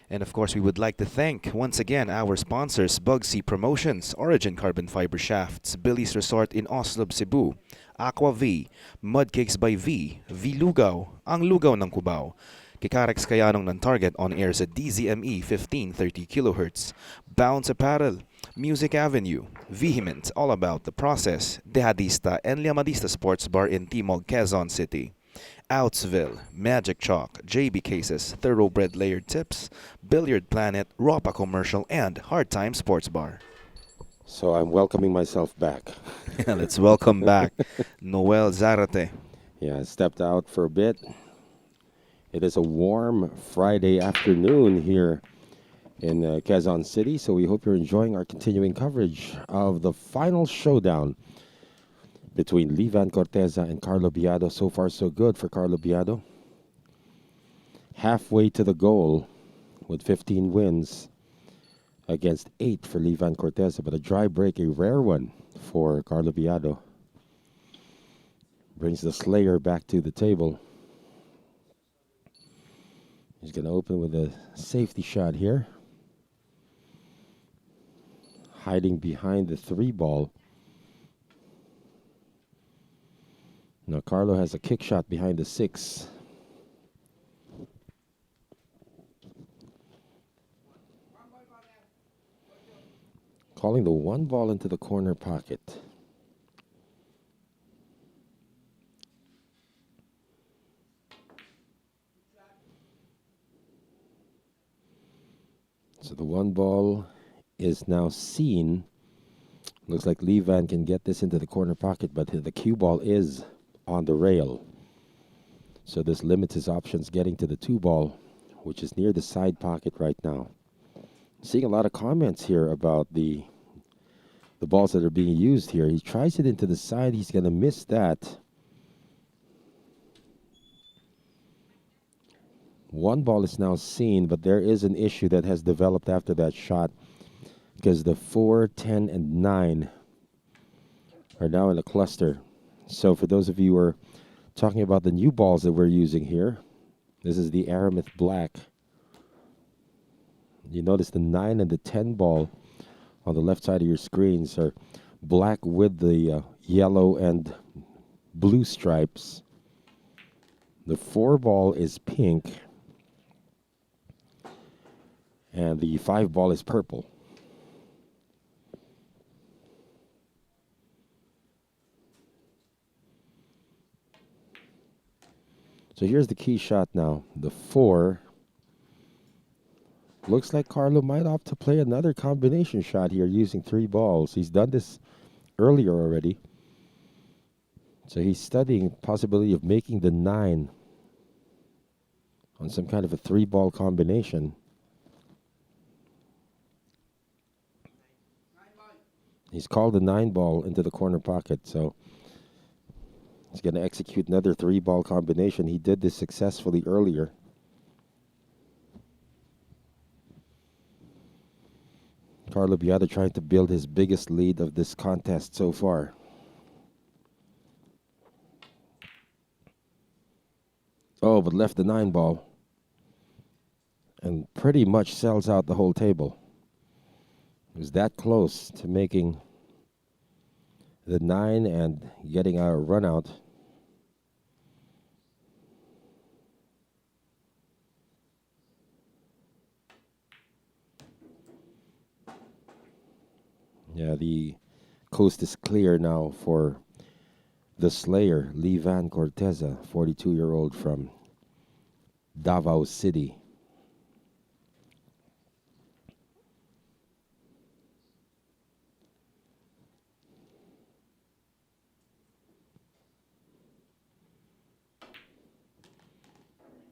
D: And of course, we would like to thank once again our sponsors, Bugsy Promotions, Origin Carbon Fiber Shafts, Billy's Resort in Oslo, Cebu, Aqua V, Mudcakes by V, V Lugaw, ang lugaw ng Cubao, Kikarex Kayanong ng Target on air sa DZME 1530 kHz, Bounce Apparel, Music Avenue, Vehement, All About the Process, Dehadista and Llamadista Sports Bar in Timog, Quezon City, Outsville, Magic Chalk, JB Cases, Thoroughbred Layered Tips, Billiard Planet, Ropa Commercial, and Hard Time Sports Bar.
A: So I'm welcoming myself back.
D: Let's welcome back Noel Zarate.
A: Yeah, I stepped out for a bit. It is a warm Friday afternoon here in Quezon City, so we hope you're enjoying our continuing coverage of the final showdown between Vann Corteza and Carlo Biado. So far, so good for Carlo Biado. Halfway to the goal with 15 wins against 8 for Vann Corteza, but a dry break, a rare one for Carlo Biado. Brings the Slayer back to the table. He's going to open with a safety shot here. Hiding behind the 3 ball. Now Carlo has a kick shot behind the 6. Calling the 1 ball into the corner pocket. So the 1 ball is now seen. Looks like Vann can get this into the corner pocket, but the cue ball is on the rail. So this limits his options getting to the 2 ball, which is near the side pocket right now. Seeing a lot of comments here about the balls that are being used here. He tries it into the side. He's going to miss that. 1 ball is now seen, but there is an issue that has developed after that shot because the 4, 10, and 9 are now in a cluster. So for those of you who are talking about the new balls that we're using here, this is the Aramith Black. You notice the 9 and the 10 ball on the left side of your screens are black with the yellow and blue stripes. The 4 ball is pink, and the 5 ball is purple. So here's the key shot now. The 4. Looks like Carlo might opt to play another combination shot here using 3 balls. He's done this earlier already. So he's studying possibility of making the 9 on some kind of a 3-ball combination. He's called the 9-ball into the corner pocket, so he's going to execute another 3-ball combination. He did this successfully earlier. Carlo Biado trying to build his biggest lead of this contest so far. Oh, but left the 9-ball. And pretty much sells out the whole table. It was that close to making the 9 and getting a run out. Yeah, the coast is clear now for the Slayer, Vann Corteza, 42-year-old from Davao City.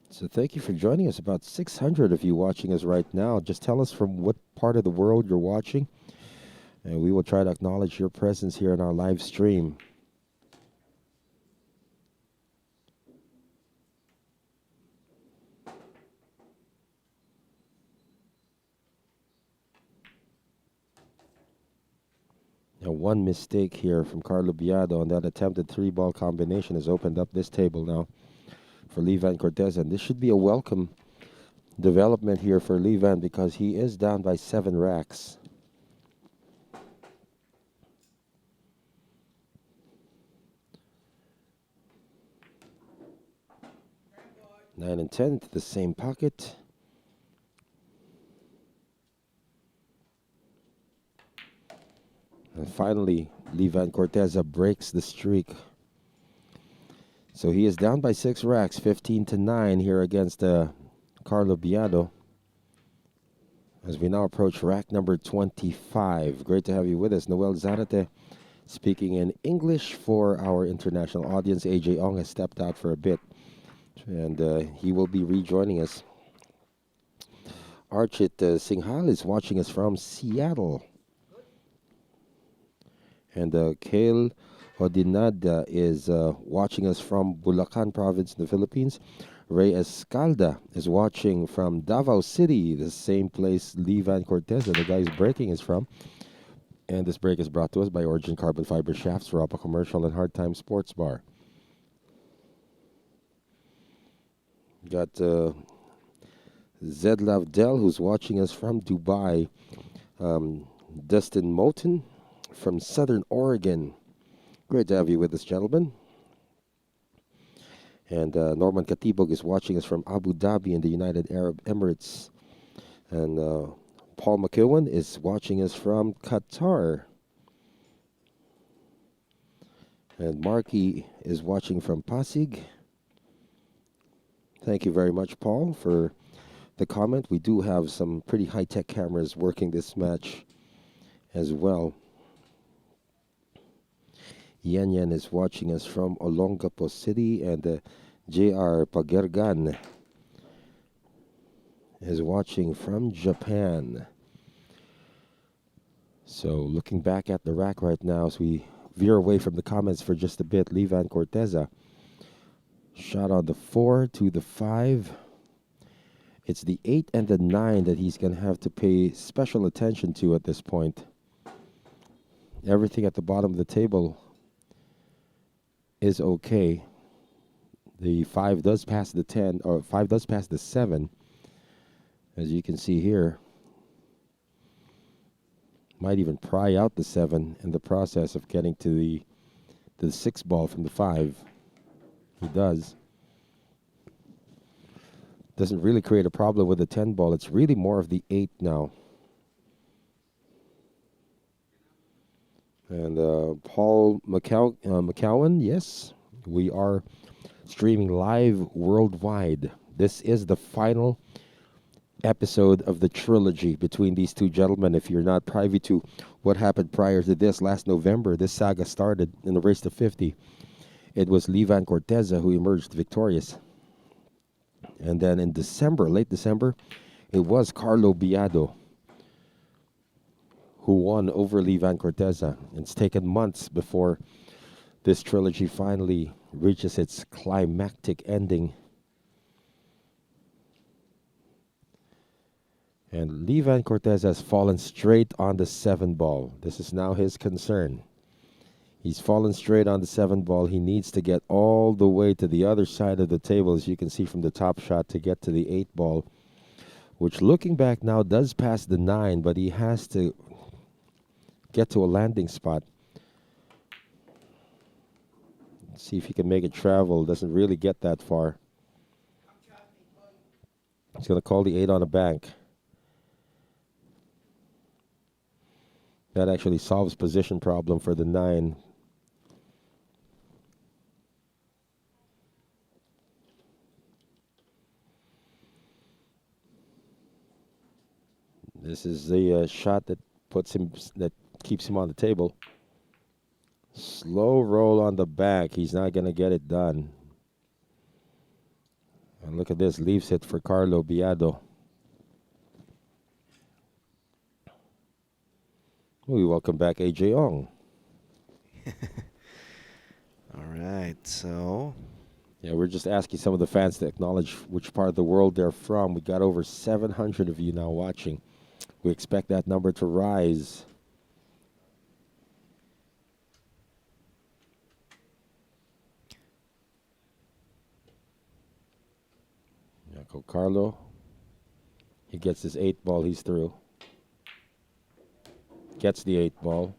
A: So thank you for joining us. About 600 of you watching us right now. Just tell us from what part of the world you're watching, and we will try to acknowledge your presence here in our live stream. Now, one mistake here from Carlo Biado, and that attempted 3-ball combination has opened up this table now for Vann Corteza. And this should be a welcome development here for Vann because he is down by 7 racks. Nine and 10 to the same pocket. And finally, Vann Corteza breaks the streak. So he is down by 6 racks, 15-9 here against Carlo Biado. As we now approach rack number 25. Great to have you with us. Noel Zarate speaking in English for our international audience. AJ Ong has stepped out for a bit, and he will be rejoining us. Archit Singhal is watching us from Seattle. And Kale Odinada is watching us from Bulacan province in the Philippines. Ray Escalda is watching from Davao City, the same place Vann Corteza, the guy who's breaking, is from. And this break is brought to us by Origin Carbon Fiber Shafts, Rapa Commercial, and Hard Time Sports Bar. Got Zedlav Del, who's watching us from Dubai. Dustin Moten from Southern Oregon. Great to have you with us, gentlemen. And Norman Katibog is watching us from Abu Dhabi in the United Arab Emirates. And Paul McEwen is watching us from Qatar. And Marky is watching from Pasig. Thank you very much, Paul, for the comment. We do have some pretty high-tech cameras working this match as well. Yan Yan is watching us from Olongapo City, and J.R. Pagergan is watching from Japan. So looking back at the rack right now as we veer away from the comments for just a bit, Vann Corteza shot on the 4 to the 5. It's the 8 and the 9 that he's going to have to pay special attention to at this point. Everything at the bottom of the table is okay. The 5 does pass the 10, or 5 does pass the 7, as you can see here. Might even pry out the 7 in the process of getting to the 6 ball from the 5. He does. Doesn't really create a problem with the 10 ball. It's really more of the 8 now. And Paul McCowan, yes, we are streaming live worldwide. This is the final episode of the trilogy between these two gentlemen. If you're not privy to what happened prior to this, last November, this saga started in the race to 50. it was Levan Corteza who emerged victorious. And then in December, late December, it was Carlo Biado who won over Levan Corteza. It's taken months before this trilogy finally reaches its climactic ending. And Levan Cortez has fallen straight on the 7 ball. This is now his concern. He's fallen straight on the 7 ball. He needs to get all the way to the other side of the table, as you can see from the top shot, to get to the 8 ball, which looking back now does pass the 9, but he has to get to a landing spot. See if he can make it travel. Doesn't really get that far. He's going to call the 8 on a bank. That actually solves position problem for the 9. This is the shot that keeps him on the table. Slow roll on the back. He's not going to get it done. And look at this. Leaves it for Carlo Biado. We welcome back AJ Ong.
D: All right, so
A: Yeah, we're just asking some of the fans to acknowledge which part of the world they're from. We got over 700 of you now watching. We expect that number to rise. Go Carlo. He gets his 8 ball. He's through. Gets the 8 ball.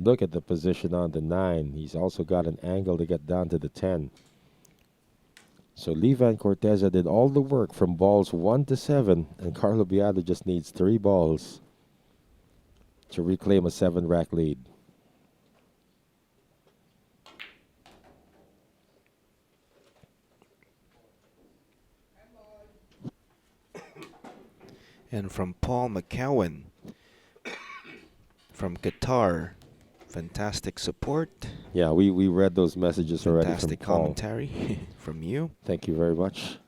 A: Look at the position on the 9. He's also got an angle to get down to the 10. So Levan Corteza did all the work from balls 1 to 7, and Carlo Biado just needs 3 balls to reclaim a 7-rack lead.
D: and from Paul McCowan from Qatar, fantastic support,
A: Yeah, we read those messages already from
D: fantastic
A: Paul.
D: commentary from you.
A: Thank you very much.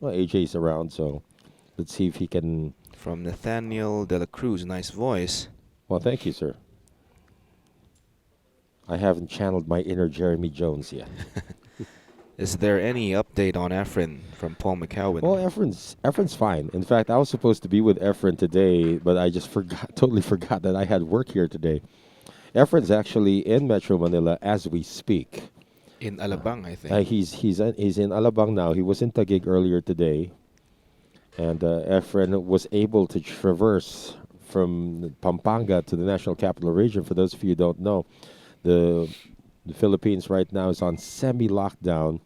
A: Well, AJ's around, so let's see if he can.
D: From Nathaniel De La Cruz, nice voice.
A: Well, thank you, sir. I haven't channeled my inner Jeremy Jones yet.
D: Is there any update on Efren from Paul McCowan?
A: Well, Efren's fine. In fact, I was supposed to be with Efren today, but I just totally forgot that I had work here today. Efren's actually in Metro Manila as we speak.
D: In Alabang, I think.
A: He's in Alabang now. He was in Taguig earlier today, and Efren was able to traverse from Pampanga to the National Capital Region. For those of you who don't know, the Philippines right now is on semi-lockdown.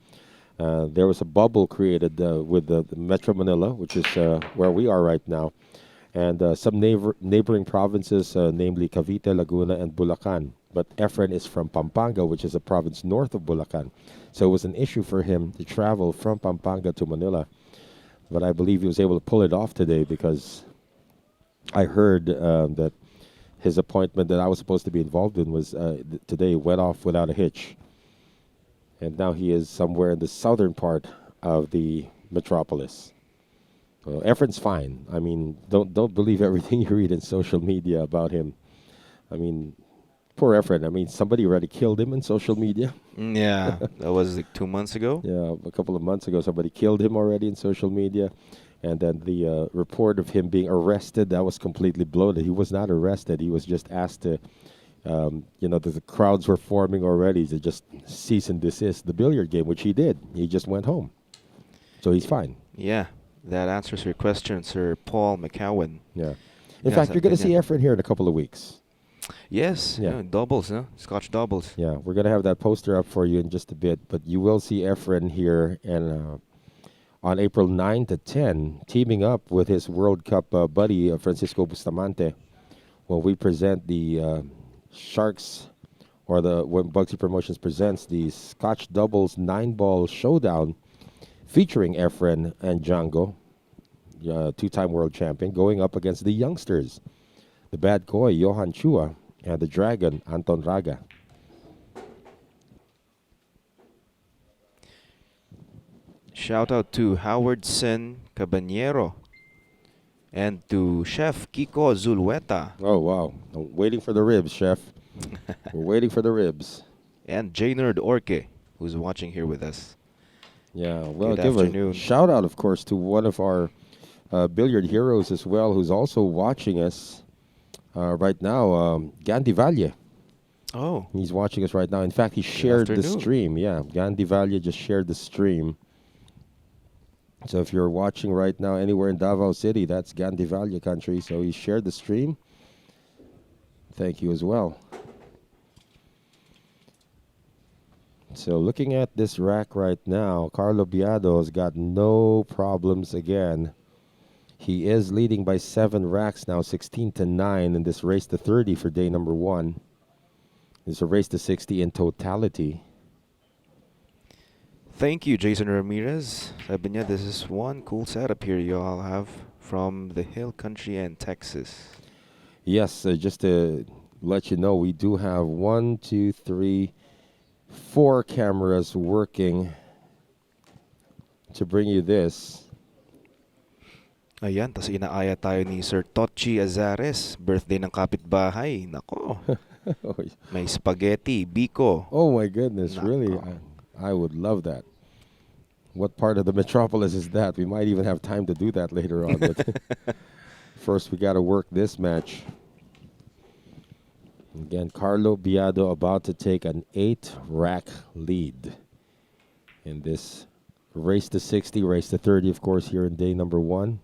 A: There was a bubble created with the Metro Manila, which is where we are right now, and some neighboring provinces, namely Cavite, Laguna, and Bulacan. But Efren is from Pampanga, which is a province north of Bulacan. So it was an issue for him to travel from Pampanga to Manila. But I believe he was able to pull it off today because I heard that his appointment that I was supposed to be involved in was today went off without a hitch. And now he is somewhere in the southern part of the metropolis. Well, Efren's fine. I mean, don't believe everything you read in social media about him. I mean, poor Efren. I mean, somebody already killed him in social media.
D: Yeah, that was like 2 months ago.
A: Yeah, a couple of months ago, somebody killed him already in social media. And then the report of him being arrested, that was completely bloated. He was not arrested. He was just asked to, the crowds were forming already to just cease and desist the billiard game, which he did. He just went home. So he's fine.
D: Yeah, that answers your question, Sir Paul McCowan.
A: Yeah. In
D: Yes,
A: fact, you're going to see
D: opinion.
A: Efren here in a couple of weeks.
D: Yes,
A: Yeah.
D: yeah, doubles, huh? Scotch doubles.
A: Yeah, we're going to have that poster up for you in just a bit. But you will see Efren here and on April 9 to 10, teaming up with his World Cup buddy, Francisco Bustamante, when we present the Sharks, or when Bugsy Promotions presents the Scotch Doubles 9-ball Showdown, featuring Efren and Django, two-time world champion, going up against the youngsters, the Bad Koi, Johan Chua, and the Dragon, Anton Raga.
D: Shout out to Howardson Caballero and to Chef Kiko Zulueta
A: Oh, wow. I'm waiting for the ribs, chef. We're waiting for the ribs.
D: and Jaynard Orke, who's watching here with us.
A: Yeah, well,
D: Good
A: give a
D: afternoon.
A: shout out, of course, to one of our billiard heroes as well, who's also watching us right now, Gandhi Valle.
D: Oh,
A: He's watching us right now. In fact, he shared the
D: afternoon.
A: stream. Yeah, Gandhi Valle just shared the stream. So if you're watching right now anywhere in Davao City, that's Gandhi Valle country. So he shared the stream. Thank you as well. So looking at this rack right now, Carlo Biado has got no problems again. He is leading by 7 racks now, 16-9 in this race to 30 for day number 1. It's a race to 60 in totality.
D: Thank you, Jason Ramirez. Sabi niya, this is one cool setup here you all have from the Hill Country and Texas.
A: Yes, just to let you know, we do have 1, 2, 3, 4 cameras working to bring you this.
D: Ayan, tas inaaya tayo ni Sir Tochi Azares. Birthday ng kapitbahay. Nako. May spaghetti, biko.
A: Oh my goodness,
D: Nako.
A: really? I would love that. What part of the metropolis is that? We might even have time to do that later on. But first, we got to work this match. Again, Carlo Biado about to take an 8-rack lead in this race to 60, race to 30, of course, here in day number 1.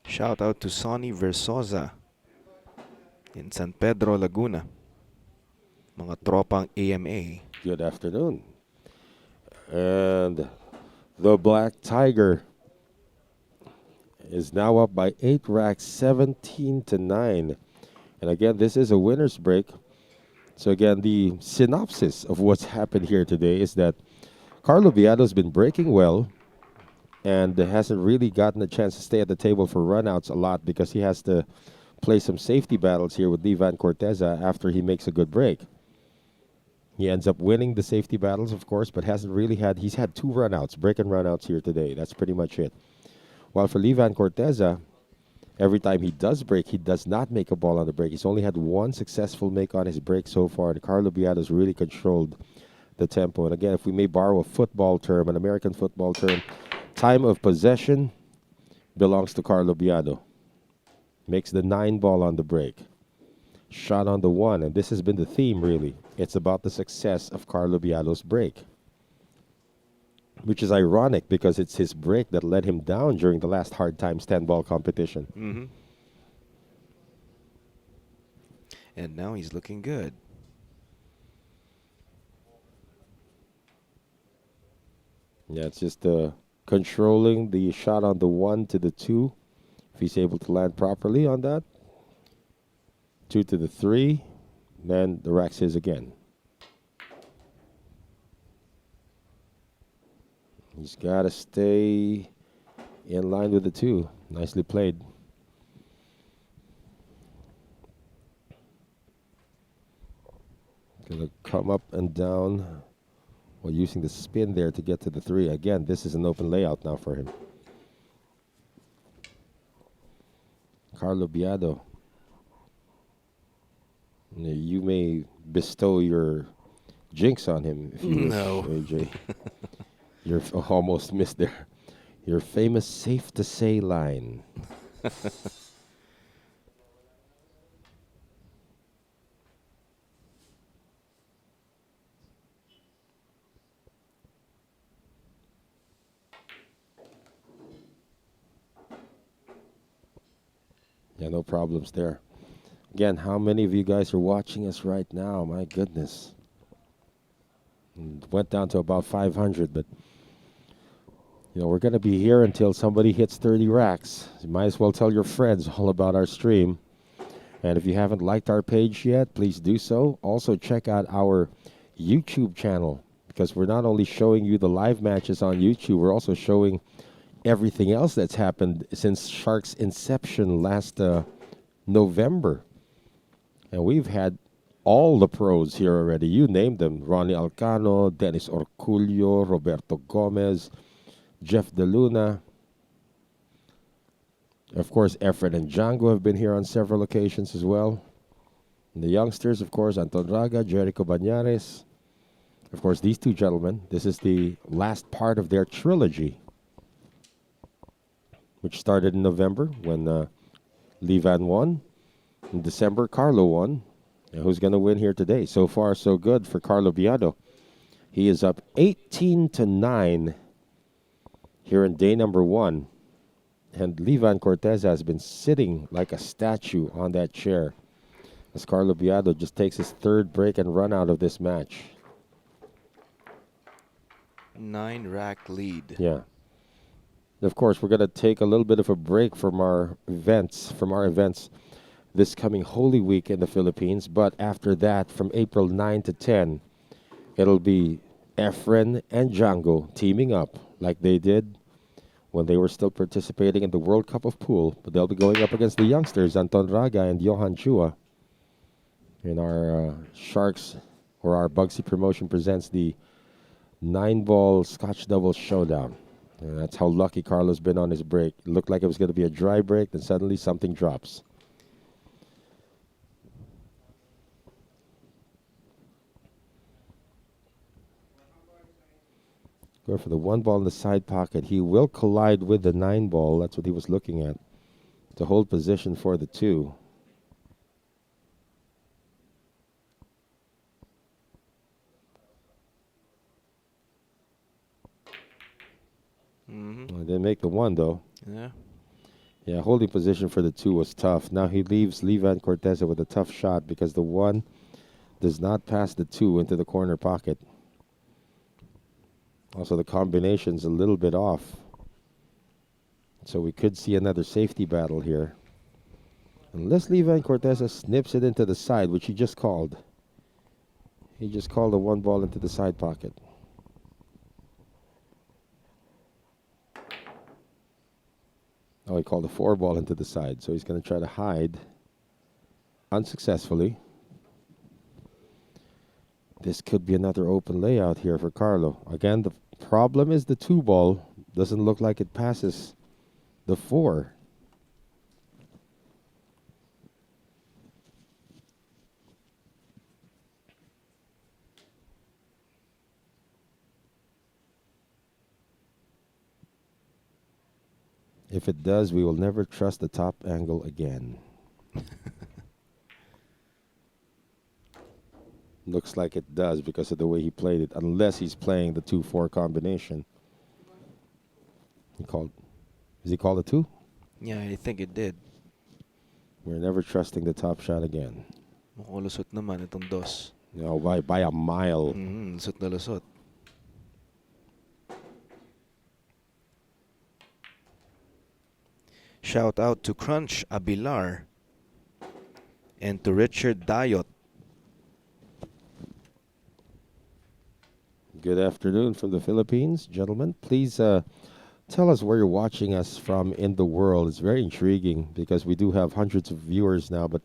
D: Shout out to Sonny Versosa in San Pedro, Laguna. Mga tropang AMA.
A: Good afternoon. And the Black Tiger is now up by 8 racks, 17-9. And again, this is a winner's break. So again, the synopsis of what's happened here today is that Carlo Biado's been breaking well and hasn't really gotten a chance to stay at the table for runouts a lot because he has to play some safety battles here with Vann Corteza after he makes a good break. He ends up winning the safety battles, of course, but hasn't really had, he's had 2 runouts, break and runouts here today. That's pretty much it. While for Vann Corteza, every time he does break, he does not make a ball on the break. He's only had 1 successful make on his break so far, and Carlo Biado's really controlled the tempo. And again, if we may borrow a football term, an American football term, time of possession belongs to Carlo Biado. Makes the 9 ball on the break. Shot on the 1, and this has been the theme, really. It's about the success of Carlo Biado's break. Which is ironic because it's his break that led him down during the last hard times 10-ball competition.
D: Mm-hmm. And now he's looking good.
A: Yeah, it's just controlling the shot on the 1 to the 2. If he's able to land properly on that. 2 to the 3. Then the rack's his again. He's got to stay in line with the 2. Nicely played. Gonna come up and down while using the spin there to get to the 3. Again, this is an open layout now for him. Carlo Biado. You may bestow your jinx on him if you
D: No.
A: wish, AJ. You're almost missed there. Your famous safe to say line. Yeah, no problems there. Again, how many of you guys are watching us right now? My goodness. Went down to about 500, but we're going to be here until somebody hits 30 racks. You might as well tell your friends all about our stream. And if you haven't liked our page yet, please do so. Also, check out our YouTube channel because we're not only showing you the live matches on YouTube, we're also showing everything else that's happened since Shark's inception last November. And we've had all the pros here already. You named them: Ronnie Alcano, Dennis Orculio, Roberto Gomez, Jeff DeLuna. Of course, Efren and Django have been here on several occasions as well. And the youngsters, of course, Anton Raga, Jericho Banyares. Of course, these two gentlemen, this is the last part of their trilogy, which started in November when Lee Vann won. In December, Carlo won. And who's going to win here today? So far, so good for Carlo Biado. He is up 18-9 here in day number 1. And Lee Vann Corteza has been sitting like a statue on that chair as Carlo Biado just takes his third break and run out of this match.
D: 9-rack lead.
A: Yeah. Of course, we're going to take a little bit of a break from our events, this coming Holy Week in the Philippines. But after that, from April 9 to 10, it'll be Efren and Django teaming up like they did when they were still participating in the World Cup of Pool. But they'll be going up against the youngsters, Anton Raga and Johan Chua. And our Sharks, or our Bugsy promotion, presents the 9-ball Scotch Double Showdown. And that's how lucky Carlo's been on his break. It looked like it was going to be a dry break, then suddenly something drops. Go for the 1 ball in the side pocket. He will collide with the 9 ball. That's what he was looking at, to hold position for the 2. Well, they make the 1 though.
D: Yeah.
A: Yeah, holding position for the 2 was tough. Now he leaves Lee Vann Corteza with a tough shot because the 1 does not pass the 2 into the corner pocket. Also, the combination's a little bit off. So we could see another safety battle here. Unless Lee Vann Corteza snips it into the side, which he just called. He just called a 1 ball into the side pocket. Oh, he called a 4 ball into the side. So he's going to try to hide unsuccessfully. This could be another open layout here for Carlo. Again, the problem is the 2 ball doesn't look like it passes the 4. If it does, we will never trust the top angle again. Looks like it does because of the way he played it, unless he's playing the 2-4 combination. Is he called a 2?
D: Yeah, I think it did.
A: We're never trusting the top shot again.
D: Mukhang lusot naman itong dos.
A: No, by a mile.
D: Lusot na lusot. Shout out to Crunch Abilar and to Richard Dayot.
A: Good afternoon from the Philippines, gentlemen. Please tell us where you're watching us from in the world. It's very intriguing because we do have hundreds of viewers now, but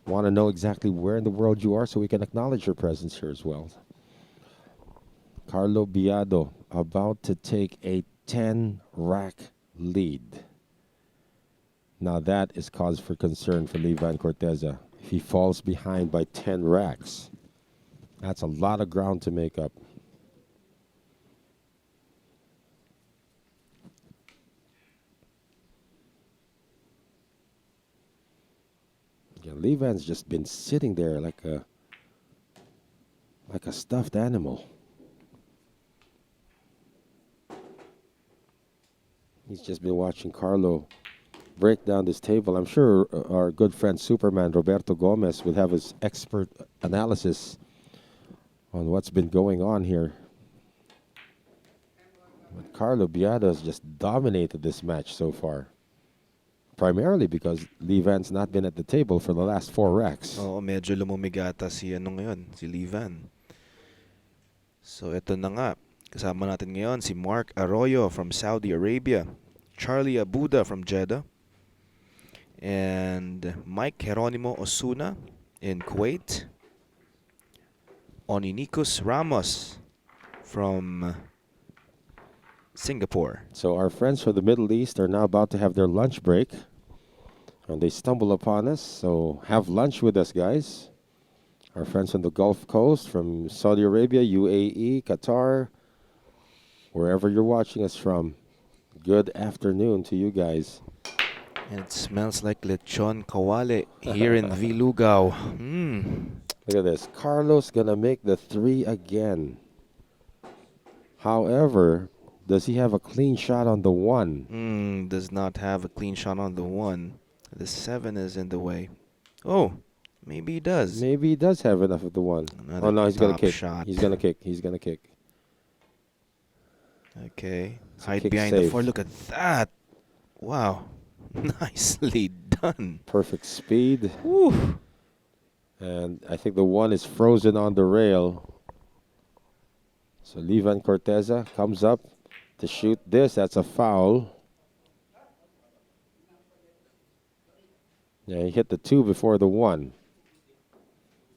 A: want to know exactly where in the world you are so we can acknowledge your presence here as well. Carlo Biado about to take a 10-rack lead. Now that is cause for concern for Lee Vann Corteza. If he falls behind by 10 racks, that's a lot of ground to make up. Yeah, Lee Vann's just been sitting there like a stuffed animal. He's just been watching Carlo break down this table. I'm sure our good friend Superman Roberto Gomez would have his expert analysis on what's been going on here. But Carlo Biado has just dominated this match so far. Primarily because Lee Vann's not been at the table for the last 4 racks.
D: Oo, medyo lumumigata si ngayon, si Lee Vann. So ito na nga, kasama natin ngayon si Mark Arroyo from Saudi Arabia, Charlie Abuda from Jeddah, and Mike Geronimo Osuna in Kuwait. Oninicus Ramos from Singapore.
A: So our friends from the Middle East are now about to have their lunch break. And they stumble upon us. So have lunch with us, guys. Our friends from the Gulf Coast, from Saudi Arabia, UAE, Qatar, wherever you're watching us from. Good afternoon to you guys.
D: And it smells like lechon kawale here in Vilugao.
A: Look at this. Carlos gonna make the 3 again. However, does he have a clean shot on the 1?
D: Does not have a clean shot on the 1. The 7 is in the way. Oh, maybe he does.
A: Maybe he does have enough of the 1.
D: Another
A: Oh no, he's gonna
D: top
A: kick.
D: shot.
A: He's gonna kick. He's gonna kick.
D: Okay.
A: a
D: Hide
A: kick
D: behind the
A: safe.
D: 4. Look at that. Wow. Nicely done.
A: Perfect speed.
D: Woo.
A: And I think the 1 is frozen on the rail. So Vann Corteza comes up to shoot this. That's a foul. Yeah, he hit the 2 before the 1.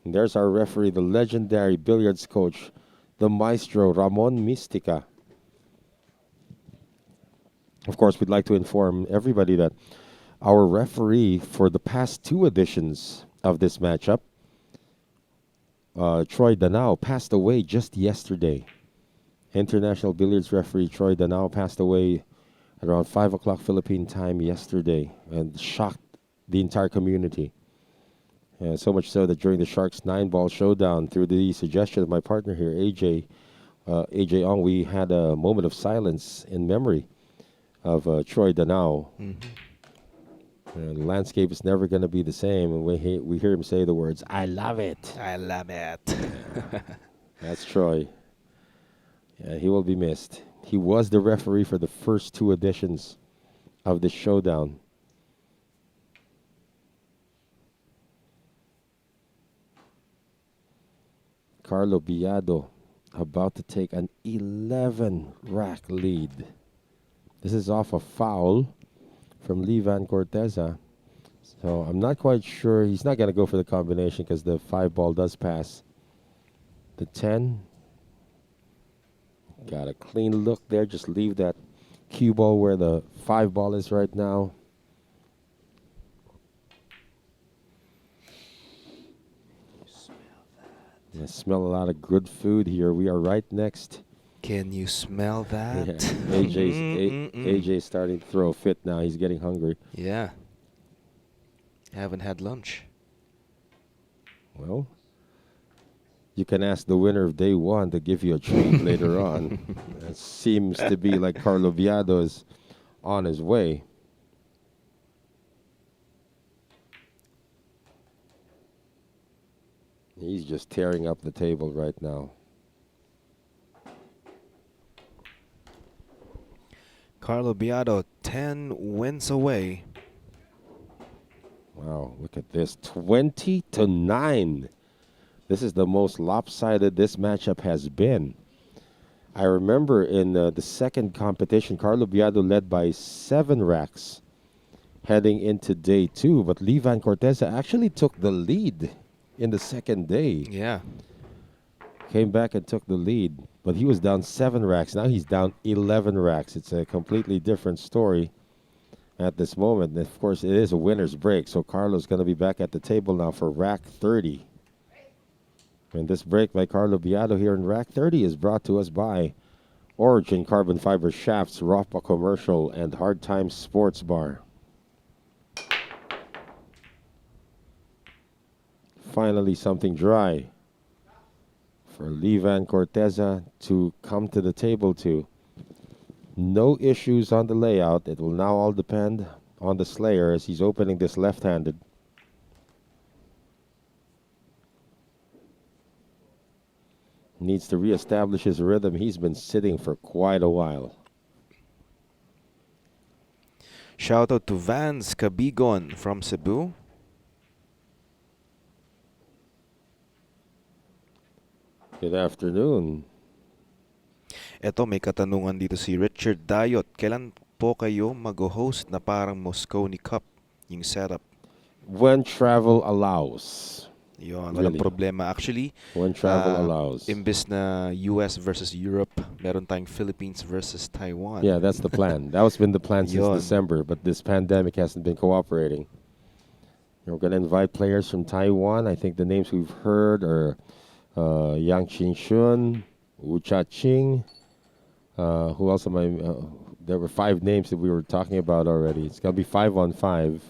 A: And there's our referee, the legendary billiards coach, the maestro, Ramon Mistica. Of course, we'd like to inform everybody that our referee for the past 2 editions of this matchup, Troy Danao, passed away just yesterday. International billiards referee Troy Danao passed away at around 5 o'clock Philippine time yesterday and shocked the entire community. So much so that during the Sharks 9-ball showdown, through the suggestion of my partner here, AJ Ong, we had a moment of silence in memory of Troy Danao. And the landscape is never going to be the same. And we hear him say the words, "I love it."
D: I love it.
A: That's Troy. Yeah, he will be missed. He was the referee for the first 2 editions of the showdown. Carlo Biado about to take an 11-rack lead. This is off a foul from Vann Corteza. So I'm not quite sure. He's not going to go for the combination because the 5-ball does pass. The 10. Got a clean look there. Just leave that cue ball where the 5-ball is right now. I smell a lot of good food here. We are right next.
D: Can you smell that?
A: Yeah. AJ's starting to throw a fit now. He's getting hungry.
D: Yeah. Haven't had lunch.
A: Well, you can ask the winner of day 1 to give you a treat later on. It seems to be like Carlo Biado is on his way. He's just tearing up the table right now.
D: Carlo Biado, 10 wins away.
A: Wow, look at this. 20-9. This is the most lopsided this matchup has been. I remember in the second competition, Carlo Biado led by 7 racks heading into day 2. But Vann Corteza actually took the lead in the second day.
D: Yeah.
A: Came back and took the lead. But he was down 7 racks. Now he's down 11 racks. It's a completely different story at this moment. And of course, it is a winner's break. So Carlo's going to be back at the table now for rack 30. And this break by Carlo Biado here in rack 30 is brought to us by Origin Carbon Fiber Shafts, Ropa Commercial, and Hard Times Sports Bar. Finally, something dry for Vann Corteza to come to the table to. No issues on the layout. It will now all depend on the Slayer as he's opening this left-handed. Needs to reestablish his rhythm. He's been sitting for quite a while.
D: Shout out to Vance Cabigon from Cebu.
A: Good afternoon.
D: Eto, may katanungan dito si Richard Dayot. Kailan po kayo mag-host na parang Moscone Cup yung setup?
A: When travel allows.
D: Yun, walang
A: Really,
D: problema. Actually,
A: when travel allows.
D: imbis na US versus Europe, meron tayong Philippines versus Taiwan.
A: Yeah, that's the plan. That was been the plan since
D: Yun.
A: December, but this pandemic hasn't been cooperating. We're going to invite players from Taiwan. I think the names we've heard are Yang Qinshun, Wu Cha-ching. Who else am I? There were five names that we were talking about already. It's going to be 5-on-5,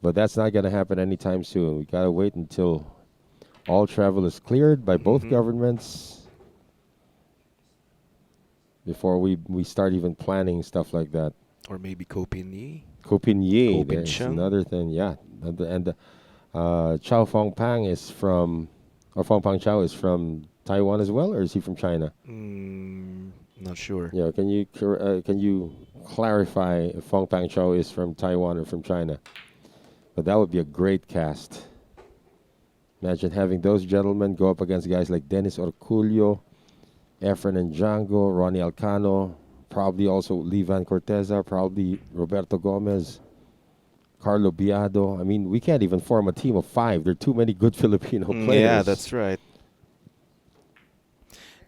A: but that's not going to happen anytime soon. We got to wait until all travel is cleared by both
D: Mhm.
A: governments before we start even planning stuff like that.
D: Or maybe Kopinyi.
A: Kopinyi, there's
D: Kopincheng.
A: another thing, yeah. And Chao Fongpang is from, or Fongpang Chao is from Taiwan as well, or is he from China?
D: Not sure.
A: Yeah, can you clarify if Fongpang Chao is from Taiwan or from China? But that would be a great cast. Imagine having those gentlemen go up against guys like Dennis Orculio, Efren and Django, Ronnie Alcano, probably also Vann Corteza, probably Roberto Gomez, Carlo Biado. I mean, we can't even form a team of five. There are too many good Filipino
D: Yeah,
A: players.
D: that's right.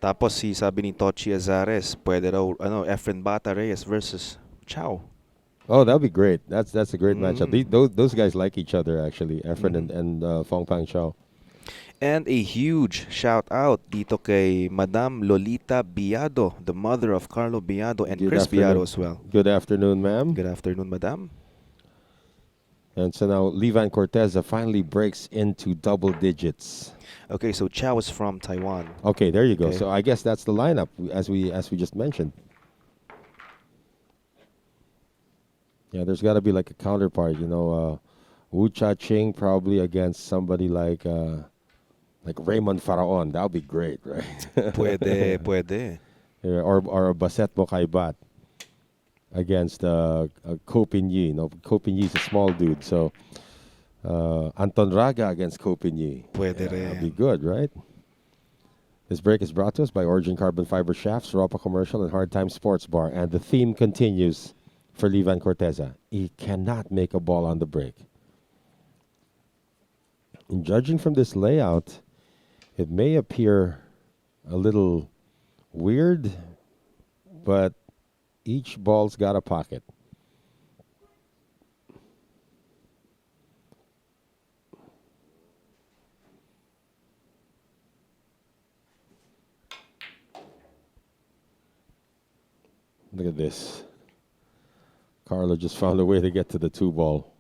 D: Tapos sabi ni Tochi Azares, pwede raw, Efren Bata Reyes versus Chow.
A: Oh, that would be great. That's a great matchup.
D: Mm.
A: Those guys like each other actually, Efren
D: Mhm.
A: and Fong Pang Chao.
D: And a huge shout out dito kay Madam Lolita Biado, the mother of Carlo Biado and
A: Good
D: Chris Biado
A: afternoon.
D: as well.
A: Good afternoon, ma'am.
D: Good afternoon, Madam.
A: And so now Vann Corteza finally breaks into double digits.
D: Okay, so Chow is from Taiwan.
A: Okay, there you go.
D: Okay.
A: So I guess that's the lineup as we just mentioned. Yeah, there's got to be like a counterpart, Wu Cha-ching probably against somebody like Raymond Faraon. That would be great, right?
D: Puede.
A: Yeah, or a Baset Mokaibat against Ko Pinyi. No, Ko Pinyi is a small dude, so Anton Raga against Ko Pinyi.
D: Puede
A: That'd be
D: rin.
A: good, right? This break is brought to us by Origin Carbon Fiber Shafts, Ropa Commercial, and Hard Time Sports Bar. And the theme continues for Vann Corteza. He cannot make a ball on the break. And judging from this layout, it may appear a little weird, but each ball's got a pocket. Look at this. Carlo just found a way to get to the 2 ball.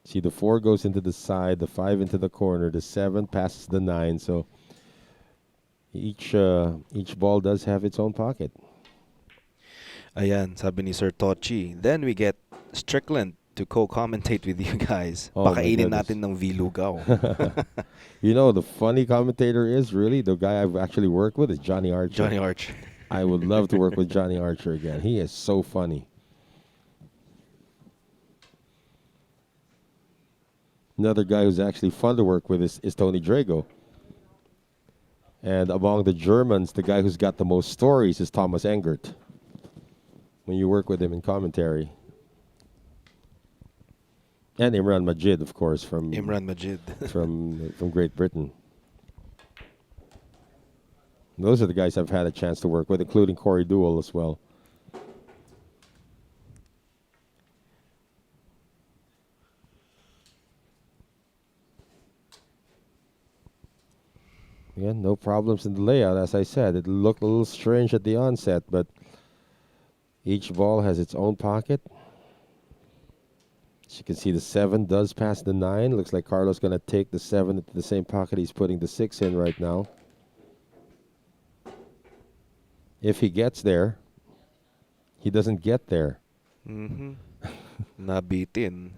A: See, the 4 goes into the side, the 5 into the corner, the 7 passes the 9. So each ball does have its own pocket.
D: Ayan, sabi ni Sir Tochi. Then we get Strickland to co-commentate with you guys.
A: Oh, my
D: Pakainin
A: goodness.
D: natin ng Vilugaw.
A: The funny commentator is really the guy I've actually worked with is Johnny Archer.
D: Johnny Archer.
A: I would love to work with Johnny Archer again. He is so funny. Another guy who's actually fun to work with is Tony Drago. And among the Germans, the guy who's got the most stories is Thomas Engert. When you work with him in commentary. And Imran Majid, of course, from
D: Imran Majid.
A: from Great Britain. Those are the guys I've had a chance to work with, including Corey Deuel as well. Again, no problems in the layout. As I said, it looked a little strange at the onset, but each ball has its own pocket. As you can see, the 7 does pass the 9. Looks like Carlo's going to take the 7 into the same pocket he's putting the 6 in right now. If he gets there, he doesn't get there.
D: Mm-hmm. Nabitin.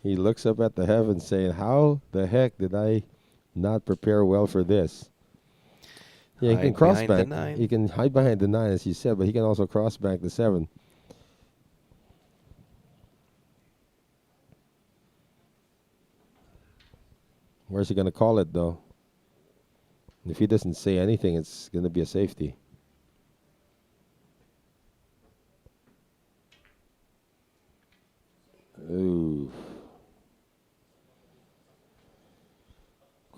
A: He looks up at the heavens saying, how the heck did I not prepare well for this? Yeah, he can
D: Hide
A: cross
D: behind the
A: bank.
D: 9.
A: He can hide behind the 9, as you said, but he can also cross bank the 7. Where's he going to call it, though? If he doesn't say anything, it's going to be a safety. Ooh.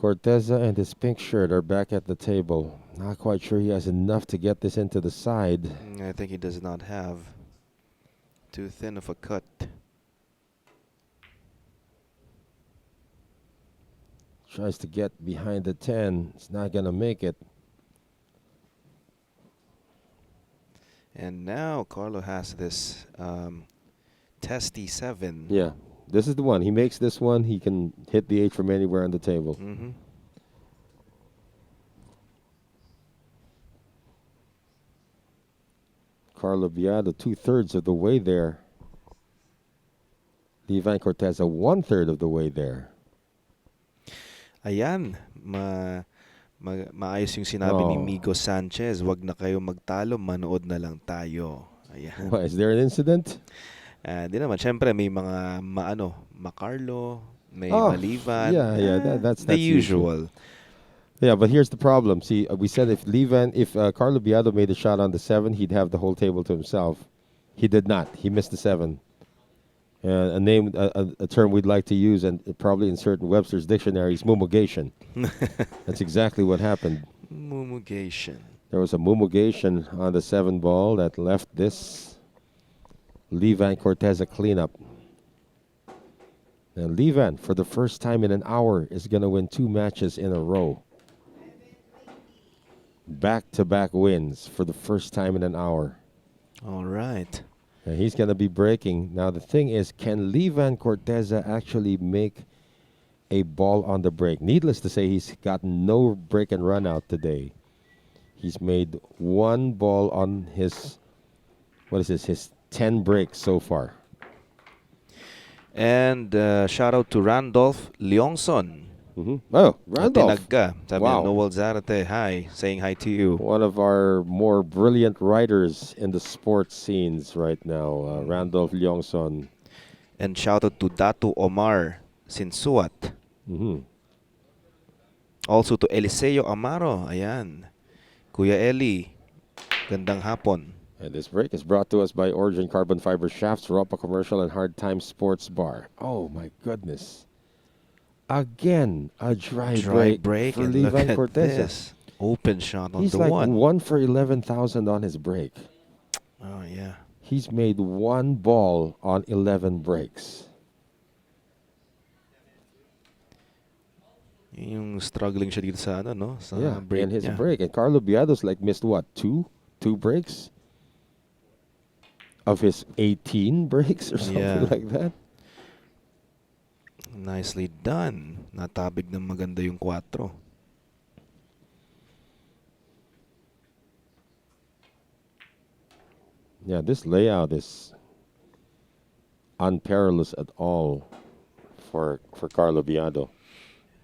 A: Corteza and his pink shirt are back at the table. Not quite sure he has enough to get this into the side.
D: I think he does not have too thin of a cut.
A: Tries to get behind the 10. It's not going to make it.
D: And now Carlo has this testy 7.
A: Yeah, this is the one. He makes this one. He can hit the 8 from anywhere on the table.
D: Mm-hmm.
A: Carlo Biado, 2/3 of the way there. Vann Corteza, 1/3 of the way there.
D: Ayan, maayos yung sinabi ni
A: Oh.
D: Migo Sanchez, wag na kayo magtalo, manood na lang tayo. Ayan.
A: What, is there an incident?
D: Di naman, syempre may mga Carlo, may
A: Oh,
D: Malivan.
A: yeah, that's
D: the usual.
A: Yeah, but here's the problem. See, we said if Carlo Biado made a shot on the 7, he'd have the whole table to himself. He did not. He missed the 7. A term we'd like to use and probably insert in Webster's dictionary is mumugation. That's exactly what happened.
D: Mumugation.
A: There was a mumugation on the 7 ball that left this Vann Corteza cleanup. And Vann, for the first time in an hour, is going to win 2 matches in a row. Back-to-back wins for the first time in an hour.
D: All right.
A: And he's going to be breaking. Now, the thing is, can Vann Corteza actually make a ball on the break? Needless to say, he's gotten no break and run out today. He's made 1 ball on his, his 10 breaks so far.
D: And shout out to Randolph Leongson.
A: Oh, Randolph.
D: Tinagka. Sabi
A: Wow.
D: Noel Zarate, hi. Saying hi to you.
A: One of our more brilliant writers in the sports scenes right now, Randolph Leongson.
D: And shout out to Datu Omar Sinsuat. Also to Eliseo Amaro. Ayan. Kuya Eli, gandang hapon.
A: And this break is brought to us by Origin Carbon Fiber Shafts, Ropa Commercial, and Hard Time Sports Bar. Oh, my goodness. Again, a dry break for
D: and
A: Vann
D: look at
A: Corteza.
D: this. Open shot on
A: He's
D: the
A: like
D: 1.
A: for 11,000 on his break.
D: Oh, yeah.
A: He's made 1 ball on 11 breaks.
D: Yung struggling siya dito sa sa
A: Yeah,
D: break
A: and his
D: niya.
A: break. And Carlo Biado's missed what, 2 breaks? Of his 18 breaks or something like that?
D: Nicely done. Natabig ng maganda yung 4.
A: Yeah, this layout is unparalleled at all for Carlo Biado.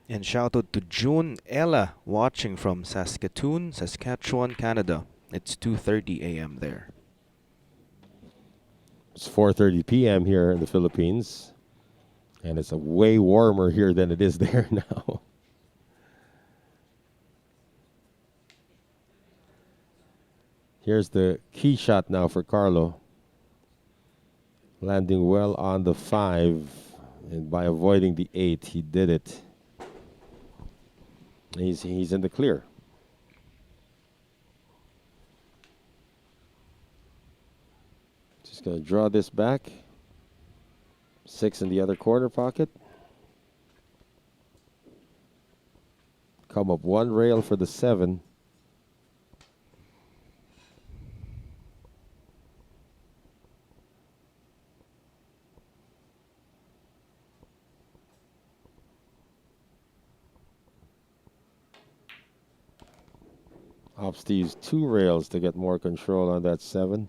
D: And shout out to June Ella watching from Saskatchewan, Canada. It's 2:30 a.m. there.
A: It's 4:30 p.m. here in the Philippines, and it's way warmer here than it is there now. Here's the key shot now for Carlo. Landing well on the 5, and by avoiding the 8, he did it. He's in the clear. Just going to draw this back. 6 in the other corner pocket. Come up 1 rail for the 7. Opts to use 2 rails to get more control on that 7.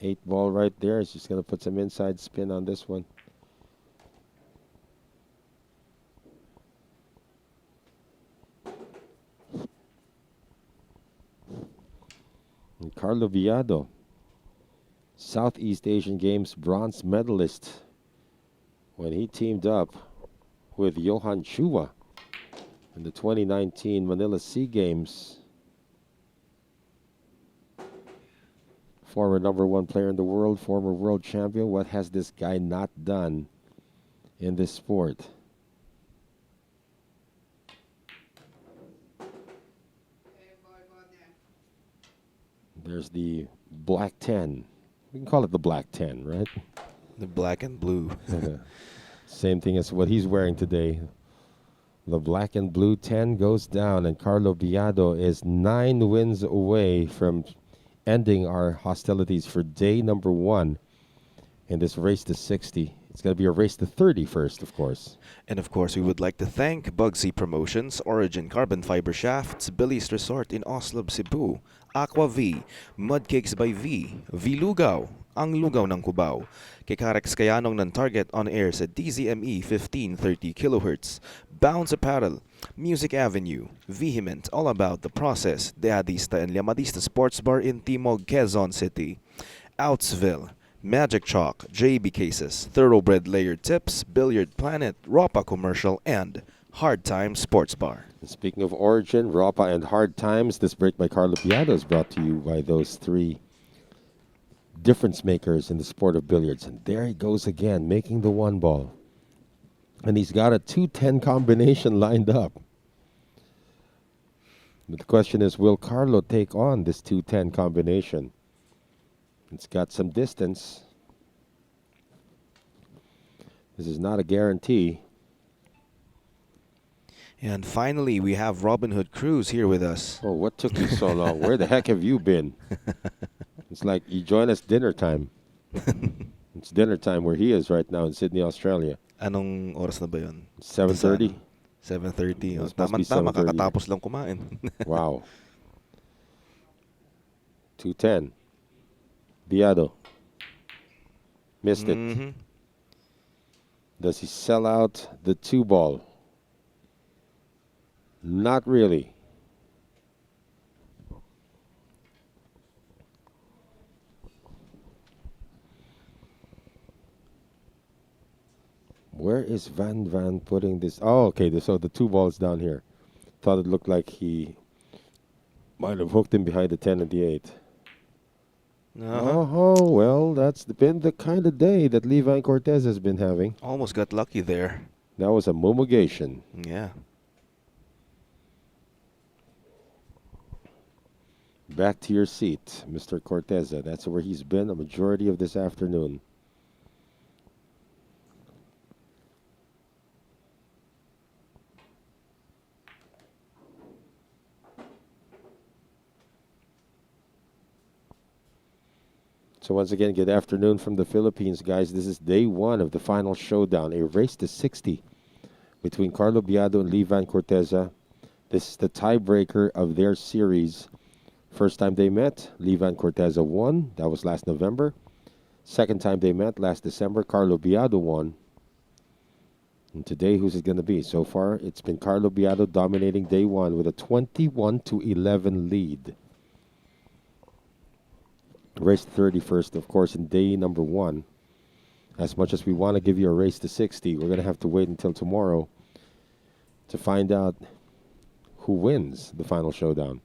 A: Eight ball right there. He's just going to put some inside spin on this one. And Carlo Biado, Southeast Asian Games bronze medalist, when he teamed up with Johan Chua in the 2019 Manila Sea Games. Former number one player in the world, former world champion. What has this guy not done in this sport? There's the black 10. We can call it the black 10, right?
D: The black and blue.
A: Same thing as what he's wearing today. The black and blue 10 goes down, and Carlo Biado is 9 wins away from ending our hostilities for day number 1 in this race to 60. It's going to be a race to 30 first, of course.
D: And of course, we would like to thank Bugsy Promotions, Origin Carbon Fiber Shafts, Billy's Resort in Oslo, Cebu, Aqua V, Mudcakes by V, V-Lugaw, ang lugaw ng Cubao, kay Karex Kayanong ng Target on air sa DZME 1530 kHz, Bounce Apparel, Music Avenue, Vehement, All About the Process, Deadista and Llamadista Sports Bar in Timog, Quezon City, Outsville, Magic Chalk, JB Cases, Thoroughbred Layered Tips, Billiard Planet, Ropa Commercial, and Hard Time Sports Bar.
A: And speaking of Origin, Ropa, and Hard Times, this break by Carlo Biado is brought to you by those 3 difference makers in the sport of billiards. And there he goes again, making the 1 ball. And he's got a 2-10 combination lined up. But the question is, will Carlo take on this 2-10 combination? It's got some distance. This is not a guarantee.
D: And finally, we have Robin Hood Cruz here with us.
A: Oh, what took you so long? Where the heck have you been? It's like you join us dinner time. It's dinner time where he is right now in Sydney, Australia.
D: Anong oras na ba yun?
A: 7:30.
D: 7:30.
A: Must be
D: Tama-tama,
A: 7:30.
D: kakatapos lang kumain.
A: Wow. 2-10. Biado. Missed it.
D: Mhm.
A: Does he sell out the 2 ball? Not really. Where is Vann putting this? Oh, okay. So the 2 balls down here. Thought it looked like he might have hooked him behind the 10 and the 8. Oh, well, that's been the kind of day that Levi Cortez has been having.
D: Almost got lucky there.
A: That was a mumugation.
D: Yeah.
A: Back to your seat, Mr. Corteza. That's where he's been a majority of this afternoon. So once again, good afternoon from the Philippines, guys. This is day 1 of the final showdown, a race to 60 between Carlo Biado and Levan Corteza. This is the tiebreaker of their series. First time they met, Levan Corteza won. That was last November. Second time they met, last December, Carlo Biado won. And today, who's it going to be? So far, it's been Carlo Biado dominating day 1 with a 21-11 lead. Race 31st, of course, in day number 1. As much as we want to give you a race to 60, we're going to have to wait until tomorrow to find out who wins the final showdown.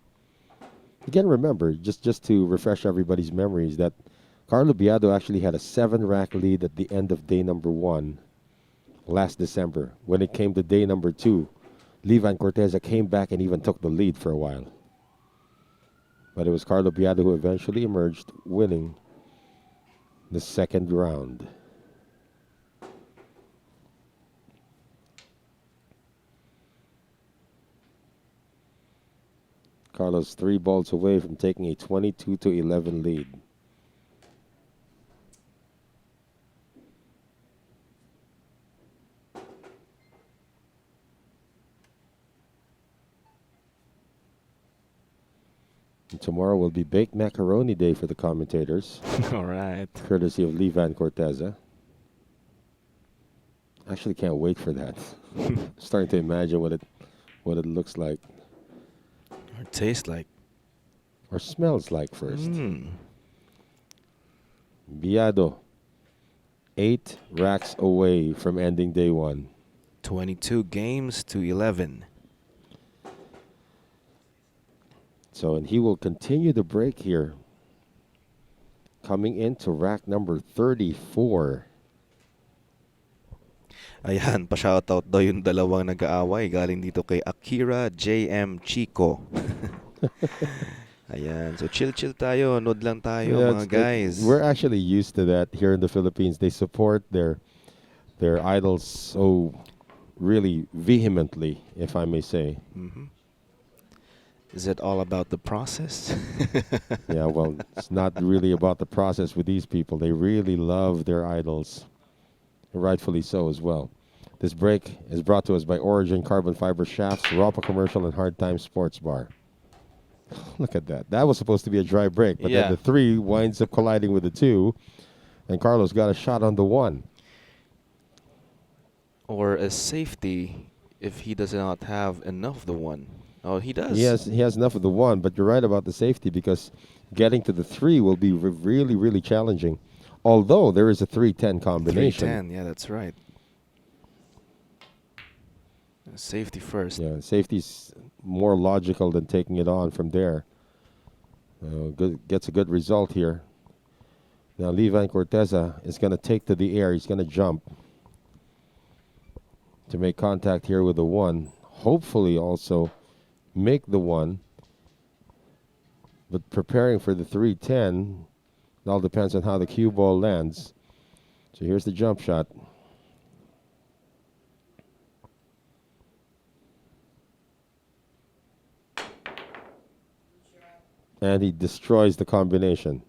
A: Again, remember, just to refresh everybody's memories, that Carlo Biado actually had a 7-rack lead at the end of day number 1 last December. When it came to day number 2, Levan Corteza came back and even took the lead for a while. But it was Carlo Biado who eventually emerged, winning the second round. Carlos 3 balls away from taking a 22-11 lead. And tomorrow will be baked macaroni day for the commentators.
D: All right.
A: Courtesy of Levan Corteza. Actually can't wait for that. Starting to imagine what it looks like.
D: Or tastes like.
A: Or smells like first.
D: Mm.
A: Biado, 8 racks away from ending day 1.
D: 22 games to 11.
A: So, and he will continue the break here coming into rack number 34.
D: Ayan, pa-shoutout daw yung dalawang nag-aaway. Galing dito kay Akira JM Chico. Ayan, so chill-chill tayo. Nod lang tayo,
A: Yeah,
D: mga guys.
A: we're actually used to that here in the Philippines. They support their idols so really vehemently, if I may say.
D: Mhm. Is it all about the process?
A: Yeah, well, it's not really about the process with these people. They really love their idols, rightfully so as well. This break is brought to us by Origin Carbon Fiber Shafts, Ropa Commercial, and Hard Time Sports Bar. Look at that. That was supposed to be a dry break, but then
D: Yeah.
A: the 3 winds up colliding with the 2, and Carlos got a shot on the 1.
D: Or a safety if he does not have enough of the one. Oh, he does.
A: He has enough of the 1, but you're right about the safety because getting to the 3 will be really, really challenging. Although there is a 3-10 combination.
D: 310, yeah, that's right. Safety first.
A: Yeah, safety's more logical than taking it on from there. Gets a good result here. Now, Vann Corteza is going to take to the air. He's going to jump to make contact here with the 1. Hopefully also make the 1. But preparing for the 310, it all depends on how the cue ball lands. So here's the jump shot. And he destroys the combination.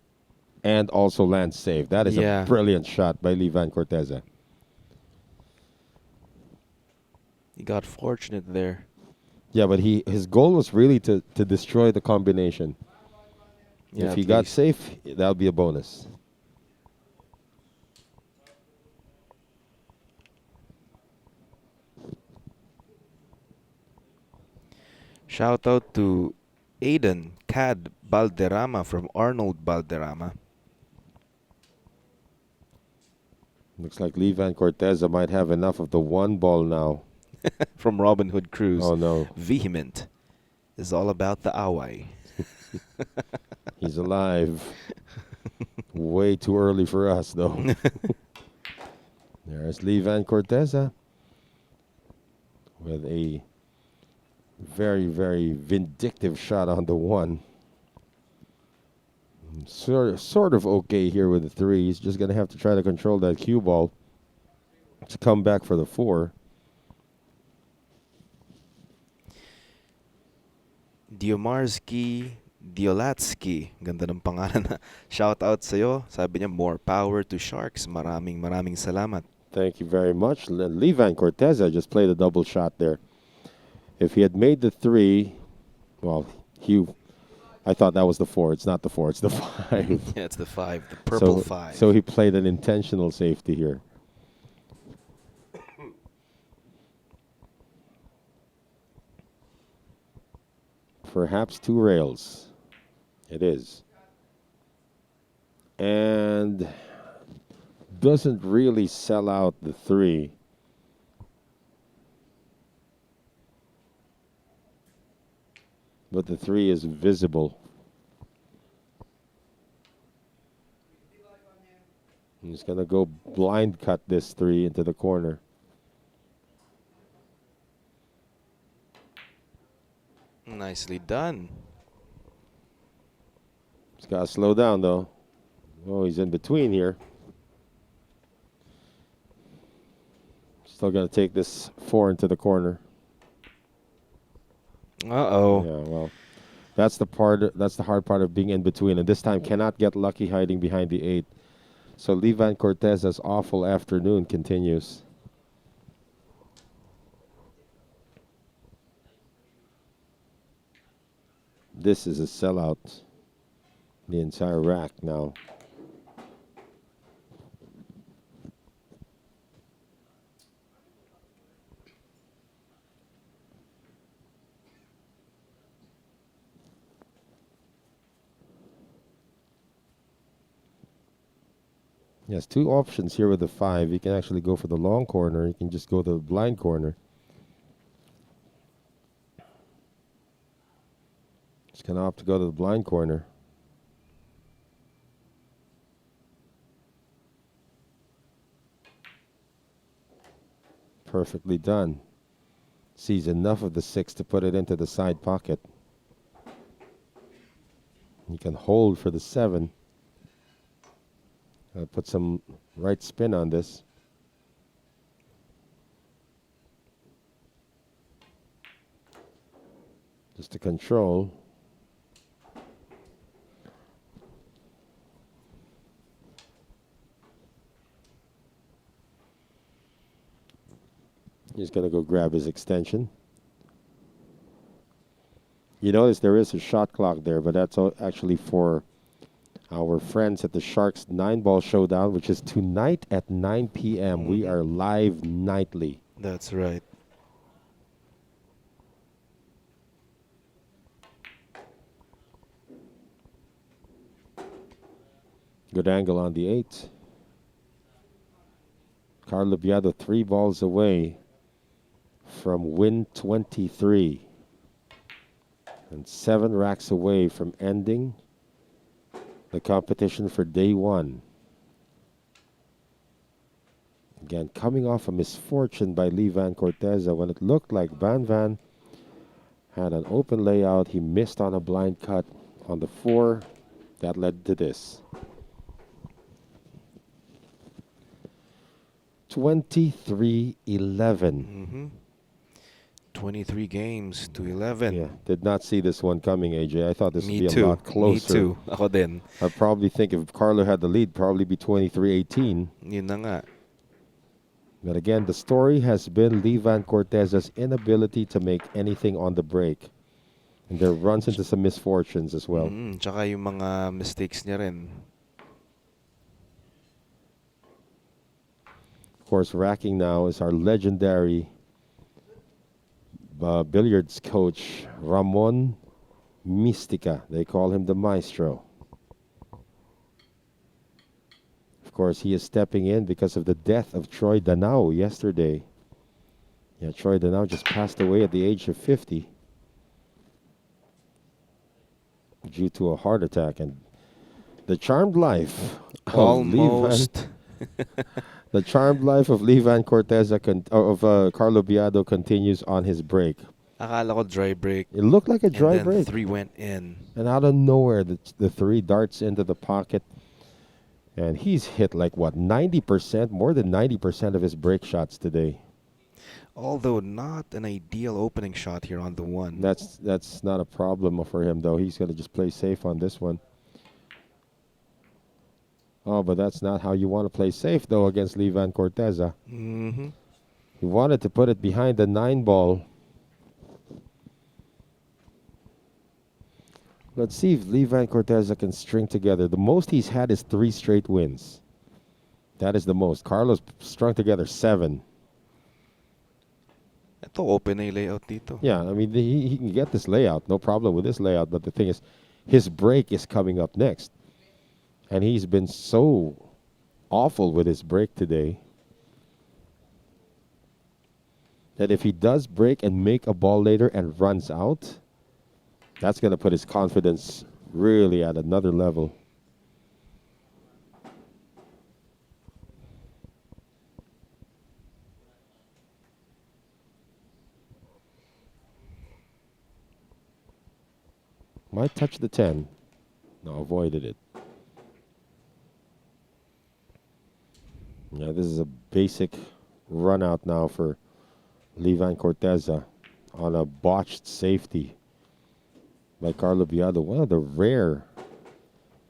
A: And also lands safe. That is
D: Yeah.
A: a brilliant shot by Vann Corteza.
D: He got fortunate there.
A: Yeah, but his goal was really to destroy the combination.
D: Yeah,
A: If
D: at
A: he got
D: least.
A: safe, that would be a bonus.
D: Shout out to Aiden Cad Balderrama from Arnold Balderrama.
A: Looks like Vann Corteza might have enough of the 1 ball now.
D: From Robin Hood Cruz.
A: Oh, no.
D: Vehement is all about the away.
A: He's alive. Way too early for us, though. There's Vann Corteza with a very, very vindictive shot on the 1. Sort of okay here with the 3. He's just going to have to try to control that cue ball to come back for the 4.
D: Diomarski Diolatsky. Ganda ng pangalan na. Shout out sa'yo. Sabi niya, more power to Sharks. Maraming salamat.
A: Thank you very much. Vann Corteza just played a double shot there. If he had made the 3, well, I thought that was the 4. It's not the 4. It's the 5.
D: Yeah, it's the 5. The purple 5.
A: So he played an intentional safety here. Perhaps 2 rails. It is. And doesn't really sell out the 3. But the 3 is visible. He's going to go blind cut this 3 into the corner.
D: Nicely done.
A: He's got to slow down, though. Oh, he's in between here. Still going to take this 4 into the corner.
D: Uh-oh.
A: Yeah, well, that's the hard part of being in between. And this time cannot get lucky hiding behind the 8. So Vann Corteza's awful afternoon continues. This is a sellout. The entire rack now. He has 2 options here with the 5. You can actually go for the long corner. You can just go to the blind corner. Just going to opt to go to the blind corner. Perfectly done. Sees enough of the 6 to put it into the side pocket. He can hold for the 7. Put some right spin on this. Just to control. He's going to go grab his extension. You notice there is a shot clock there, but that's actually for our friends at the Sharks 9-ball showdown, which is tonight at 9 p.m. We are live nightly.
D: That's right.
A: Good angle on the 8. Carlo Biado 3 balls away from win 23. And 7 racks away from ending the competition for day 1. Again, coming off a misfortune by Vann Corteza when it looked like Vann had an open layout. He missed on a blind cut on the 4. That led to this. 23-11.
D: 23 games to 11.
A: Yeah, did not see this one coming, AJ. I thought this
D: Me
A: would be
D: too.
A: a lot closer.
D: Me too. Ako din.
A: I probably think if Carlo had the lead, probably be 23-18.
D: Yun na nga.
A: But again, the story has been Vann Corteza's inability to make anything on the break. And there runs into some misfortunes as well.
D: Tsaka yung mga mistakes niya rin.
A: Of course, racking now is our legendary billiards coach, Ramon Mystica. They call him the maestro. Of course, he is stepping in because of the death of Troy Danao yesterday. Yeah, Troy Danao just passed away at the age of 50 due to a heart attack. And the charmed life
D: Almost.
A: the charmed life of Vann Corteza Carlo Biado continues on his break.
D: Akala ko dry break.
A: It looked like a dry
D: and then
A: break.
D: 3 went in.
A: And out of nowhere, the 3 darts into the pocket. And he's hit like, what, 90%? More than 90% of his break shots today.
D: Although not an ideal opening shot here on the 1.
A: That's not a problem for him, though. He's going to just play safe on this one. Oh, but that's not how you want to play safe, though, against Vann Corteza. He wanted to put it behind the 9-ball. Let's see if Vann Corteza can string together. The most he's had is 3 straight wins. That is the most. Carlos strung together 7.
D: Ito, open na yung layout dito.
A: Yeah, I mean, he can get this layout. No problem with this layout. But the thing is, his break is coming up next. And he's been so awful with his break today that if he does break and make a ball later and runs out, that's going to put his confidence really at another level. Might touch the 10. No, avoided it. Yeah, this is a basic run out now for Vann Corteza on a botched safety by Carlo Biado. One of the rare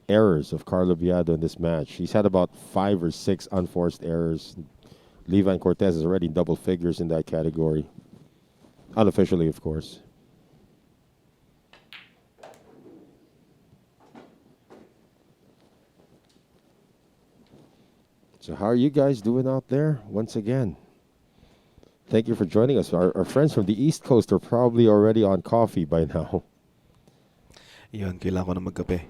A: errors of Carlo Biado in this match. He's had about 5 or 6 unforced errors. Vann Corteza is already double figures in that category. Unofficially, of course. So how are you guys doing out there? Once again, thank you for joining us. Our friends from the East Coast are probably already on coffee by now.
D: Yun, kailangan ko na magkape.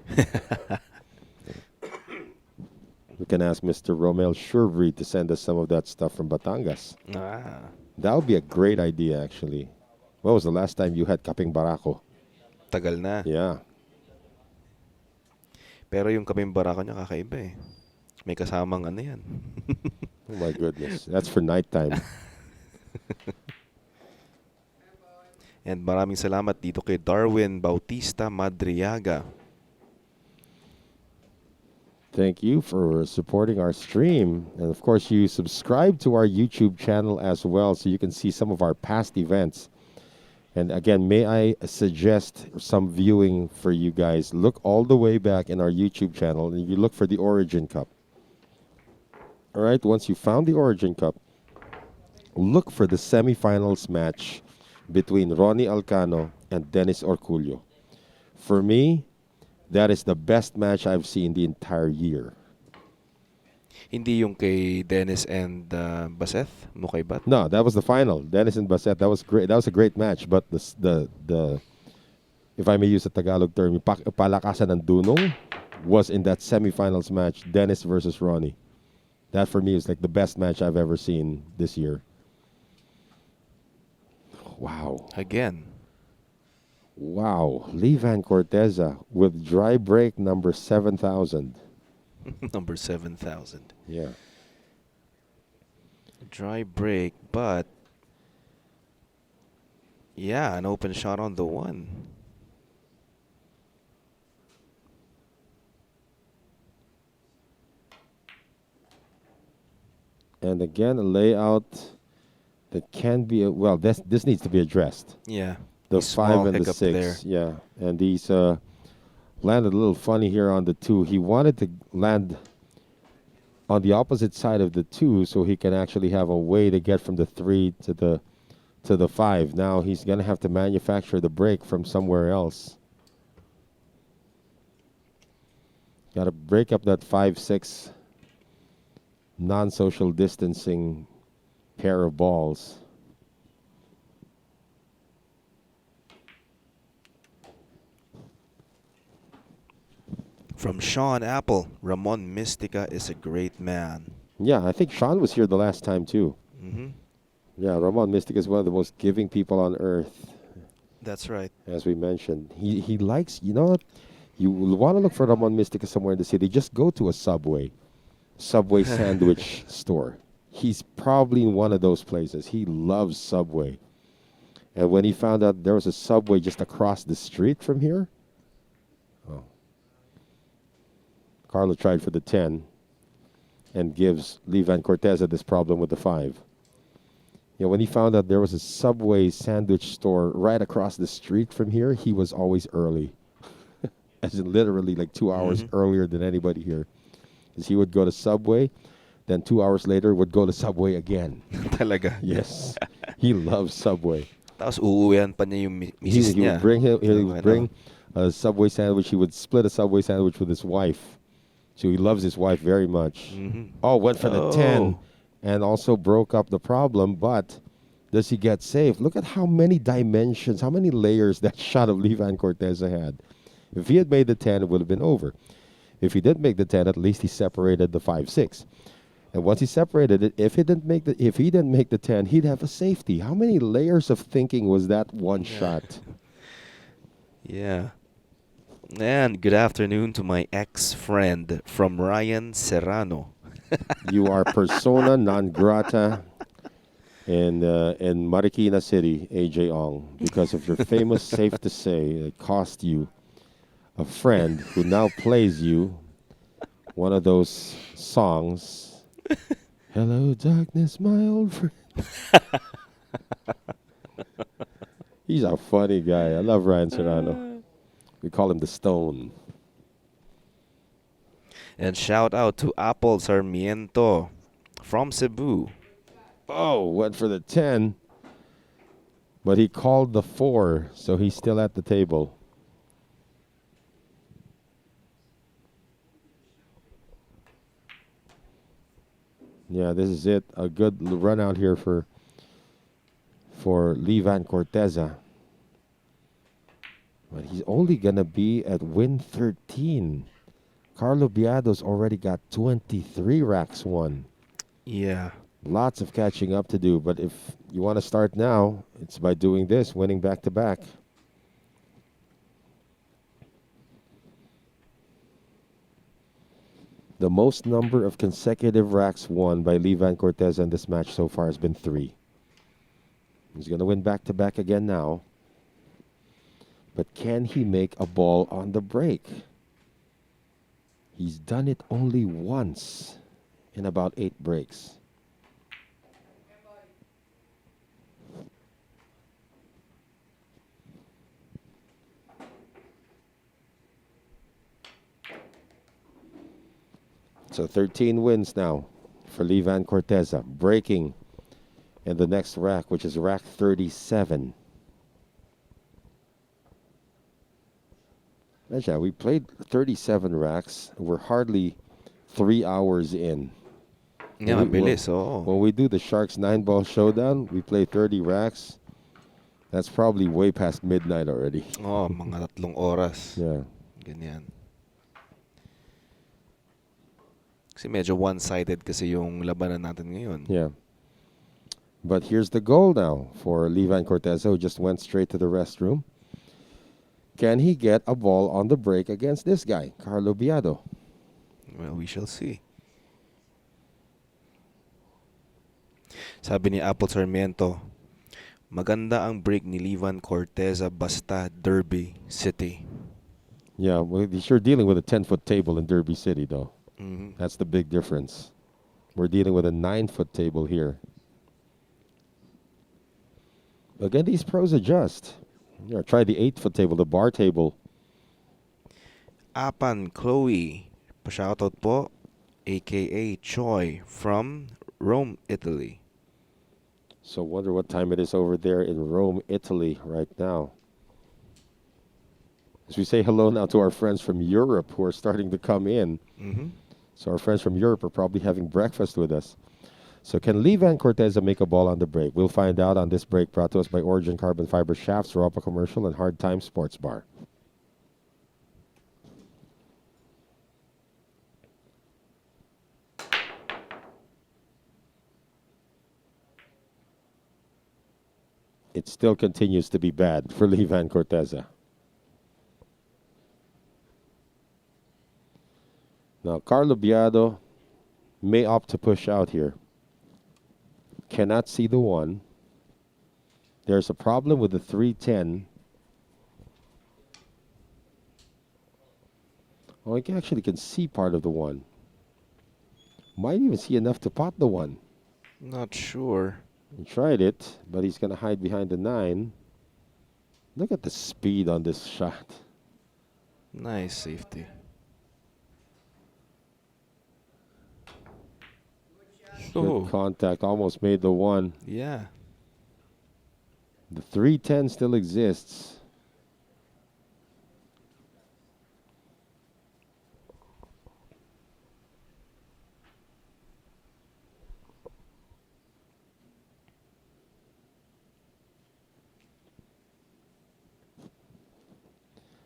A: We can ask Mr. Romel Surebreed to send us some of that stuff from Batangas. That would be a great idea, actually. When was the last time you had kaping barako?
D: Tagal na.
A: Yeah.
D: Pero yung kaping barako niya kakaiba eh. May kasamang ano yan.
A: Oh my goodness. That's for nighttime.
D: And maraming salamat dito kay Darwin Bautista Madriaga.
A: Thank you for supporting our stream. And of course, you subscribe to our YouTube channel as well so you can see some of our past events. And again, may I suggest some viewing for you guys? Look all the way back in our YouTube channel and you look for the Origin Cup. All right, once you found the Origin Cup, look for the semifinals match between Ronnie Alcano and Dennis Orculio. For me, that is the best match I've seen the entire year.
D: Hindi yung kay Dennis and Baseth, Mukaybat.
A: No, that was the final. Dennis and Bassett. That was great. That was a great match. But the if I may use a Tagalog term, yung palakasan ng dunong was in that semifinals match. Dennis versus Ronnie. That for me is like the best match I've ever seen this year. Wow.
D: Again.
A: Wow. Lee Van Corteza with dry break number 7,000.
D: Number 7,000.
A: Yeah.
D: Dry break, but yeah, an open shot on the one.
A: And again, a layout that can be, well, this needs to be addressed.
D: Yeah.
A: The
D: a small
A: 5 and the
D: hiccup
A: 6.
D: there.
A: Yeah. And he's landed a little funny here on the 2. He wanted to land on the opposite side of the 2 so he can actually have a way to get from the 3 to the 5. Now he's going to have to manufacture the break from somewhere else. Got to break up that 5-6 non-social distancing pair of balls.
D: From Sean Apple, Ramon Mystica is a great man.
A: Yeah, I think Sean was here the last time too.
D: Mm-hmm.
A: Yeah, Ramon Mystica is one of the most giving people on earth,
D: That's right.
A: as we mentioned. He likes, you know what? You want to look for Ramon Mystica somewhere in the city, just go to a Subway sandwich store. He's probably in one of those places. He loves Subway. And when he found out there was a Subway just across the street from here, oh. Carlo tried for the 10 and gives Lee Van Corteza this problem with the 5. Yeah, when he found out there was a Subway sandwich store right across the street from here, he was always early. As in literally like 2 hours earlier than anybody here. Because he would go to Subway, then 2 hours later would go to Subway again.
D: Talaga.
A: Yes. He loves Subway.
D: Tapos uuwihan pa niya yung misis
A: He
D: niya.
A: would bring a Subway sandwich. He would split a Subway sandwich with his wife. So he loves his wife very much. Oh, went for the 10 and also broke up the problem. But does he get safe? Look at how many dimensions, how many layers that shot of Lee Van Corteza had. If he had made the 10, it would have been over. If he did make the 10, at least he separated the 5-6. And once he separated it, if he didn't make the 10, he'd have a safety. How many layers of thinking was that one shot?
D: Yeah. And good afternoon to my ex-friend from Ryan Serrano.
A: You are persona non grata in Marikina City, AJ Ong, because of your famous safe to say it cost you a friend who now plays you one of those songs. Hello, darkness, my old friend. He's a funny guy. I love Ryan Serrano. We call him the Stone.
D: And shout out to Apple Sarmiento from Cebu.
A: Oh, went for the 10. But he called the 4, so he's still at the table. Yeah, this is it. A good run out here for Lee Van Corteza. But he's only going to be at win 13. Carlo Biado's already got 23 racks won.
D: Yeah.
A: Lots of catching up to do. But if you want to start now, it's by doing this, winning back-to-back. The most number of consecutive racks won by Lee Van Corteza in this match so far has been 3. He's going to win back-to-back again now. But can he make a ball on the break? He's done it only once in about 8 breaks. So 13 wins now for Vann Corteza, breaking in the next rack, which is rack 37. Imagine, we played 37 racks. We're hardly 3 hours in.
D: Yeah, mabilis, oo.
A: When we do the Sharks 9-ball showdown, we play 30 racks. That's probably way past midnight already.
D: Oh, mga 3 oras.
A: Yeah.
D: Ganyan. Kasi medyo one-sided kasi yung labanan natin ngayon.
A: Yeah. But here's the goal now for Vann Corteza, who just went straight to the restroom. Can he get a ball on the break against this guy, Carlo Biado?
D: Well, we shall see. Sabi ni Apple Sarmiento, maganda ang break ni Vann Corteza basta Derby City.
A: Yeah, well, you're dealing with a 10-foot table in Derby City, though.
D: Mm-hmm.
A: That's the big difference. We're dealing with a 9-foot table here. Again, these pros adjust. Yeah, try the 8-foot table, the bar table.
D: Apan Chloe, pa-shoutout po, aka Choi from Rome, Italy.
A: So wonder what time it is over there in Rome, Italy right now. As we say hello now to our friends from Europe who are starting to come in.
D: Mm-hmm.
A: So our friends from Europe are probably having breakfast with us. So can Vann Corteza make a ball on the break? We'll find out on this break brought to us by Origin Carbon Fiber Shafts, Europa Commercial, and Hard Time Sports Bar. It still continues to be bad for Vann Corteza. Now, Carlo Biado may opt to push out here. Cannot see the 1. There's a problem with the 310. Oh, he actually can see part of the 1. Might even see enough to pot the 1.
D: Not sure.
A: He tried it, but he's going to hide behind the 9. Look at the speed on this shot.
D: Nice safety.
A: Good contact, almost made the 1.
D: Yeah.
A: The 310 still exists.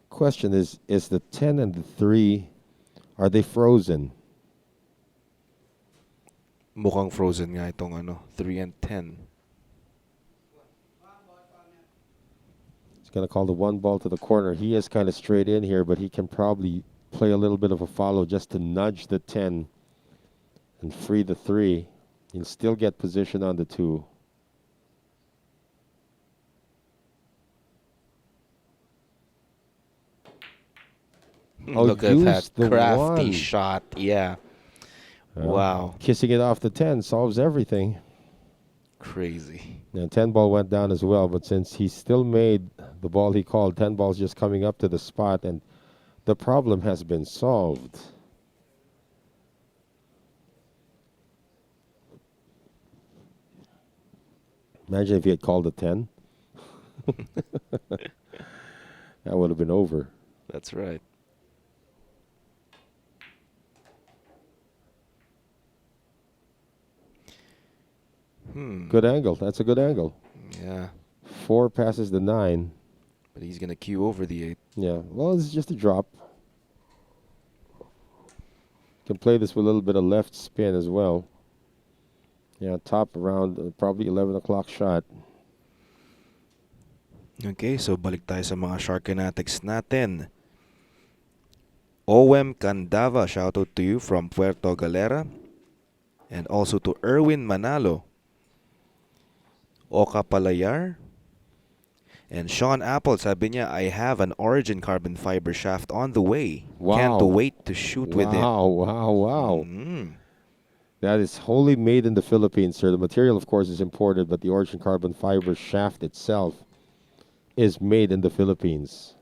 A: Question is the 10 and the 3, are they frozen?
D: Mukhang frozen nga itong 3 and 10.
A: He's going to call the 1 ball to the corner. He is kind of straight in here, but he can probably play a little bit of a follow just to nudge the 10 and free the 3. He'll still get position on the 2.
D: Look at that
A: the
D: crafty
A: 1.
D: shot. Yeah. Wow.
A: Kissing it off the 10 solves everything.
D: Crazy.
A: And 10 ball went down as well, but since he still made the ball he called, 10 ball's just coming up to the spot, and the problem has been solved. Imagine if he had called a 10. That would have been over.
D: That's right.
A: Good angle. That's a good angle.
D: Yeah.
A: 4 passes the 9.
D: But he's going to queue over the 8.
A: Yeah. Well, it's just a drop. Can play this with a little bit of left spin as well. Yeah, top around probably 11 o'clock shot.
D: Okay, so balik tayo sa mga Sharkanatics natin. OM Candava, shoutout to you from Puerto Galera. And also to Erwin Manalo. Oka Palayar. And Sean Apple, sabi niya, I have an Origin carbon fiber shaft on the way. Can't
A: Wow.
D: wait to shoot with it.
A: Wow.
D: Mm.
A: That is wholly made in the Philippines, sir. The material, of course, is imported, but the Origin carbon fiber shaft itself is made in the Philippines.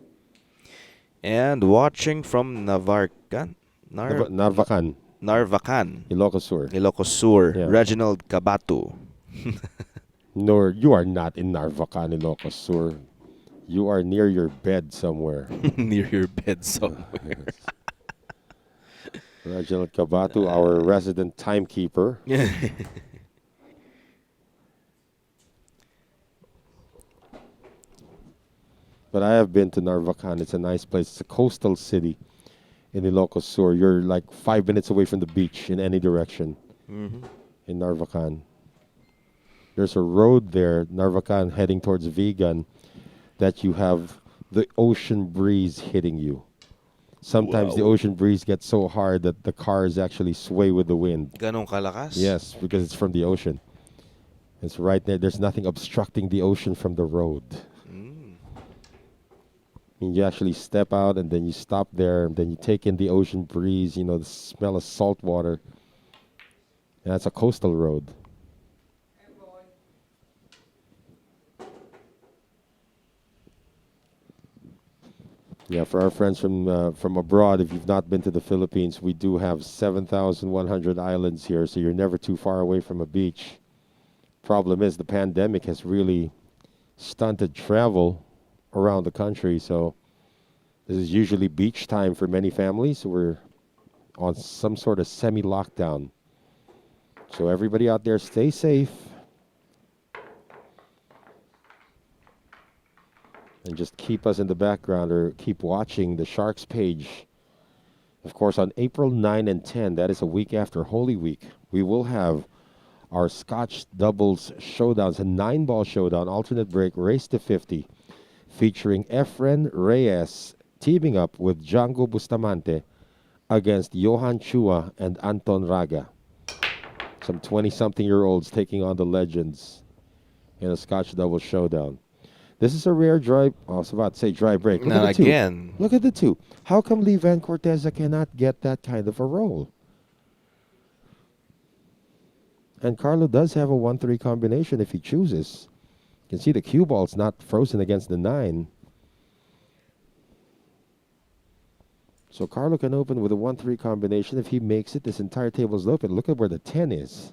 D: And watching from
A: Narvacan,
D: Narvacan,
A: Ilocos Sur.
D: Ilocos Sur,
A: Yeah.
D: Reginald Cabatu.
A: Nor you are not in Narvacan, Ilocos Sur. You are near your bed somewhere.
D: Near your bed somewhere.
A: Reginald Cabatu, our resident timekeeper. But I have been to Narvacan. It's a nice place. It's a coastal city in Ilocos Sur. You're like 5 minutes away from the beach in any direction
D: Mhm.
A: in Narvacan. There's a road there, Narvacan, heading towards Vigan, that you have the ocean breeze hitting you. Sometimes the
D: Wow.
A: ocean breeze gets so hard that the cars actually sway with the wind.
D: Ganong kalakas?
A: Yes, because it's from the ocean. It's right there. There's nothing obstructing the ocean from the road.
D: Mm.
A: And you actually step out and then you stop there and then you take in the ocean breeze, you know, the smell of salt water. And that's a coastal road. Yeah, for our friends from abroad, if you've not been to the Philippines, we do have 7,100 islands here, so you're never too far away from a beach. Problem is, the pandemic has really stunted travel around the country, so this is usually beach time for many families. We're on some sort of semi-lockdown. So everybody out there, stay safe. And just keep us in the background or keep watching the Sharks page. Of course, on April 9 and 10, that is a week after Holy Week, we will have our Scotch Doubles Showdowns, a 9-ball showdown, alternate break, race to 50, featuring Efren Reyes teaming up with Django Bustamante against Johan Chua and Anton Raga. Some 20-something-year-olds taking on the legends in a Scotch Doubles Showdown. This is a rare dry. I was about to say dry break. Look
D: Now
A: at the two.
D: again.
A: Look at the two. How come Lee Van Corteza cannot get that kind of a roll? And Carlo does have a 1-3 combination if he chooses. You can see the cue ball's not frozen against the 9. So Carlo can open with a 1-3 combination. If he makes it, this entire table is open. Look at where the 10 is.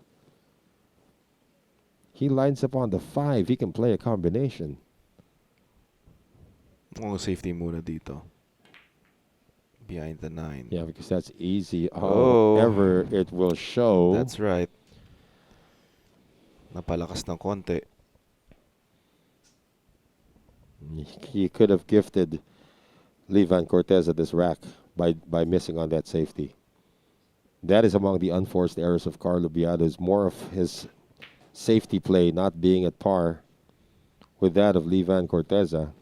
A: He lines up on the 5. He can play a combination.
D: Safety muna dito. Behind the 9.
A: Yeah, because that's easy.
D: Oh.
A: However, it will show.
D: That's right. Napalakas ng konti.
A: He could have gifted Lee Van Corteza this rack by missing on that safety. That is among the unforced errors of Carlo Biado. Is more of his safety play not being at par with that of Lee Van Corteza.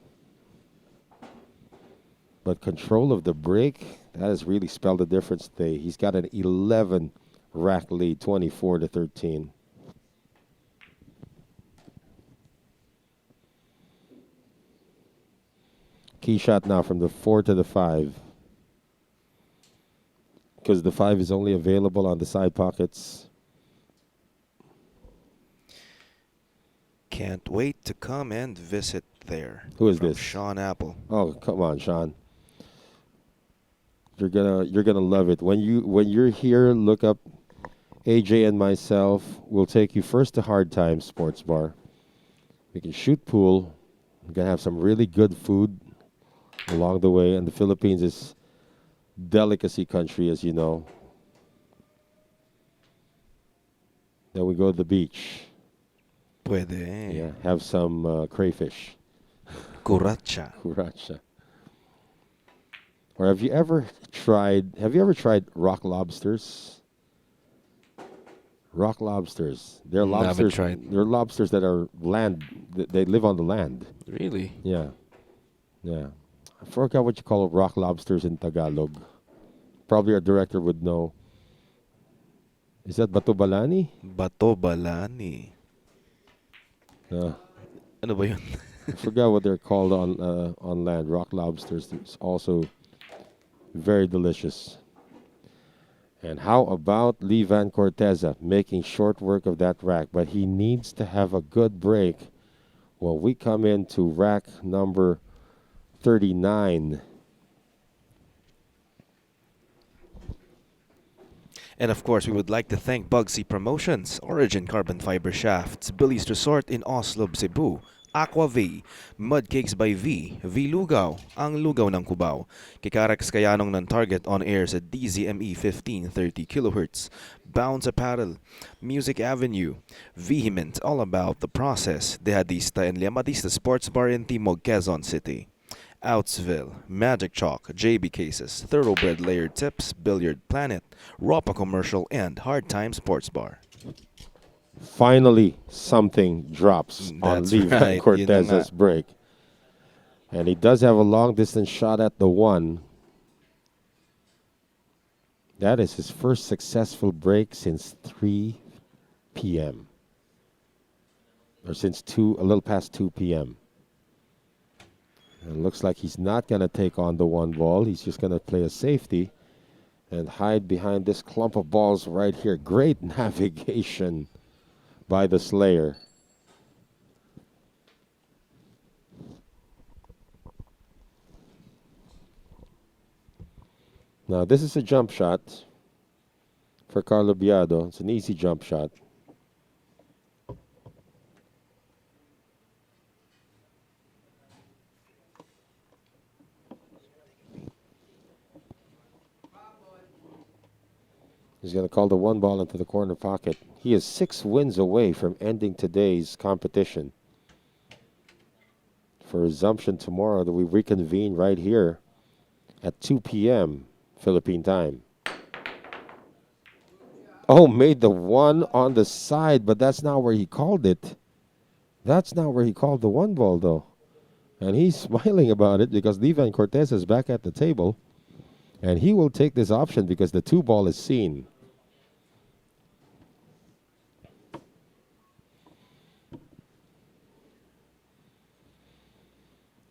A: But control of the break, that has really spelled the difference today. He's got an 11 rack lead, 24-13. Key shot now from the 4 to the 5. Because the 5 is only available on the side pockets.
D: Can't wait to come and visit there.
A: Who is
D: From
A: this?
D: Sean Apple.
A: Oh, come on, Sean. You're gonna love it. When you're here, look up AJ and myself. We'll take you first to Hard Times Sports Bar. We can shoot pool. We're gonna have some really good food along the way. And the Philippines is delicacy country, as you know. Then we go to the beach.
D: Puede.
A: Yeah, have some crayfish.
D: Curatcha.
A: Curatcha. Or have you ever tried rock lobsters? Rock lobsters. They're
D: Haven't
A: lobsters.
D: tried.
A: They're lobsters that are land. They live on the land.
D: Really?
A: Yeah. Yeah. I forgot what you call rock lobsters in Tagalog. Probably our director would know. Is that Bato Balani?
D: Bato Balani.
A: Uh,
D: Ano ba yun?
A: I forgot what they're called on land. Rock lobsters. It's also very delicious. And how about Lee Van Corteza making short work of that rack? But he needs to have a good break when we come into rack number 39.
D: And of course, we would like to thank Bugsy Promotions, Origin Carbon Fiber Shafts, Billy's Resort in Oslo, Cebu, Aqua V, Mudcakes by V, V Lugaw, ang lugaw ng Cubao, Kikarax Kayanong ng Target on air sa DZME 1530 kHz, Bounce Apparel, Music Avenue, Vehement, all about the process, Dehadista and Liamadista Sports Bar in Timog, Quezon City. Outsville, Magic Chalk, JB Cases, Thoroughbred Layered Tips, Billiard Planet, Ropa Commercial, and Hard Time Sports Bar.
A: Finally, something drops on
D: That's
A: Lee Van
D: right. Yun na nga.
A: Corteza's break. And he does have a long distance shot at the one. That is his first successful break since 3 p.m. Or since a little past 2 p.m. It looks like he's not going to take on the one ball. He's just going to play a safety and hide behind this clump of balls right here. Great navigation by the Slayer. Now, this is a jump shot for Carlo Biado. It's an easy jump shot. He's going to call the one ball into the corner pocket. He is 6 wins away from ending today's competition. For resumption tomorrow, that we reconvene right here at 2 p.m. Philippine time. Oh, made the one on the side, but that's not where he called it. That's not where he called the one ball, though. And he's smiling about it because Lee Van Corteza is back at the table. And he will take this option because the 2 ball is seen.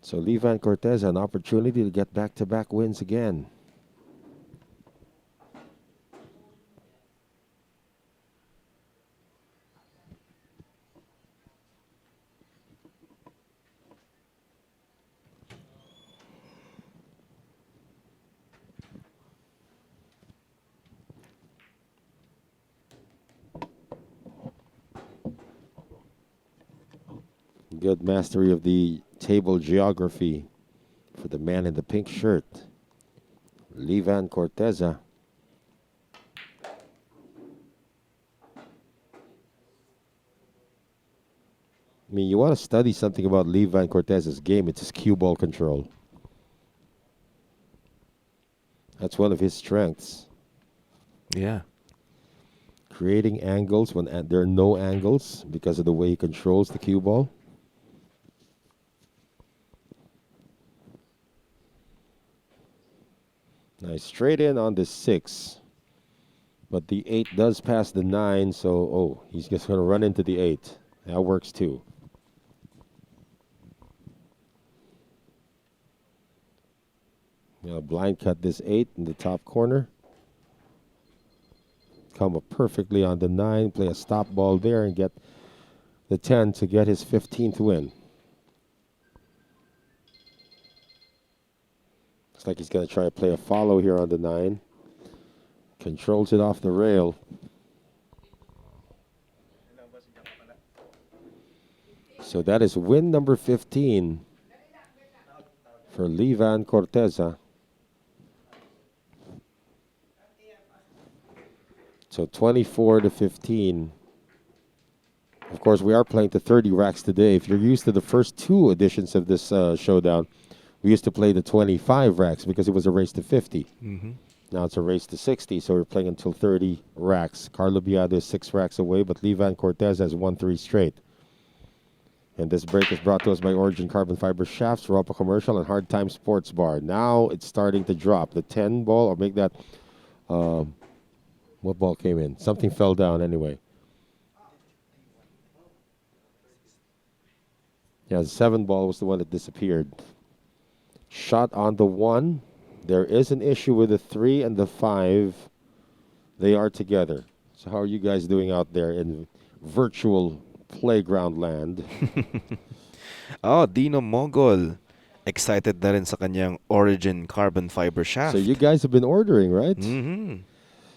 A: So Lee Van Corteza, an opportunity to get back-to-back wins again. Good mastery of the table geography for the man in the pink shirt, Lee Van Corteza. I mean, you want to study something about Lee Van Corteza's game, it's his cue ball control. That's one of his strengths.
D: Yeah.
A: Creating angles when there are no angles because of the way he controls the cue ball. Nice straight in on the 6. But the 8 does pass the 9, so he's just going to run into the 8. That works too. Now blind cut this 8 in the top corner. Come up perfectly on the 9, play a stop ball there and get the 10 to get his 15th win. Looks like he's going to try to play a follow here on the 9. Controls it off the rail. So that is win number 15 for Lee Van Corteza. So 24-15. Of course, we are playing to 30 racks today. If you're used to the first 2 editions of this showdown, we used to play the 25 racks because it was a race to 50.
D: Mm-hmm.
A: Now it's a race to 60, so we're playing until 30 racks. Carlo Biado is 6 racks away, but Lee Van Corteza has won 3 straight. And this break is brought to us by Origin Carbon Fiber Shafts, Ropa Commercial, and Hard Time Sports Bar. Now it's starting to drop. The 10 ball, or make that... what ball came in? Something fell down anyway. Yeah, the 7 ball was the one that disappeared. Shot on the 1. There is an issue with the 3 and the 5. They are together. So how are you guys doing out there in virtual playground land?
D: Oh, Dino Mogol. Excited na rin sa kanyang Origin carbon fiber shaft.
A: So you guys have been ordering, right?
D: Mm-hmm.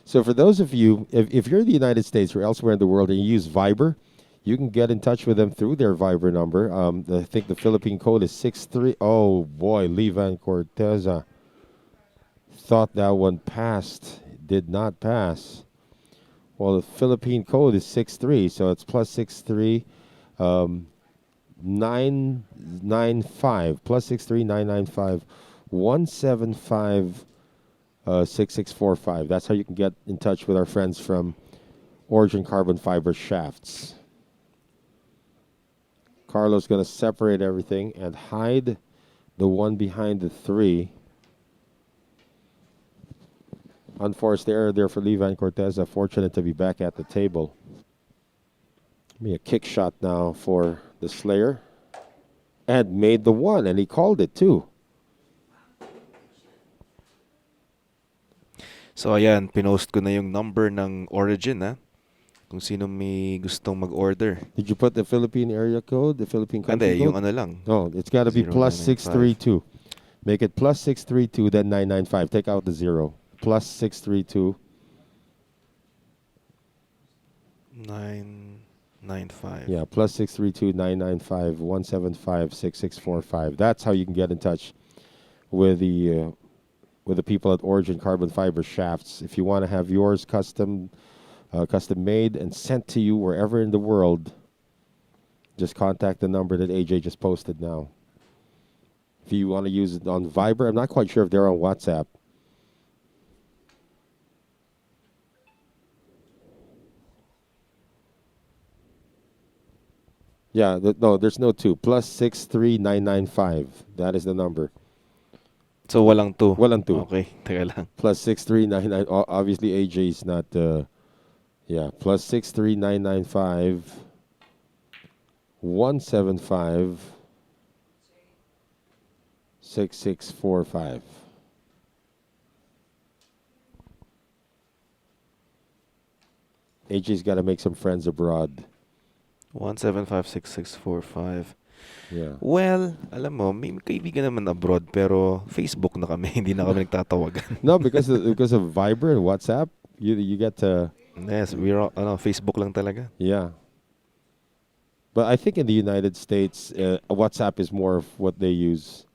A: So for those of you, if you're in the United States or elsewhere in the world and you use Viber, you can get in touch with them through their Viber number. I think the Philippine code is 63. Oh boy, Vann Corteza thought that one passed. Did not pass. Well, the Philippine code is 63, so it's plus 63 995 plus 63 995 175 6645. That's how you can get in touch with our friends from Origin Carbon Fiber Shafts. Carlo's going to separate everything and hide the one behind the 3. Unforced error there for Vann Corteza. Fortunate to be back at the table. Me a kick shot now for the Slayer. And made the 1, and he called it too.
D: So ayan, pinost ko na yung number ng Origin, ha? Kung sino may gustong mag-order.
A: Did you put the Philippine area code, the Philippine country
D: Hindi,
A: code?
D: yung ano lang.
A: No, it's got to be plus
D: 0995.
A: 632. Make it plus 632, then 995. Take out the 0. Plus 632.
D: 995.
A: Yeah, plus 632 995 175 6645. That's how you can get in touch with the people at Origin Carbon Fiber Shafts. If you want to have yours custom made and sent to you wherever in the world, just contact the number that AJ just posted now. If you want to use it on Viber, I'm not quite sure if they're on WhatsApp. Yeah, no, there's no 2. Plus 63995. That is the number.
D: So walang 2.
A: Walang 2.
D: Okay, teka lang.
A: Plus 6399. Obviously, AJ is not. Yeah, plus 63995 175 6645. AJ's got to make some friends abroad.
D: 1756645.
A: Yeah.
D: Well, alam mo, may kaibigan naman abroad pero Facebook na kami, hindi na kami nagtatawagan.
A: No, because of Viber and WhatsApp, you get to.
D: Yes, we're all, Facebook lang talaga.
A: Yeah. But I think in the United States, WhatsApp is more of what they use.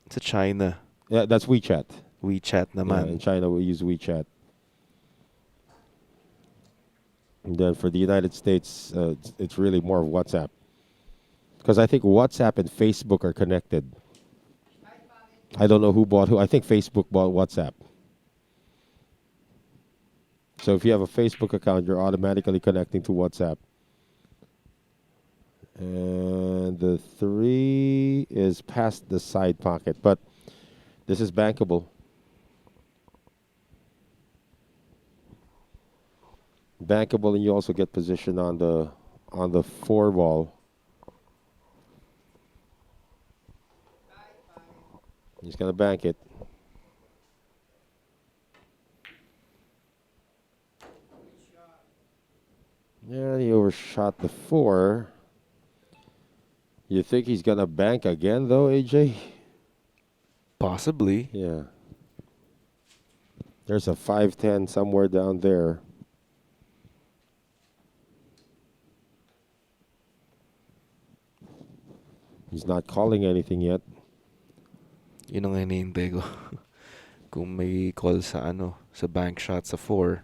D: Sa China,
A: Yeah, that's WeChat.
D: WeChat
A: Yeah,
D: naman.
A: in China, we use WeChat. And then for the United States, it's really more of WhatsApp. Because I think WhatsApp and Facebook are connected. I don't know who bought who. I think Facebook bought WhatsApp. So if you have a Facebook account, you're automatically connecting to WhatsApp. And the 3 is past the side pocket. But this is bankable. Bankable, and you also get position on the 4 ball. He's gonna bank it. Yeah, he overshot the 4. You think he's gonna bank again, though, AJ?
D: Possibly.
A: Yeah. There's a 510 somewhere down there. He's not calling anything yet.
D: Yun ang hinihintay ko. Kung may call sa sa bank shot sa 4.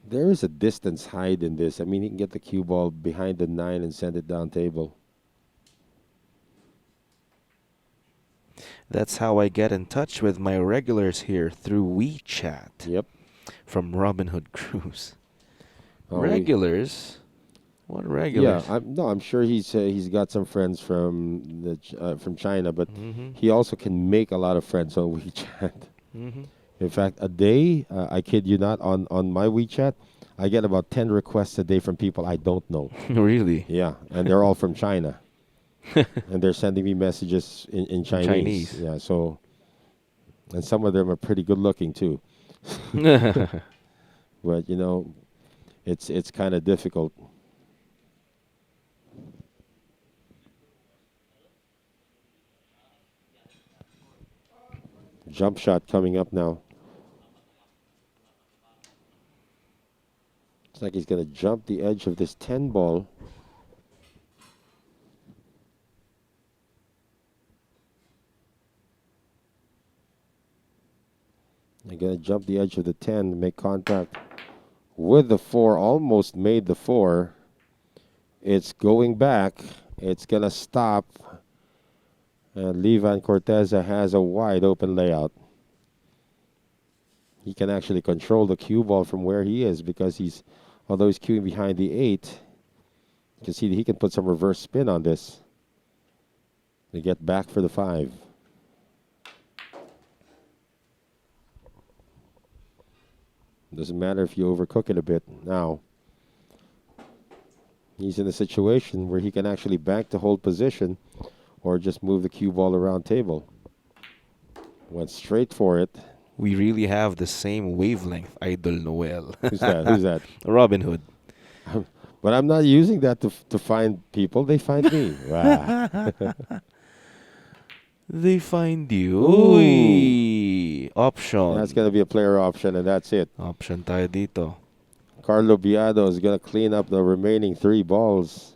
A: There is a distance hide in this. I mean, he can get the cue ball behind the 9 and send it down table.
D: That's how I get in touch with my regulars here through WeChat.
A: Yep.
D: From Robin Hood Cruise.
A: Oh,
D: Regulars? What regulars?
A: Yeah, I'm sure he's got some friends from from China, but
D: Mhm.
A: he also can make a lot of friends on WeChat.
D: Mhm.
A: In fact, a day, I kid you not, on my WeChat, I get about 10 requests a day from people I don't know.
D: Really?
A: Yeah, and they're all from China. And they're sending me messages in
D: In
A: Chinese.
D: Chinese.
A: Yeah, so, and some of them are pretty good looking too. But, it's kind of difficult. Jump shot coming up now. It's like he's going to jump the edge of this 10 ball. They're going to jump the edge of the 10, make contact with the 4. Almost made the 4. It's going back. It's going to stop. And Vann Corteza has a wide open layout. He can actually control the cue ball from where he is because although he's cueing behind the 8, you can see that he can put some reverse spin on this to get back for the 5. Doesn't matter if you overcook it a bit now. He's in a situation where he can actually bank to hold position or just move the cue ball around table. Went straight for it.
D: We really have the same wavelength, Idol Noel.
A: Who's that? Who's that?
D: Robin Hood.
A: But I'm not using that to find people. They find me. Wow.
D: They find you.
A: Ooh.
D: Uy! Option.
A: That's going to be a player option, and that's it.
D: Option tayo dito.
A: Carlo Biado is going to clean up the remaining 3 balls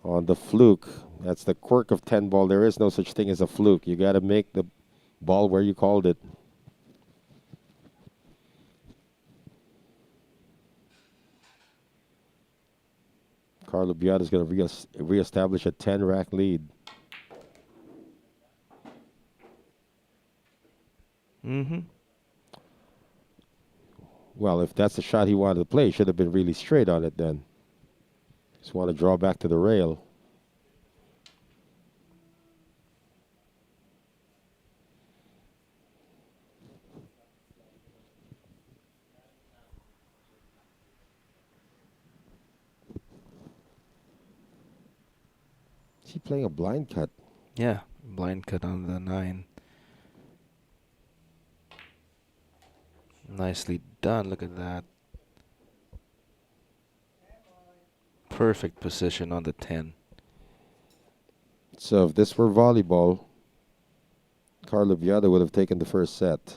A: on the fluke. That's the quirk of 10 ball. There is no such thing as a fluke. You got to make the ball where you called it. Carlo Biado is going to reestablish a 10-rack lead.
D: Mm-hmm.
A: Well, if that's the shot he wanted to play, he should have been really straight on it then. Just want to draw back to the rail. Is he playing a blind cut?
D: Yeah, blind cut on the 9. Nicely done. Look at that. Perfect position on the 10.
A: So if this were volleyball, Carlo Biado would have taken the first set.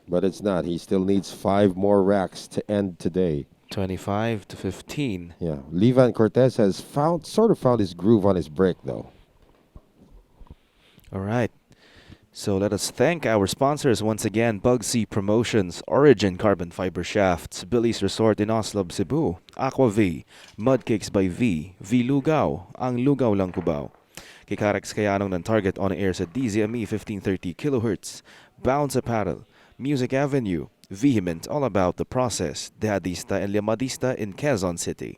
A: But it's not. He still needs 5 more racks to end today.
D: 25 to 15.
A: Yeah. Vann Cortez has sort of found his groove on his break, though.
D: All right. So let us thank our sponsors once again: Bugsy Promotions, Origin Carbon Fiber Shafts, Billy's Resort in Oslo, Cebu, Aqua V, Mudcakes by V Lugaw, ang Lugaw lang Cubao. Kay Karex Kayanong ng Target on air sa DZME 1530 kHz, Bounce Apparel, Music Avenue, Vehement, all about the process, Dehadista and Limadista in Quezon City,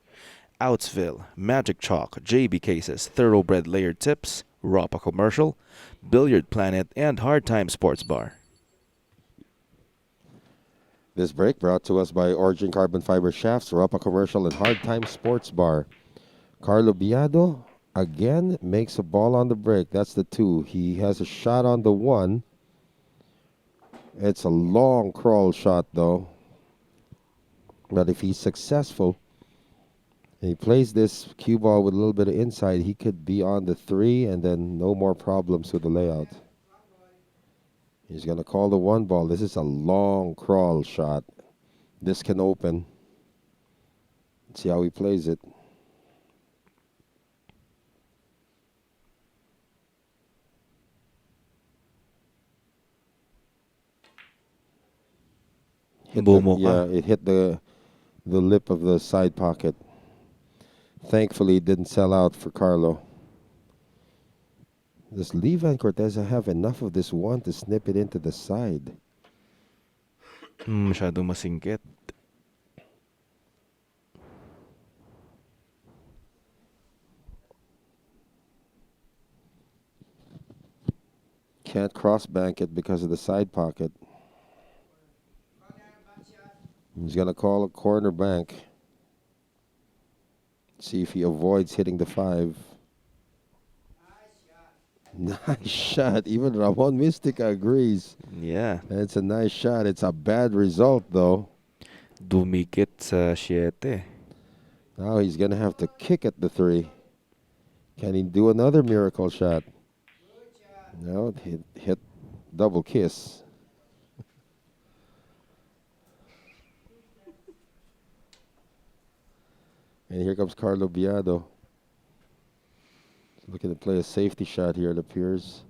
D: Outsville, Magic Chalk, JB Cases, Thoroughbred Layered Tips, Rapa Commercial, Billiard Planet, and Hard Time Sports Bar.
A: This break brought to us by Origin Carbon Fiber Shafts, Rapa Commercial, and Hard Time Sports Bar. Carlo Biado again makes a ball on the break. That's the 2. He has a shot on the 1. It's a long crawl shot, though. But if he's successful, and he plays this cue ball with a little bit of inside, he could be on the 3 and then no more problems with the layout. He's going to call the 1 ball. This is a long crawl shot. This can open. Let's see how he plays it. It hit the lip of the side pocket. Thankfully, it didn't sell out for Carlo. Does Vann Corteza have enough of this 1 to snip it into the side?
D: Masyado masingkit.
A: Can't cross bank it because of the side pocket. He's going to call a corner bank. See if he avoids hitting the 5. Nice shot. Even Ramon Mystica agrees.
D: Yeah.
A: It's a nice shot. It's a bad result, though.
D: Dumikit sa 7.
A: Now he's going to have to kick at the 3. Can he do another miracle shot? No, hit double kiss. And here comes Carlo Biado. Looking to play a safety shot here, it appears.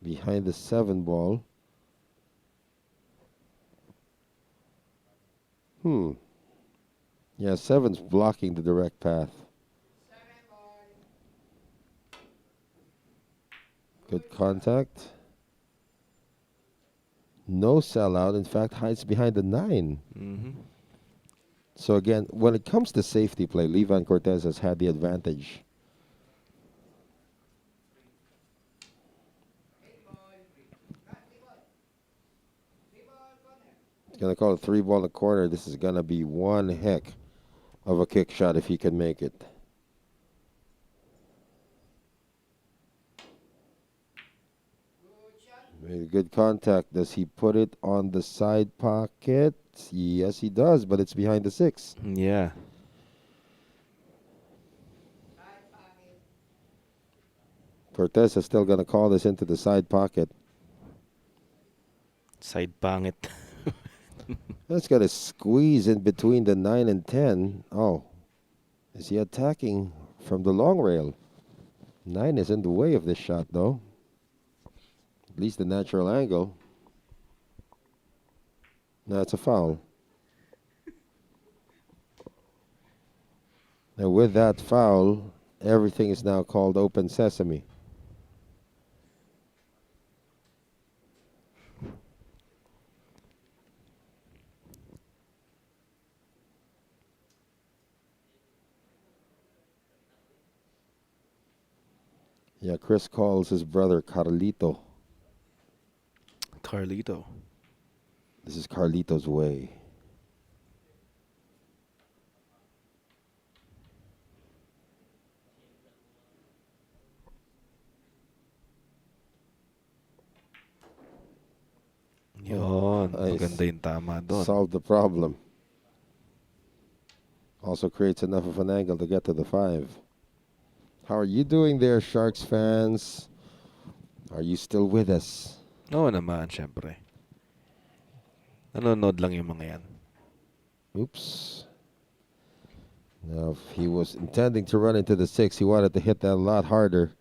A: Behind the 7 ball. Yeah, 7's blocking the direct path. Good contact. No sellout. In fact, hides behind the 9.
D: Mm-hmm.
A: So again, when it comes to safety play, Vann Corteza has had the advantage. He's going to call a 3 ball in the corner. This is going to be one heck of a kick shot if he can make it. Made good contact. Does he put it on the side pocket? Yes, he does, but it's behind the 6.
D: Yeah.
A: Cortez is still going to call this into the side pocket.
D: Side pangit.
A: That's got to squeeze in between the 9 and 10. Oh, is he attacking from the long rail? 9 is in the way of this shot, though. At least the natural angle. No, it's a foul. And with that foul, everything is now called open sesame. Yeah, Chris calls his brother Carlito.
D: Carlito.
A: This is Carlito's way.
D: Yun.
A: Nice.
D: Maganda yung tama doon.
A: Solved the problem. Also creates enough of an angle to get to the 5. How are you doing there, Sharks fans? Are you still with us?
D: Oo naman, syempre. Nanonood lang yung mga yan.
A: Oops. Now, if he was intending to run into the 6, he wanted to hit that a lot harder.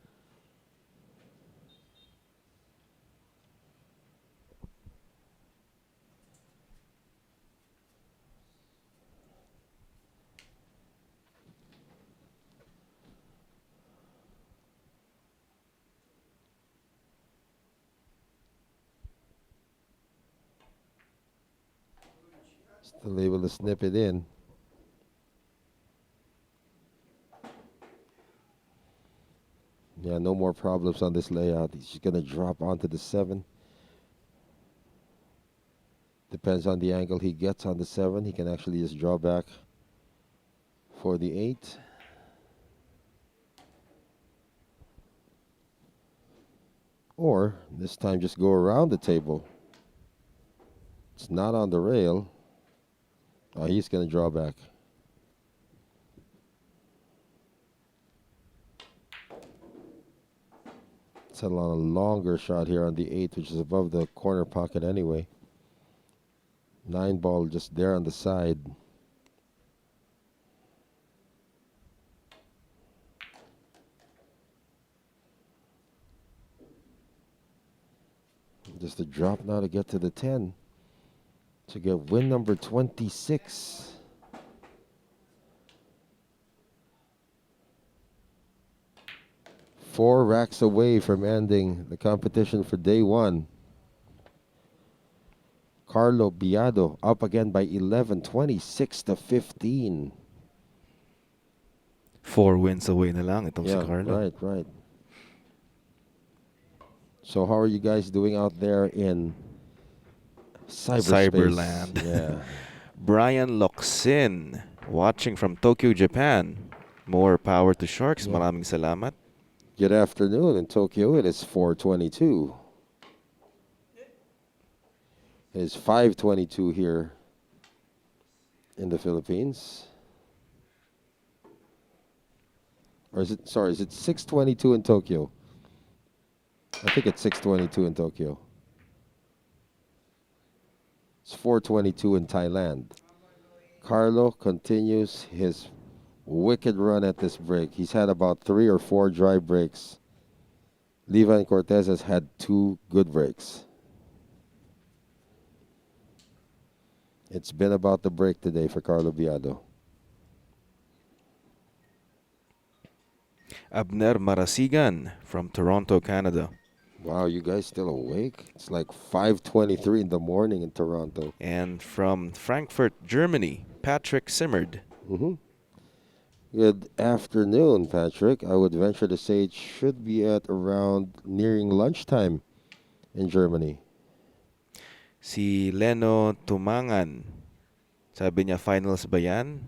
A: Still able to snip it in. Yeah, no more problems on this layout. He's just going to drop onto the 7. Depends on the angle he gets on the 7. He can actually just draw back for the 8. Or, this time just go around the table. It's not on the rail. Oh, he's going to draw back. Settle on a longer shot here on the 8, which is above the corner pocket anyway. 9 ball just there on the side. Just a drop now to get to the 10. To get win number 26. Four racks away from ending the competition for day 1. Carlo Biado up again by 11, 26-15.
D: 4 wins away na lang itong si
A: Yeah,
D: Carlo.
A: right. So how are you guys doing out there in cyberspace?
D: Cyberland.
A: Yeah.
D: Brian Loxin, watching from Tokyo, Japan. More power to Sharks.
A: Yeah.
D: Maraming salamat.
A: Good afternoon in Tokyo. It is 4:22. It is 5:22 here in the Philippines. Or is it, sorry, is it 6:22 in Tokyo? I think it's 6:22 in Tokyo. It's 4:22 in Thailand. Carlo continues his wicked run at this break. He's had about 3 or 4 dry breaks. Levan Cortez has had 2 good breaks. It's been about the break today for Carlo Biado.
D: Abner Marasigan from Toronto, Canada.
A: Wow, you guys still awake? It's like 5:23 in the morning in Toronto.
D: And from Frankfurt, Germany, Patrick Simmerd.
A: Good afternoon, Patrick. I would venture to say it should be at around nearing lunchtime in Germany.
D: Si Leno Tumangan. Sabi niya, finals ba yan?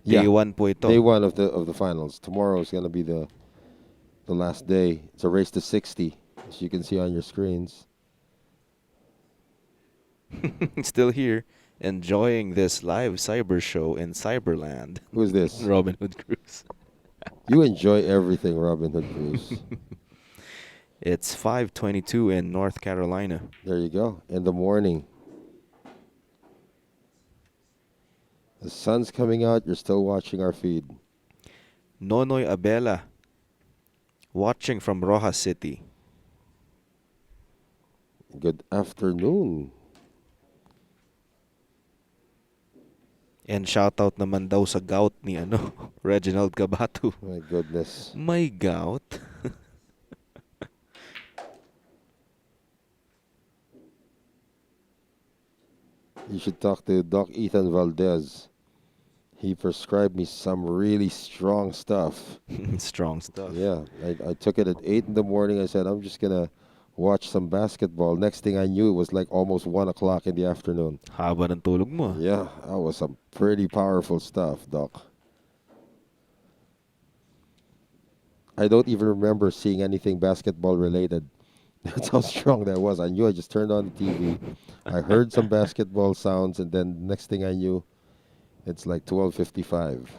A: Yeah.
D: Day 1 po ito.
A: Day 1 of the finals. Tomorrow is going to be the last day. It's a race to 60, as you can see on your screens.
D: Still here, enjoying this live cyber show in Cyberland.
A: Who's this?
D: Robin Hood Cruz.
A: You enjoy everything, Robin Hood Cruz.
D: It's 5:22 in North Carolina.
A: There you go. In the morning. The sun's coming out. You're still watching our feed.
D: Nonoy Abela, watching from Rojas City.
A: Good afternoon.
D: And shoutout naman daw sa gout ni Reginald Gabatu.
A: My goodness.
D: May gout?
A: You should talk to Doc Ethan Valdez. He prescribed me some really strong stuff.
D: Strong stuff.
A: Yeah, I took it at 8 in the morning. I said, I'm just going to watch some basketball. Next thing I knew, it was like almost 1 o'clock in the afternoon.
D: Haba ng tulog mo.
A: Yeah, that was some pretty powerful stuff, Doc. I don't even remember seeing anything basketball related. That's how strong that was. I knew I just turned on the TV. I heard some basketball sounds, and then next thing I knew, it's like 12:55.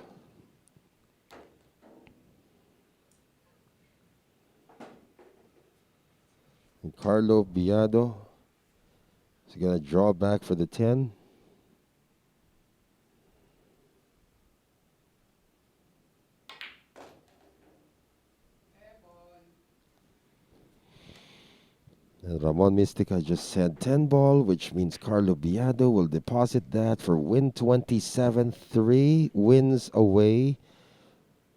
A: And Carlo Biado is going to draw back for the 10. And Ramon Mystica just said 10 ball, which means Carlo Biado will deposit that for win 27, 3 wins away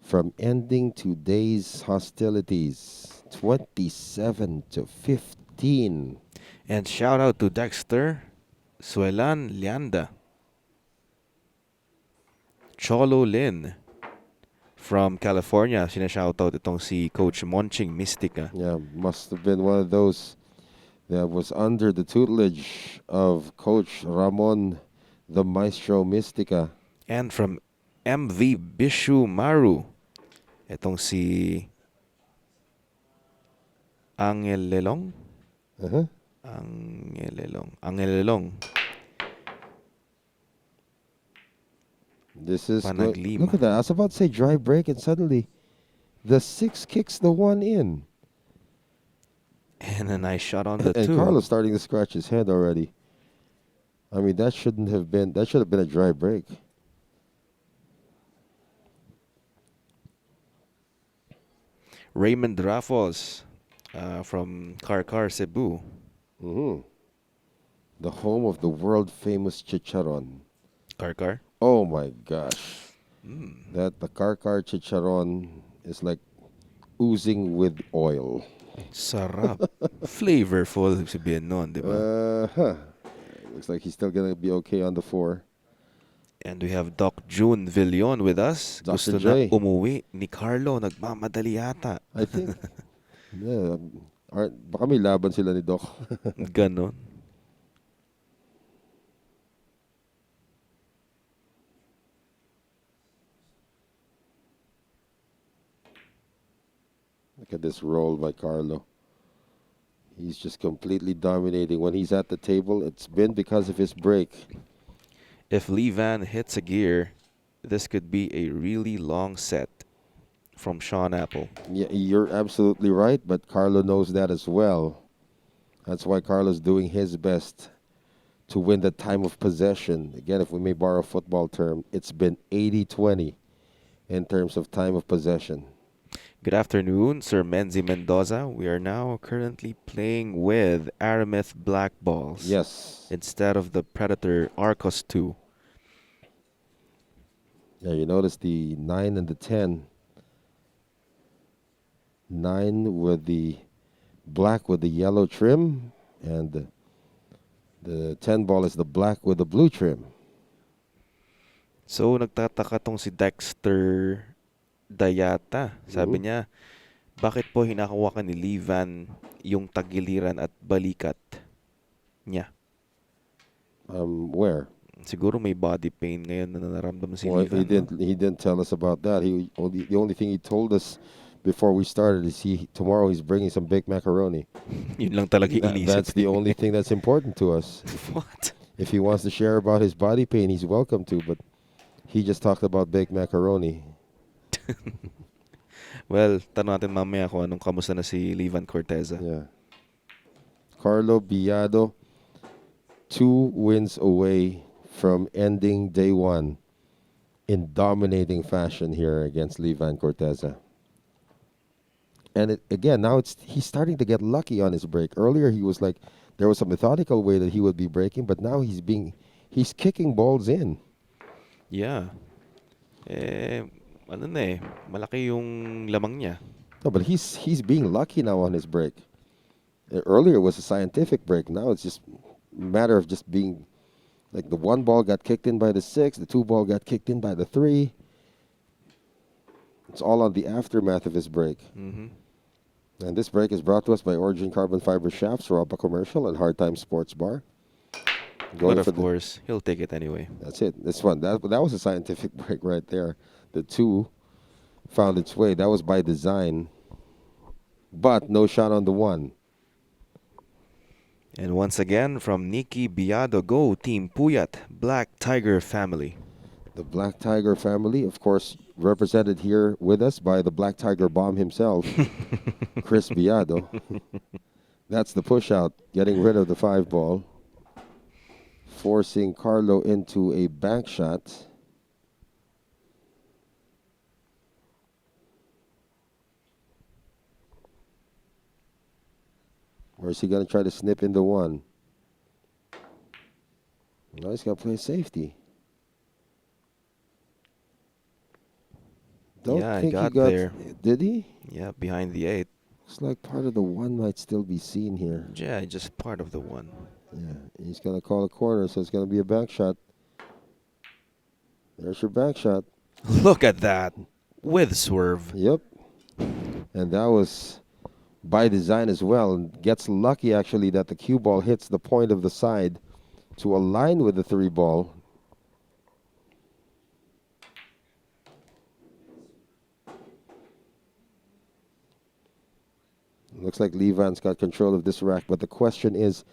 A: from ending today's hostilities. 27-15.
D: And shout out to Dexter Suelan Lianda. Cholo Lin from California. Sinashoutout itong si Coach Monching Mystica.
A: Yeah, must have been one of those that was under the tutelage of Coach Ramon the Maestro Mystica.
D: And from MV Bishu Maru, itong si Angel Lelong.
A: Uh-huh.
D: Angel Lelong.
A: This is
D: Panaglima.
A: look at that. I was about to say dry break, and suddenly the 6 kicks the 1 in.
D: And a nice shot on the
A: And
D: 2.
A: Carlos starting to scratch his head already. I mean, that should have been a dry break.
D: Raymond Rafos from Karkar, Cebu.
A: Mm-hmm. The home of the world famous chicharon.
D: Karkar?
A: Oh my gosh. The Karkar chicharon is like oozing with oil.
D: Sarap. Flavorful, sabihin nun, di ba?
A: Looks like he's still gonna be okay on the 4.
D: And we have Doc June Villon with us.
A: Dr.
D: Gusto
A: J.
D: na umuwi ni Carlo. Nagmamadali yata.
A: I think. Yeah, Baka may laban sila ni Doc.
D: Ganon.
A: Look at this roll by Carlo. He's just completely dominating. When he's at the table, it's been because of his break.
D: If Vann hits a gear, this could be a really long set from Sean Apple.
A: Yeah, you're absolutely right, but Carlo knows that as well. That's why Carlo's doing his best to win the time of possession. Again, if we may borrow a football term, it's been 80-20 in terms of time of possession.
D: Good afternoon, Sir Menzi Mendoza. We are now currently playing with Aramith Black Balls.
A: Yes.
D: Instead of the Predator Arcos 2.
A: Yeah, you notice the 9 and the 10. 9 with the black with the yellow trim, and the 10 ball is the black with the blue trim.
D: So, nagtataka tong si Dexter Dayata. Sabi niya, bakit po hinahawakan ni Vann yung tagiliran at balikat niya?
A: Where?
D: Siguro may body pain ngayon na nararamdaman si
A: Well,
D: Vann.
A: he didn't tell us about that. The only thing he told us before we started is tomorrow he's bringing some baked macaroni.
D: Yun lang talaga inisip.
A: That's the only thing that's important to us.
D: What?
A: If he wants to share about his body pain, he's welcome to, but he just talked about baked macaroni.
D: Well, tanong natin mamaya kung anong kamusta na si Vann Corteza.
A: Yeah. Carlo Biado, 2 wins away from ending day 1 in dominating fashion here against Vann Corteza. And now he's starting to get lucky on his break. Earlier he was like, there was a methodical way that he would be breaking, but now he's kicking balls in.
D: Yeah. Ano na malaki yung lamang niya.
A: No, but he's being lucky now on his break. Earlier it was a scientific break. Now it's just a matter of just being like the 1 ball got kicked in by the 6, the 2 ball got kicked in by the 3. It's all on the aftermath of his break.
D: Mm-hmm.
A: And this break is brought to us by Origin Carbon Fiber Shafts, Ropa Commercial, and Hard Time Sports Bar.
D: But of course, he'll take it anyway.
A: That's it. This one, that was a scientific break right there. The 2 found its way. That was by design. But no shot on the 1.
D: And once again, from Nikki Biado, go Team Puyat, Black Tiger family.
A: The Black Tiger family, of course, represented here with us by the Black Tiger bomb himself, Chris Biado. That's the push out, getting rid of the 5 ball, forcing Carlo into a bank shot. Or is he going to try to snip into 1? No, he's going to play safety. Don't
D: Yeah,
A: think
D: he got there.
A: Did he?
D: Yeah, behind the 8.
A: Looks like part of the 1 might still be seen here.
D: Yeah, just part of the 1.
A: Yeah, he's going to call a corner, so it's going to be a back shot. There's your back shot.
D: Look at that. With swerve.
A: Yep. And that was by design as well. And gets lucky, actually, that the cue ball hits the point of the side to align with the 3 ball. Looks like Vann's got control of this rack, but the question is,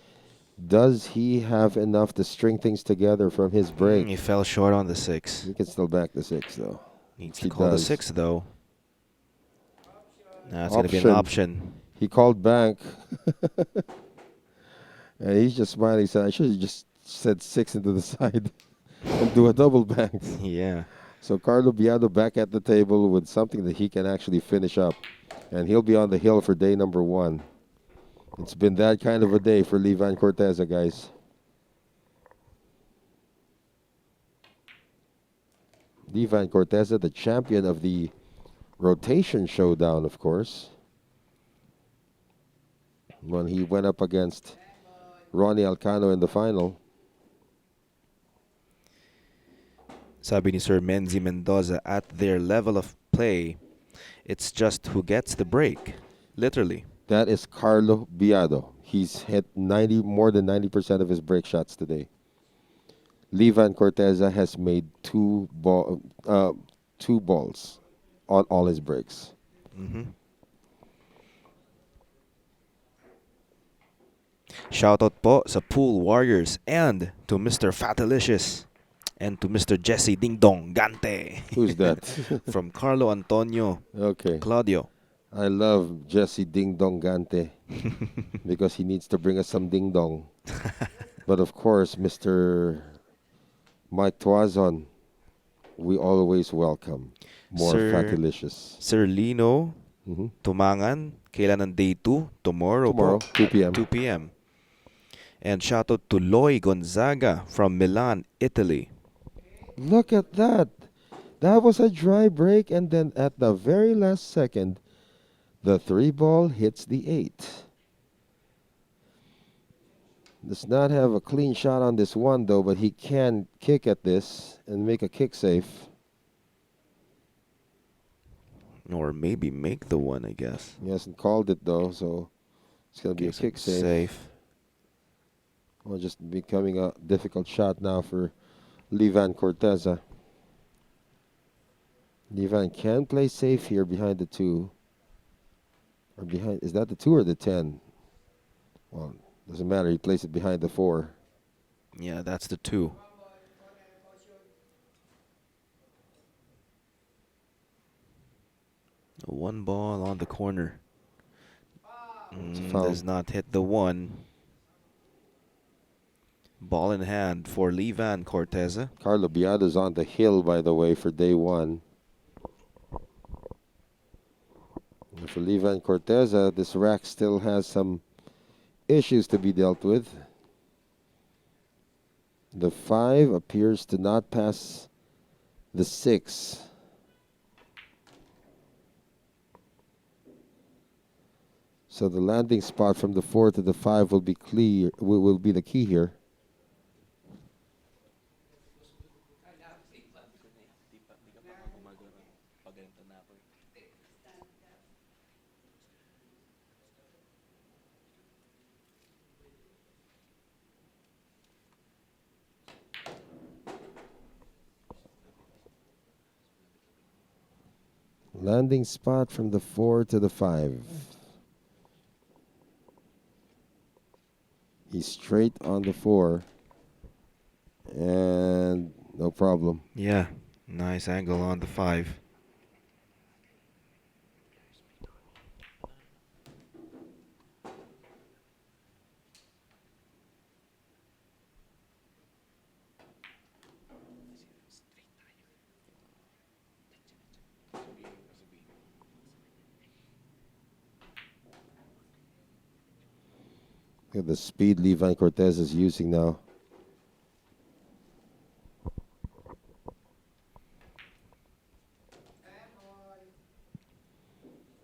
A: does he have enough to string things together from his break?
D: He fell short on the 6.
A: He can still back the 6, though.
D: Needs to call the 6, though. That's going to be an
A: Option.
D: option.
A: He called bank. And he's just smiling. He said, I should have just said 6 into the side and do a double bank.
D: Yeah.
A: So Carlo Biado back at the table with something that he can actually finish up. And he'll be on the hill for day number 1. It's been that kind of a day for Vann Corteza, guys. Vann Corteza, the champion of the rotation showdown, of course. When he went up against Ronnie Alcano in the final.
D: Sabi ni Sir Menzi Mendoza, at their level of play, it's just who gets the break. Literally.
A: That is Carlo Biado. He's hit 90 more than 90% of his break shots today. Levan Corteza has made two balls on all his breaks.
D: Mm-hmm. Shoutout po sa Pool Warriors and to Mr. Fatalicious and to Mr. Jesse Ding Dong Gante
A: Who's that?
D: from Carlo Antonio
A: Okay.
D: Claudio.
A: I love Jesse Ding Dong Gante because he needs to bring us some ding dong. But of course, Mr. Mike Tuazon, we always welcome more
D: Sir
A: Fatalicious.
D: Sir Lino
A: Mhm.
D: Tumangan, kailan ang day 2? Tomorrow
A: Tomorrow,
D: po,
A: 2 p.m.
D: 2 p.m. And shoutout to Loy Gonzaga from Milan, Italy.
A: Look at that. That was a dry break, and then at the very last second, the 3 ball hits the 8. Does not have a clean shot on this one, though, but he can kick at this and make a kick safe.
D: Or maybe make the one, I guess.
A: He hasn't called it, though, so it's going to be a kick safe. Well, just becoming a difficult shot now for Levan Corteza. Levan can play safe here behind the 2. Or behind, is that the 2 or the 10? Well, doesn't matter. He plays it behind the 4.
D: Yeah, that's the 2. One ball on the corner. Does not hit the 1. Ball in hand for Levan Corteza.
A: Carlo Biado's on the hill, by the way, for day 1. And for Levan Corteza, this rack still has some issues to be dealt with. The 5 appears to not pass the 6. So the landing spot from the 4 to the 5 will be clear. Will be the key here. Landing spot from the 4 to the 5. He's straight on the 4. And no problem.
D: Yeah, nice angle on the 5.
A: Look at the speed Levan Cortez is using now.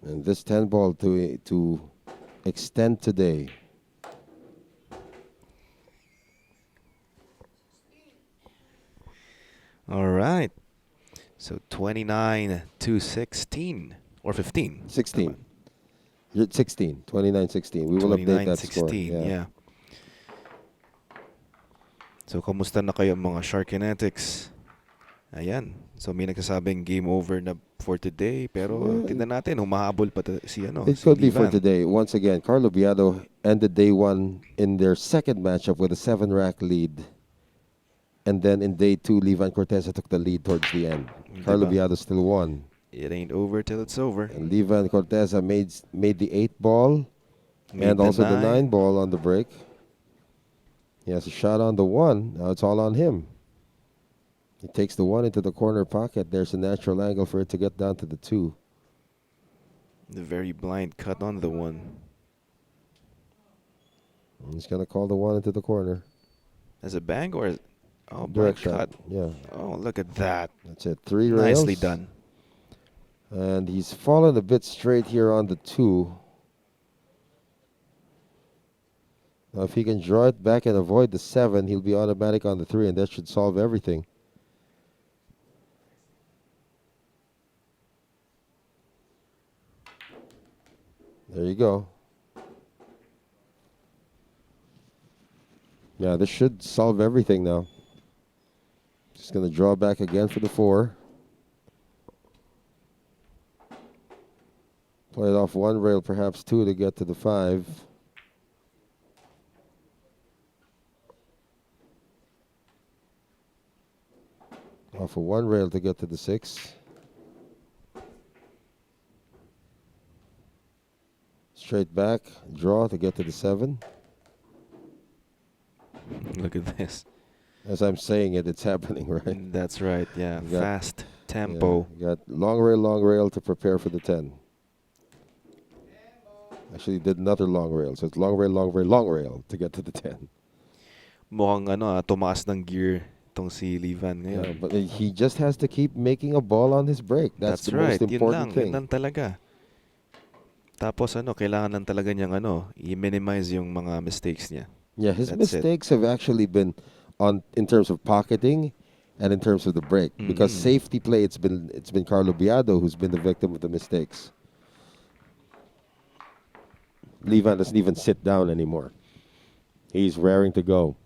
A: And this 10 ball to extend today.
D: All right. So 29-16 or 15.
A: 16. 16. 29-16. We will update that score.
D: 29-16, yeah. So, kamusta na kayo mga Sharkinetics? Ayan. So, may nagsasabing game over na for today. Pero, tignan natin, humahabol pa si
A: It
D: si
A: could be for
D: Levan.
A: today. Once again, Carlo Biado ended day 1 in their second matchup with a 7-rack lead. And then in day 2, Levan Corteza took the lead towards the end. Carlo Biado still won.
D: It ain't over till it's over.
A: And Levan Corteza made the 8 ball and also the 9 ball on the break. He has a shot on the 1. Now it's all on him. He takes the 1 into the corner pocket. There's a natural angle for it to get down to the 2.
D: The very blind cut on the 1.
A: He's going to call the 1 into the corner.
D: As a bang or
A: direct
D: shot?
A: shot. Yeah.
D: Oh, look at that.
A: That's it. 3 rails.
D: Nicely done.
A: And he's fallen a bit straight here on the 2. Now, if he can draw it back and avoid the 7, he'll be automatic on the 3, and that should solve everything. There you go. Yeah, this should solve everything now. Just going to draw back again for the 4. Play it off 1 rail, perhaps 2 to get to the 5. Off of 1 rail to get to the 6. Straight back, draw to get to the 7.
D: Look at this.
A: As I'm saying it, it's happening, right?
D: That's right. Yeah,
A: You got-
D: fast tempo.
A: Yeah, you got long rail to prepare for the 10. Actually, did another long rail. So it's long rail to get to the 10.
D: Mukhang tumaas ng gear tong si Vann
A: Yeah,
D: ngayon.
A: but he just has to keep making a ball on his break. That's the
D: right.
A: most important
D: Yun
A: thing.
D: lang talaga. Tapos kailangan lang talaga niyang i-minimize yung mga mistakes niya.
A: Yeah, his
D: That's it.
A: mistakes have actually been in terms of pocketing and in terms of the break. Because safety play, it's been Carlo Biado who's been the victim of the mistakes. Vann doesn't even sit down anymore. He's raring to go.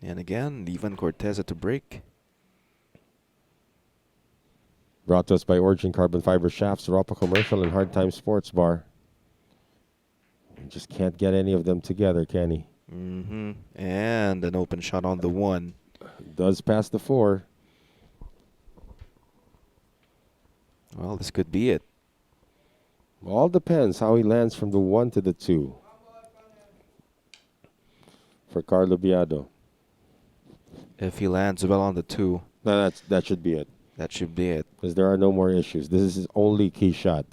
D: And again, Vann Corteza to break.
A: Brought to us by Origin Carbon Fiber Shafts, Europa Commercial, and Hard Time Sports Bar. You just can't get any of them together, can he?
D: And an open shot on the 1.
A: Does pass the 4.
D: Well, this could be it.
A: All depends how he lands from the 1 to the 2. For Carlo Biado.
D: If he lands well on the 2,
A: No, that should be it.
D: that should be it.
A: Because there are no more issues. This is his only key shot.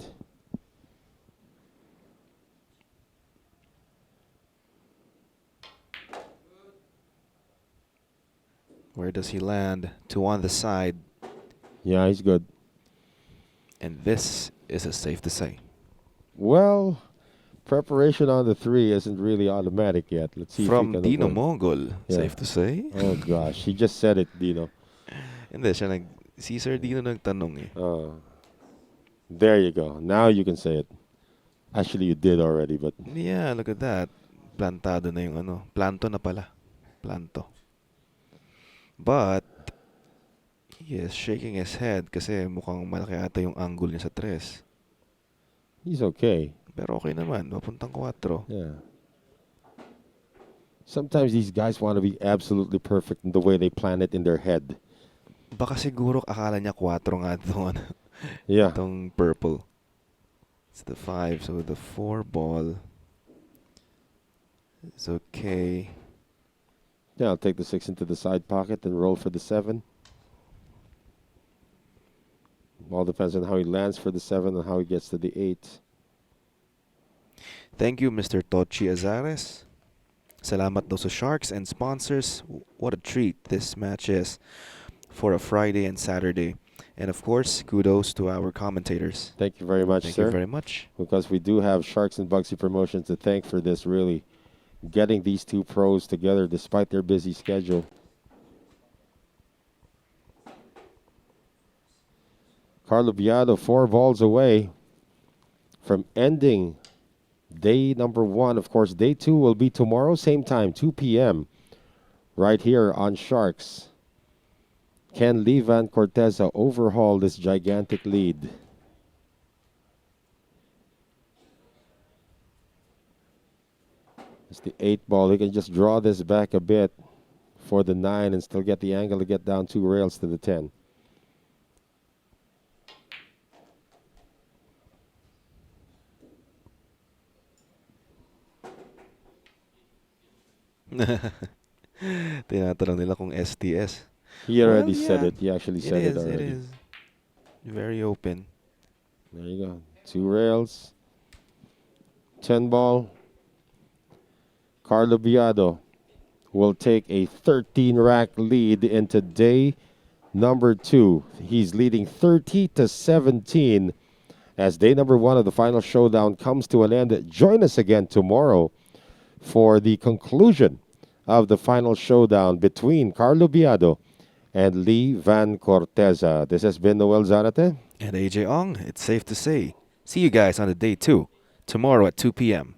D: Where does he land? 2 on the side.
A: Yeah, he's good.
D: And this is safe to say.
A: Well, preparation on the 3 isn't really automatic yet. Let's see
D: From
A: if he can
D: Dino
A: avoid.
D: Mongol,
A: Yeah.
D: safe to say.
A: Oh gosh, he just said it, Dino.
D: Hindi, si Sir Dino nagtanong eh.
A: There you go. Now you can say it. Actually, you did already, but
D: Yeah, look at that. Plantado na yung Planto na pala. Planto. But, he is shaking his head kasi mukhang malaki ata yung angle niya sa 3.
A: he's okay.
D: Pero okay naman, mapuntang 4.
A: Yeah. Sometimes these guys want to be absolutely perfect in the way they plan it in their head.
D: Baka siguro akala niya 4 nga doon.
A: Yeah.
D: Itong purple. It's the 5, so the 4 ball is okay.
A: Yeah, I'll take the 6 into the side pocket and roll for the 7. All depends on how he lands for the 7 and how he gets to the 8.
D: Thank you, Mr. Tochi Azares. Salamat daw sa Sharks and sponsors. What a treat this match is for a Friday and Saturday. And of course, kudos to our commentators.
A: Thank you very much,
D: Thank
A: sir.
D: you very much.
A: Because we do have Sharks and Bugsy Promotions to thank for this, really getting these two pros together despite their busy schedule. Carlo Biado 4 balls away from ending day number 1. Of course, day 2 will be tomorrow, same time, 2 p.m. right here on Sharks. Can Vann Corteza overhaul this gigantic lead? It's the 8 ball. He can just draw this back a bit for the 9 and still get the angle to get down 2 rails to the 10.
D: Tinatanong nila kung STS.
A: He already
D: Well,
A: said
D: yeah.
A: it. He actually said it already.
D: It is. Very open.
A: There you go. 2 rails. 10 ball. Carlo Biado will take a 13-rack lead into day number 2. He's leading 30-17 as day number 1 of the final showdown comes to an end. Join us again tomorrow for the conclusion of the final showdown between Carlo Biado and Vann Corteza. This has been Noel Zarate.
D: And AJ Ong, it's safe to say, See you guys on the day 2 tomorrow at 2 p.m.